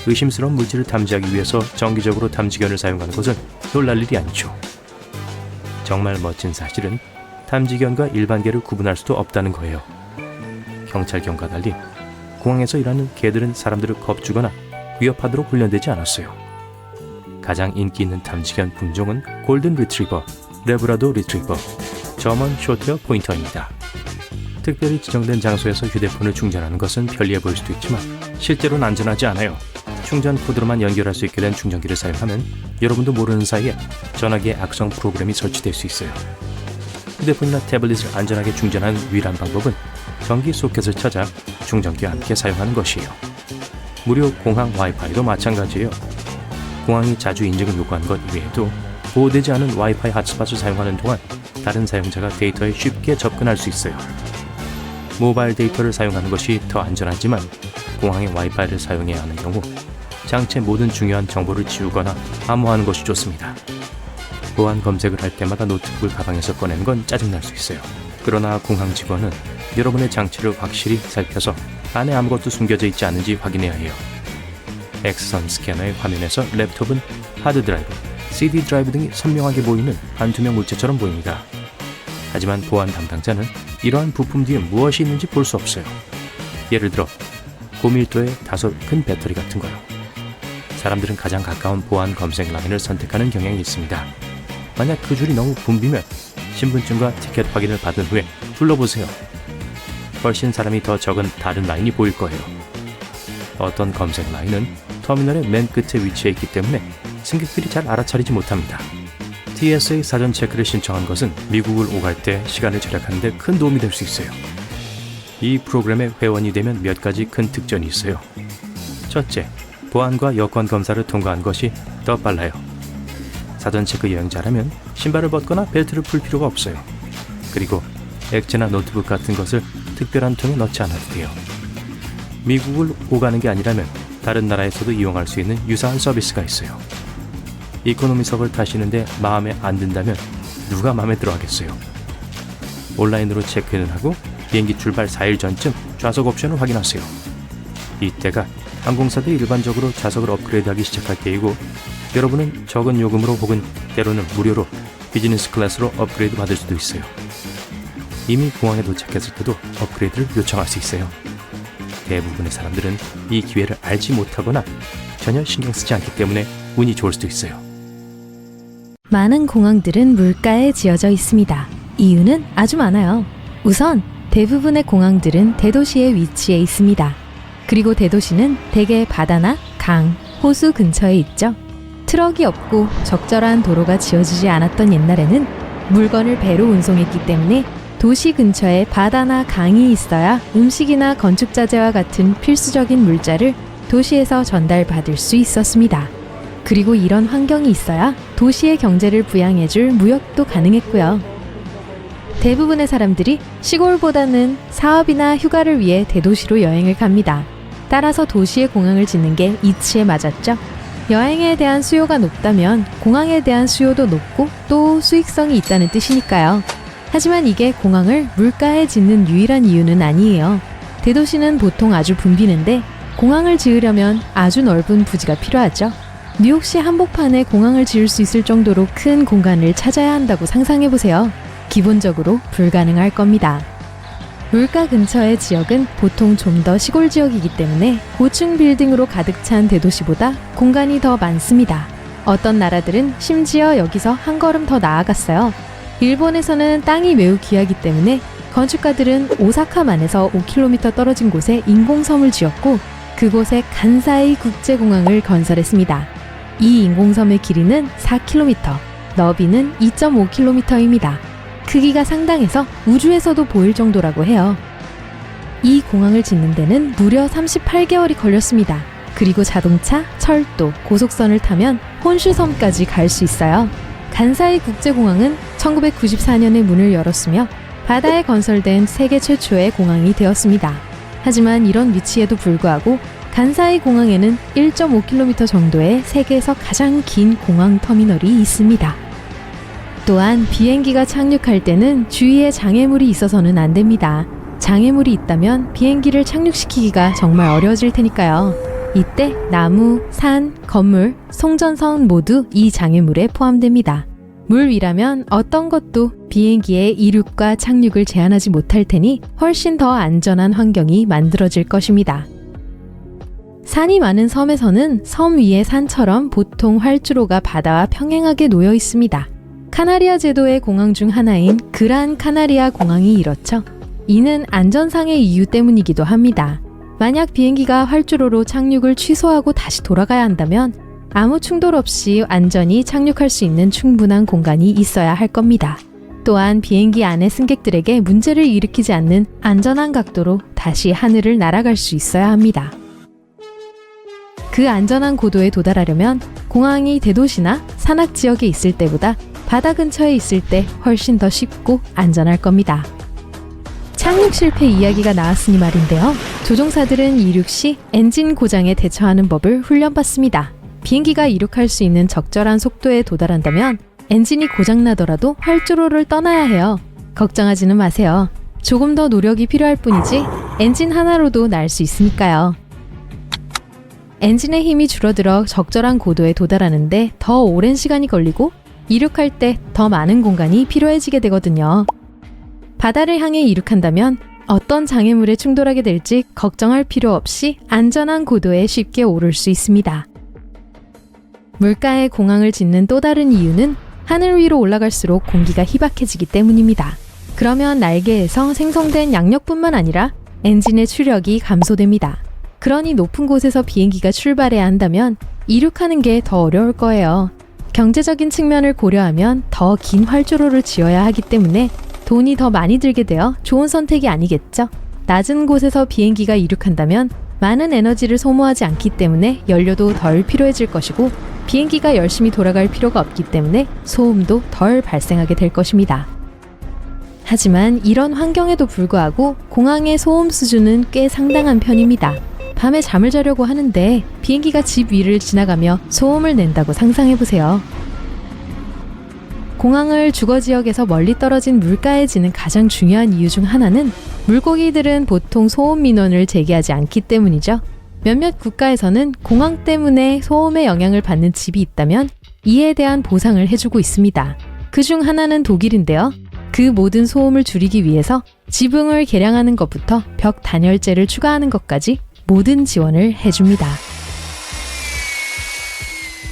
의심스러운 물질을 탐지하기 위해서 정기적으로 탐지견을 사용하는 것은 놀랄 일이 아니죠. 정말 멋진 사실은 탐지견과 일반 개를 구분할 수도 없다는 거예요. 경찰견과 달리 공항에서 일하는 개들은 사람들을 겁주거나 위협하도록 훈련되지 않았어요. 가장 인기 있는 탐지견 품종은 골든 리트리버, 레브라도 리트리버, 저먼 쇼트헤어 포인터입니다. 특별히 지정된 장소에서 휴대폰을 충전하는 것은 편리해 보일 수도 있지만 실제로는 안전하지 않아요. 충전 코드로만 연결할 수 있게 된 충전기를 사용하면 여러분도 모르는 사이에 전화기에 악성 프로그램이 설치될 수 있어요. 휴대폰이나 태블릿을 안전하게 충전하는 유일한 방법은 전기 소켓을 찾아 충전기와 함께 사용하는 것이에요. 무료 공항 와이파이도 마찬가지예요. 공항이 자주 인증을 요구하는 것 이외에도 보호되지 않은 와이파이 핫스팟을 사용하는 동안 다른 사용자가 데이터에 쉽게 접근할 수 있어요. 모바일 데이터를 사용하는 것이 더 안전하지만 공항의 와이파이를 사용해야 하는 경우 장치의 모든 중요한 정보를 지우거나 암호하는 것이 좋습니다. 보안 검색을 할 때마다 노트북을 가방에서 꺼내는 건 짜증날 수 있어요. 그러나 공항 직원은 여러분의 장치를 확실히 살펴서 안에 아무것도 숨겨져 있지 않은지 확인해야 해요. X선 스캐너의 화면에서 랩톱은 하드드라이브, CD 드라이브 등이 선명하게 보이는 반투명 물체처럼 보입니다. 하지만 보안 담당자는 이러한 부품 뒤에 무엇이 있는지 볼 수 없어요. 예를 들어 고밀도의 다소 큰 배터리 같은 거요. 사람들은 가장 가까운 보안 검색 라인을 선택하는 경향이 있습니다. 만약 그 줄이 너무 붐비면 신분증과 티켓 확인을 받은 후에 둘러보세요. 훨씬 사람이 더 적은 다른 라인이 보일 거예요. 어떤 검색 라인은 터미널의 맨 끝에 위치해 있기 때문에 승객들이 잘 알아차리지 못합니다. TSA 사전 체크를 신청한 것은 미국을 오갈 때 시간을 절약하는 데 큰 도움이 될 수 있어요. 이 프로그램의 회원이 되면 몇 가지 큰 특전이 있어요. 첫째, 보안과 여권 검사를 통과한 것이 더 빨라요. 사전 체크 여행자라면 신발을 벗거나 벨트를 풀 필요가 없어요. 그리고 액체나 노트북 같은 것을 특별한 통에 넣지 않아도 돼요. 미국을 오가는 게 아니라면 다른 나라에서도 이용할 수 있는 유사한 서비스가 있어요. 이코노미석을 타시는데 마음에 안 든다면 누가 마음에 들어 하겠어요. 온라인으로 체크인을 하고 비행기 출발 4일 전쯤 좌석 옵션을 확인하세요. 이때가 항공사들이 일반적으로 좌석을 업그레이드하기 시작할 때이고 여러분은 적은 요금으로 혹은 때로는 무료로 비즈니스 클래스로 업그레이드 받을 수도 있어요. 이미 공항에 도착했을 때도 업그레이드를 요청할 수 있어요. 대부분의 사람들은 이 기회를 알지 못하거나 전혀 신경 쓰지 않기 때문에 운이 좋을 수도 있어요. 많은 공항들은 물가에 지어져 있습니다. 이유는 아주 많아요. 우선 대부분의 공항들은 대도시에 위치해 있습니다. 그리고 대도시는 대개 바다나 강, 호수 근처에 있죠. 트럭이 없고 적절한 도로가 지어지지 않았던 옛날에는 물건을 배로 운송했기 때문에 도시 근처에 바다나 강이 있어야 음식이나 건축자재와 같은 필수적인 물자를 도시에서 전달받을 수 있었습니다. 그리고 이런 환경이 있어야 도시의 경제를 부양해줄 무역도 가능했고요. 대부분의 사람들이 시골보다는 사업이나 휴가를 위해 대도시로 여행을 갑니다. 따라서 도시에 공항을 짓는 게 이치에 맞았죠. 여행에 대한 수요가 높다면 공항에 대한 수요도 높고 또 수익성이 있다는 뜻이니까요. 하지만 이게 공항을 물가에 짓는 유일한 이유는 아니에요. 대도시는 보통 아주 붐비는데 공항을 지으려면 아주 넓은 부지가 필요하죠. 뉴욕시 한복판에 공항을 지을 수 있을 정도로 큰 공간을 찾아야 한다고 상상해보세요. 기본적으로 불가능할 겁니다. 물가 근처의 지역은 보통 좀 더 시골 지역이기 때문에 고층 빌딩으로 가득 찬 대도시보다 공간이 더 많습니다. 어떤 나라들은 심지어 여기서 한 걸음 더 나아갔어요. 일본에서는 땅이 매우 귀하기 때문에 건축가들은 오사카만에서 5km 떨어진 곳에 인공섬을 지었고 그곳에 간사이 국제공항을 건설했습니다. 이 인공섬의 길이는 4km, 너비는 2.5km입니다. 크기가 상당해서 우주에서도 보일 정도라고 해요. 이 공항을 짓는 데는 무려 38개월이 걸렸습니다. 그리고 자동차, 철도, 고속선을 타면 혼슈섬까지 갈 수 있어요. 간사이 국제공항은 1994년에 문을 열었으며 바다에 건설된 세계 최초의 공항이 되었습니다. 하지만 이런 위치에도 불구하고 간사이 공항에는 1.5km 정도의 세계에서 가장 긴 공항 터미널이 있습니다. 또한 비행기가 착륙할 때는 주위에 장애물이 있어서는 안 됩니다. 장애물이 있다면 비행기를 착륙시키기가 정말 어려워질 테니까요. 이때 나무, 산, 건물, 송전선 모두 이 장애물에 포함됩니다. 물 위라면 어떤 것도 비행기의 이륙과 착륙을 제한하지 못할 테니 훨씬 더 안전한 환경이 만들어질 것입니다. 산이 많은 섬에서는 섬 위의 산처럼 보통 활주로가 바다와 평행하게 놓여 있습니다. 카나리아 제도의 공항 중 하나인 그란 카나리아 공항이 이렇죠. 이는 안전상의 이유 때문이기도 합니다. 만약 비행기가 활주로로 착륙을 취소하고 다시 돌아가야 한다면 아무 충돌 없이 안전히 착륙할 수 있는 충분한 공간이 있어야 할 겁니다. 또한 비행기 안의 승객들에게 문제를 일으키지 않는 안전한 각도로 다시 하늘을 날아갈 수 있어야 합니다. 그 안전한 고도에 도달하려면 공항이 대도시나 산악 지역에 있을 때보다 바다 근처에 있을 때 훨씬 더 쉽고 안전할 겁니다. 착륙 실패 이야기가 나왔으니 말인데요. 조종사들은 이륙 시 엔진 고장에 대처하는 법을 훈련받습니다. 비행기가 이륙할 수 있는 적절한 속도에 도달한다면 엔진이 고장나더라도 활주로를 떠나야 해요. 걱정하지는 마세요. 조금 더 노력이 필요할 뿐이지 엔진 하나로도 날 수 있으니까요. 엔진의 힘이 줄어들어 적절한 고도에 도달하는데 더 오랜 시간이 걸리고 이륙할 때 더 많은 공간이 필요해지게 되거든요. 바다를 향해 이륙한다면 어떤 장애물에 충돌하게 될지 걱정할 필요 없이 안전한 고도에 쉽게 오를 수 있습니다. 물가에 공항을 짓는 또 다른 이유는 하늘 위로 올라갈수록 공기가 희박해지기 때문입니다. 그러면 날개에서 생성된 양력뿐만 아니라 엔진의 추력이 감소됩니다. 그러니 높은 곳에서 비행기가 출발해야 한다면 이륙하는 게 더 어려울 거예요. 경제적인 측면을 고려하면 더 긴 활주로를 지어야 하기 때문에 돈이 더 많이 들게 되어 좋은 선택이 아니겠죠. 낮은 곳에서 비행기가 이륙한다면 많은 에너지를 소모하지 않기 때문에 연료도 덜 필요해질 것이고 비행기가 열심히 돌아갈 필요가 없기 때문에 소음도 덜 발생하게 될 것입니다. 하지만 이런 환경에도 불구하고 공항의 소음 수준은 꽤 상당한 편입니다. 밤에 잠을 자려고 하는데 비행기가 집 위를 지나가며 소음을 낸다고 상상해보세요. 공항을 주거지역에서 멀리 떨어진 물가에 지는 가장 중요한 이유 중 하나는 물고기들은 보통 소음 민원을 제기하지 않기 때문이죠. 몇몇 국가에서는 공항 때문에 소음의 영향을 받는 집이 있다면 이에 대한 보상을 해주고 있습니다. 그 중 하나는 독일인데요. 그 모든 소음을 줄이기 위해서 지붕을 개량하는 것부터 벽 단열재를 추가하는 것까지 모든 지원을 해줍니다.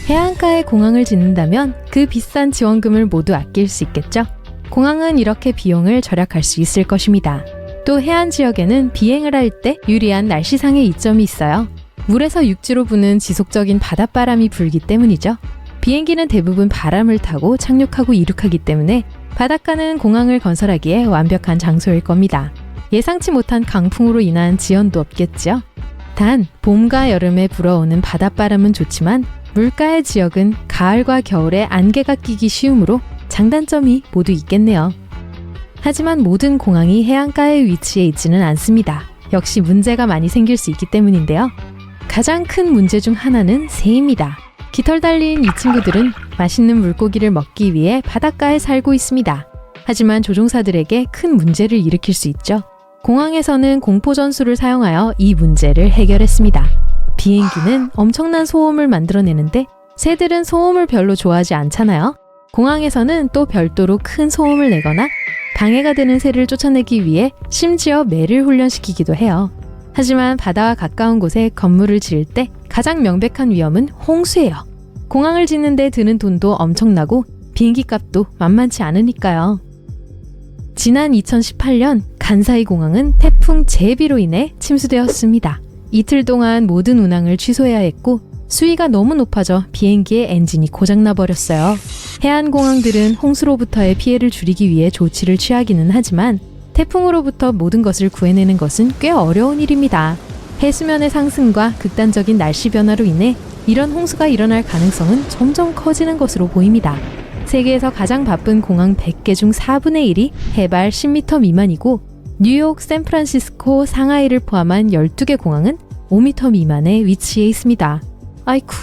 해안가에 공항을 짓는다면 그 비싼 지원금을 모두 아낄 수 있겠죠? 공항은 이렇게 비용을 절약할 수 있을 것입니다. 또 해안 지역에는 비행을 할 때 유리한 날씨상의 이점이 있어요. 물에서 육지로 부는 지속적인 바닷바람이 불기 때문이죠. 비행기는 대부분 바람을 타고 착륙하고 이륙하기 때문에 바닷가는 공항을 건설하기에 완벽한 장소일 겁니다. 예상치 못한 강풍으로 인한 지연도 없겠죠. 단, 봄과 여름에 불어오는 바닷바람은 좋지만 물가의 지역은 가을과 겨울에 안개가 끼기 쉬우므로 장단점이 모두 있겠네요. 하지만 모든 공항이 해안가에 위치해 있지는 않습니다. 역시 문제가 많이 생길 수 있기 때문인데요. 가장 큰 문제 중 하나는 새입니다. 깃털 달린 이 친구들은 맛있는 물고기를 먹기 위해 바닷가에 살고 있습니다. 하지만 조종사들에게 큰 문제를 일으킬 수 있죠. 공항에서는 공포전술을 사용하여 이 문제를 해결했습니다. 비행기는 엄청난 소음을 만들어내는데 새들은 소음을 별로 좋아하지 않잖아요. 공항에서는 또 별도로 큰 소음을 내거나 방해가 되는 새를 쫓아내기 위해 심지어 매를 훈련시키기도 해요. 하지만 바다와 가까운 곳에 건물을 지을 때 가장 명백한 위험은 홍수예요. 공항을 짓는 데 드는 돈도 엄청나고 비행기 값도 만만치 않으니까요. 지난 2018년 간사이 공항은 태풍 제비로 인해 침수되었습니다. 이틀 동안 모든 운항을 취소해야 했고 수위가 너무 높아져 비행기의 엔진이 고장나 버렸어요. 해안 공항들은 홍수로부터의 피해를 줄이기 위해 조치를 취하기는 하지만 태풍으로부터 모든 것을 구해내는 것은 꽤 어려운 일입니다. 해수면의 상승과 극단적인 날씨 변화로 인해 이런 홍수가 일어날 가능성은 점점 커지는 것으로 보입니다. 세계에서 가장 바쁜 공항 100개 중 4분의 1이 해발 10m 미만이고 뉴욕, 샌프란시스코, 상하이를 포함한 12개 공항은 5m 미만에 위치해 있습니다. 아이쿠.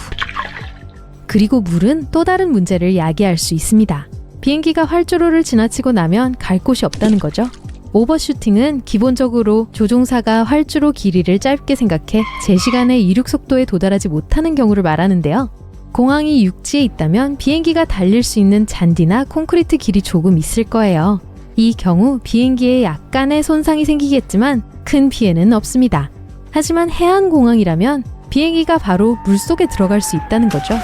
그리고 물은 또 다른 문제를 야기할 수 있습니다. 비행기가 활주로를 지나치고 나면 갈 곳이 없다는 거죠. 오버슈팅은 기본적으로 조종사가 활주로 길이를 짧게 생각해 제 시간에 이륙 속도에 도달하지 못하는 경우를 말하는데요. 공항이 육지에 있다면 비행기가 달릴 수 있는 잔디나 콘크리트 길이 조금 있을 거예요. 이 경우 비행기에 약간의 손상이 생기겠지만 큰 피해는 없습니다. 하지만 해안공항이라면 비행기가 바로 물속에 들어갈 수 있다는 거죠.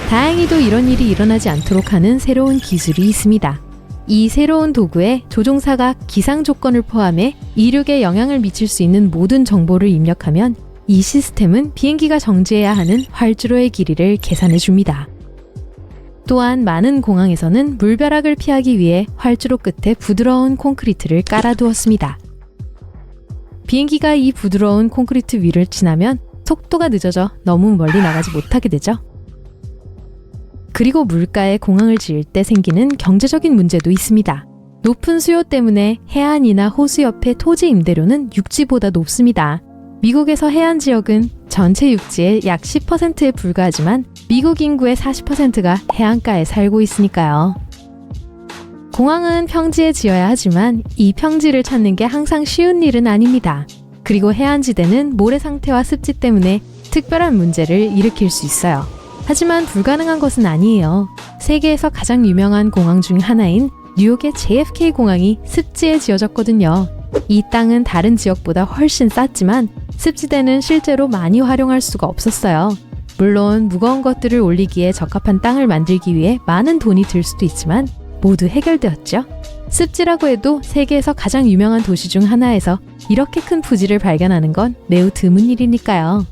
다행히도 이런 일이 일어나지 않도록 하는 새로운 기술이 있습니다. 이 새로운 도구에 조종사가 기상 조건을 포함해 이륙에 영향을 미칠 수 있는 모든 정보를 입력하면 이 시스템은 비행기가 정지해야 하는 활주로의 길이를 계산해 줍니다. 또한 많은 공항에서는 물벼락을 피하기 위해 활주로 끝에 부드러운 콘크리트를 깔아두었습니다. 비행기가 이 부드러운 콘크리트 위를 지나면 속도가 늦어져 너무 멀리 나가지 못하게 되죠. 그리고 물가에 공항을 지을 때 생기는 경제적인 문제도 있습니다. 높은 수요 때문에 해안이나 호수 옆의 토지 임대료는 육지보다 높습니다. 미국에서 해안 지역은 전체 육지의 약 10%에 불과하지만 미국 인구의 40%가 해안가에 살고 있으니까요. 공항은 평지에 지어야 하지만 이 평지를 찾는 게 항상 쉬운 일은 아닙니다. 그리고 해안지대는 모래 상태와 습지 때문에 특별한 문제를 일으킬 수 있어요. 하지만 불가능한 것은 아니에요. 세계에서 가장 유명한 공항 중 하나인 뉴욕의 JFK 공항이 습지에 지어졌거든요. 이 땅은 다른 지역보다 훨씬 쌌지만 습지대는 실제로 많이 활용할 수가 없었어요. 물론 무거운 것들을 올리기에 적합한 땅을 만들기 위해 많은 돈이 들 수도 있지만 모두 해결되었죠. 습지라고 해도 세계에서 가장 유명한 도시 중 하나에서 이렇게 큰 부지를 발견하는 건 매우 드문 일이니까요.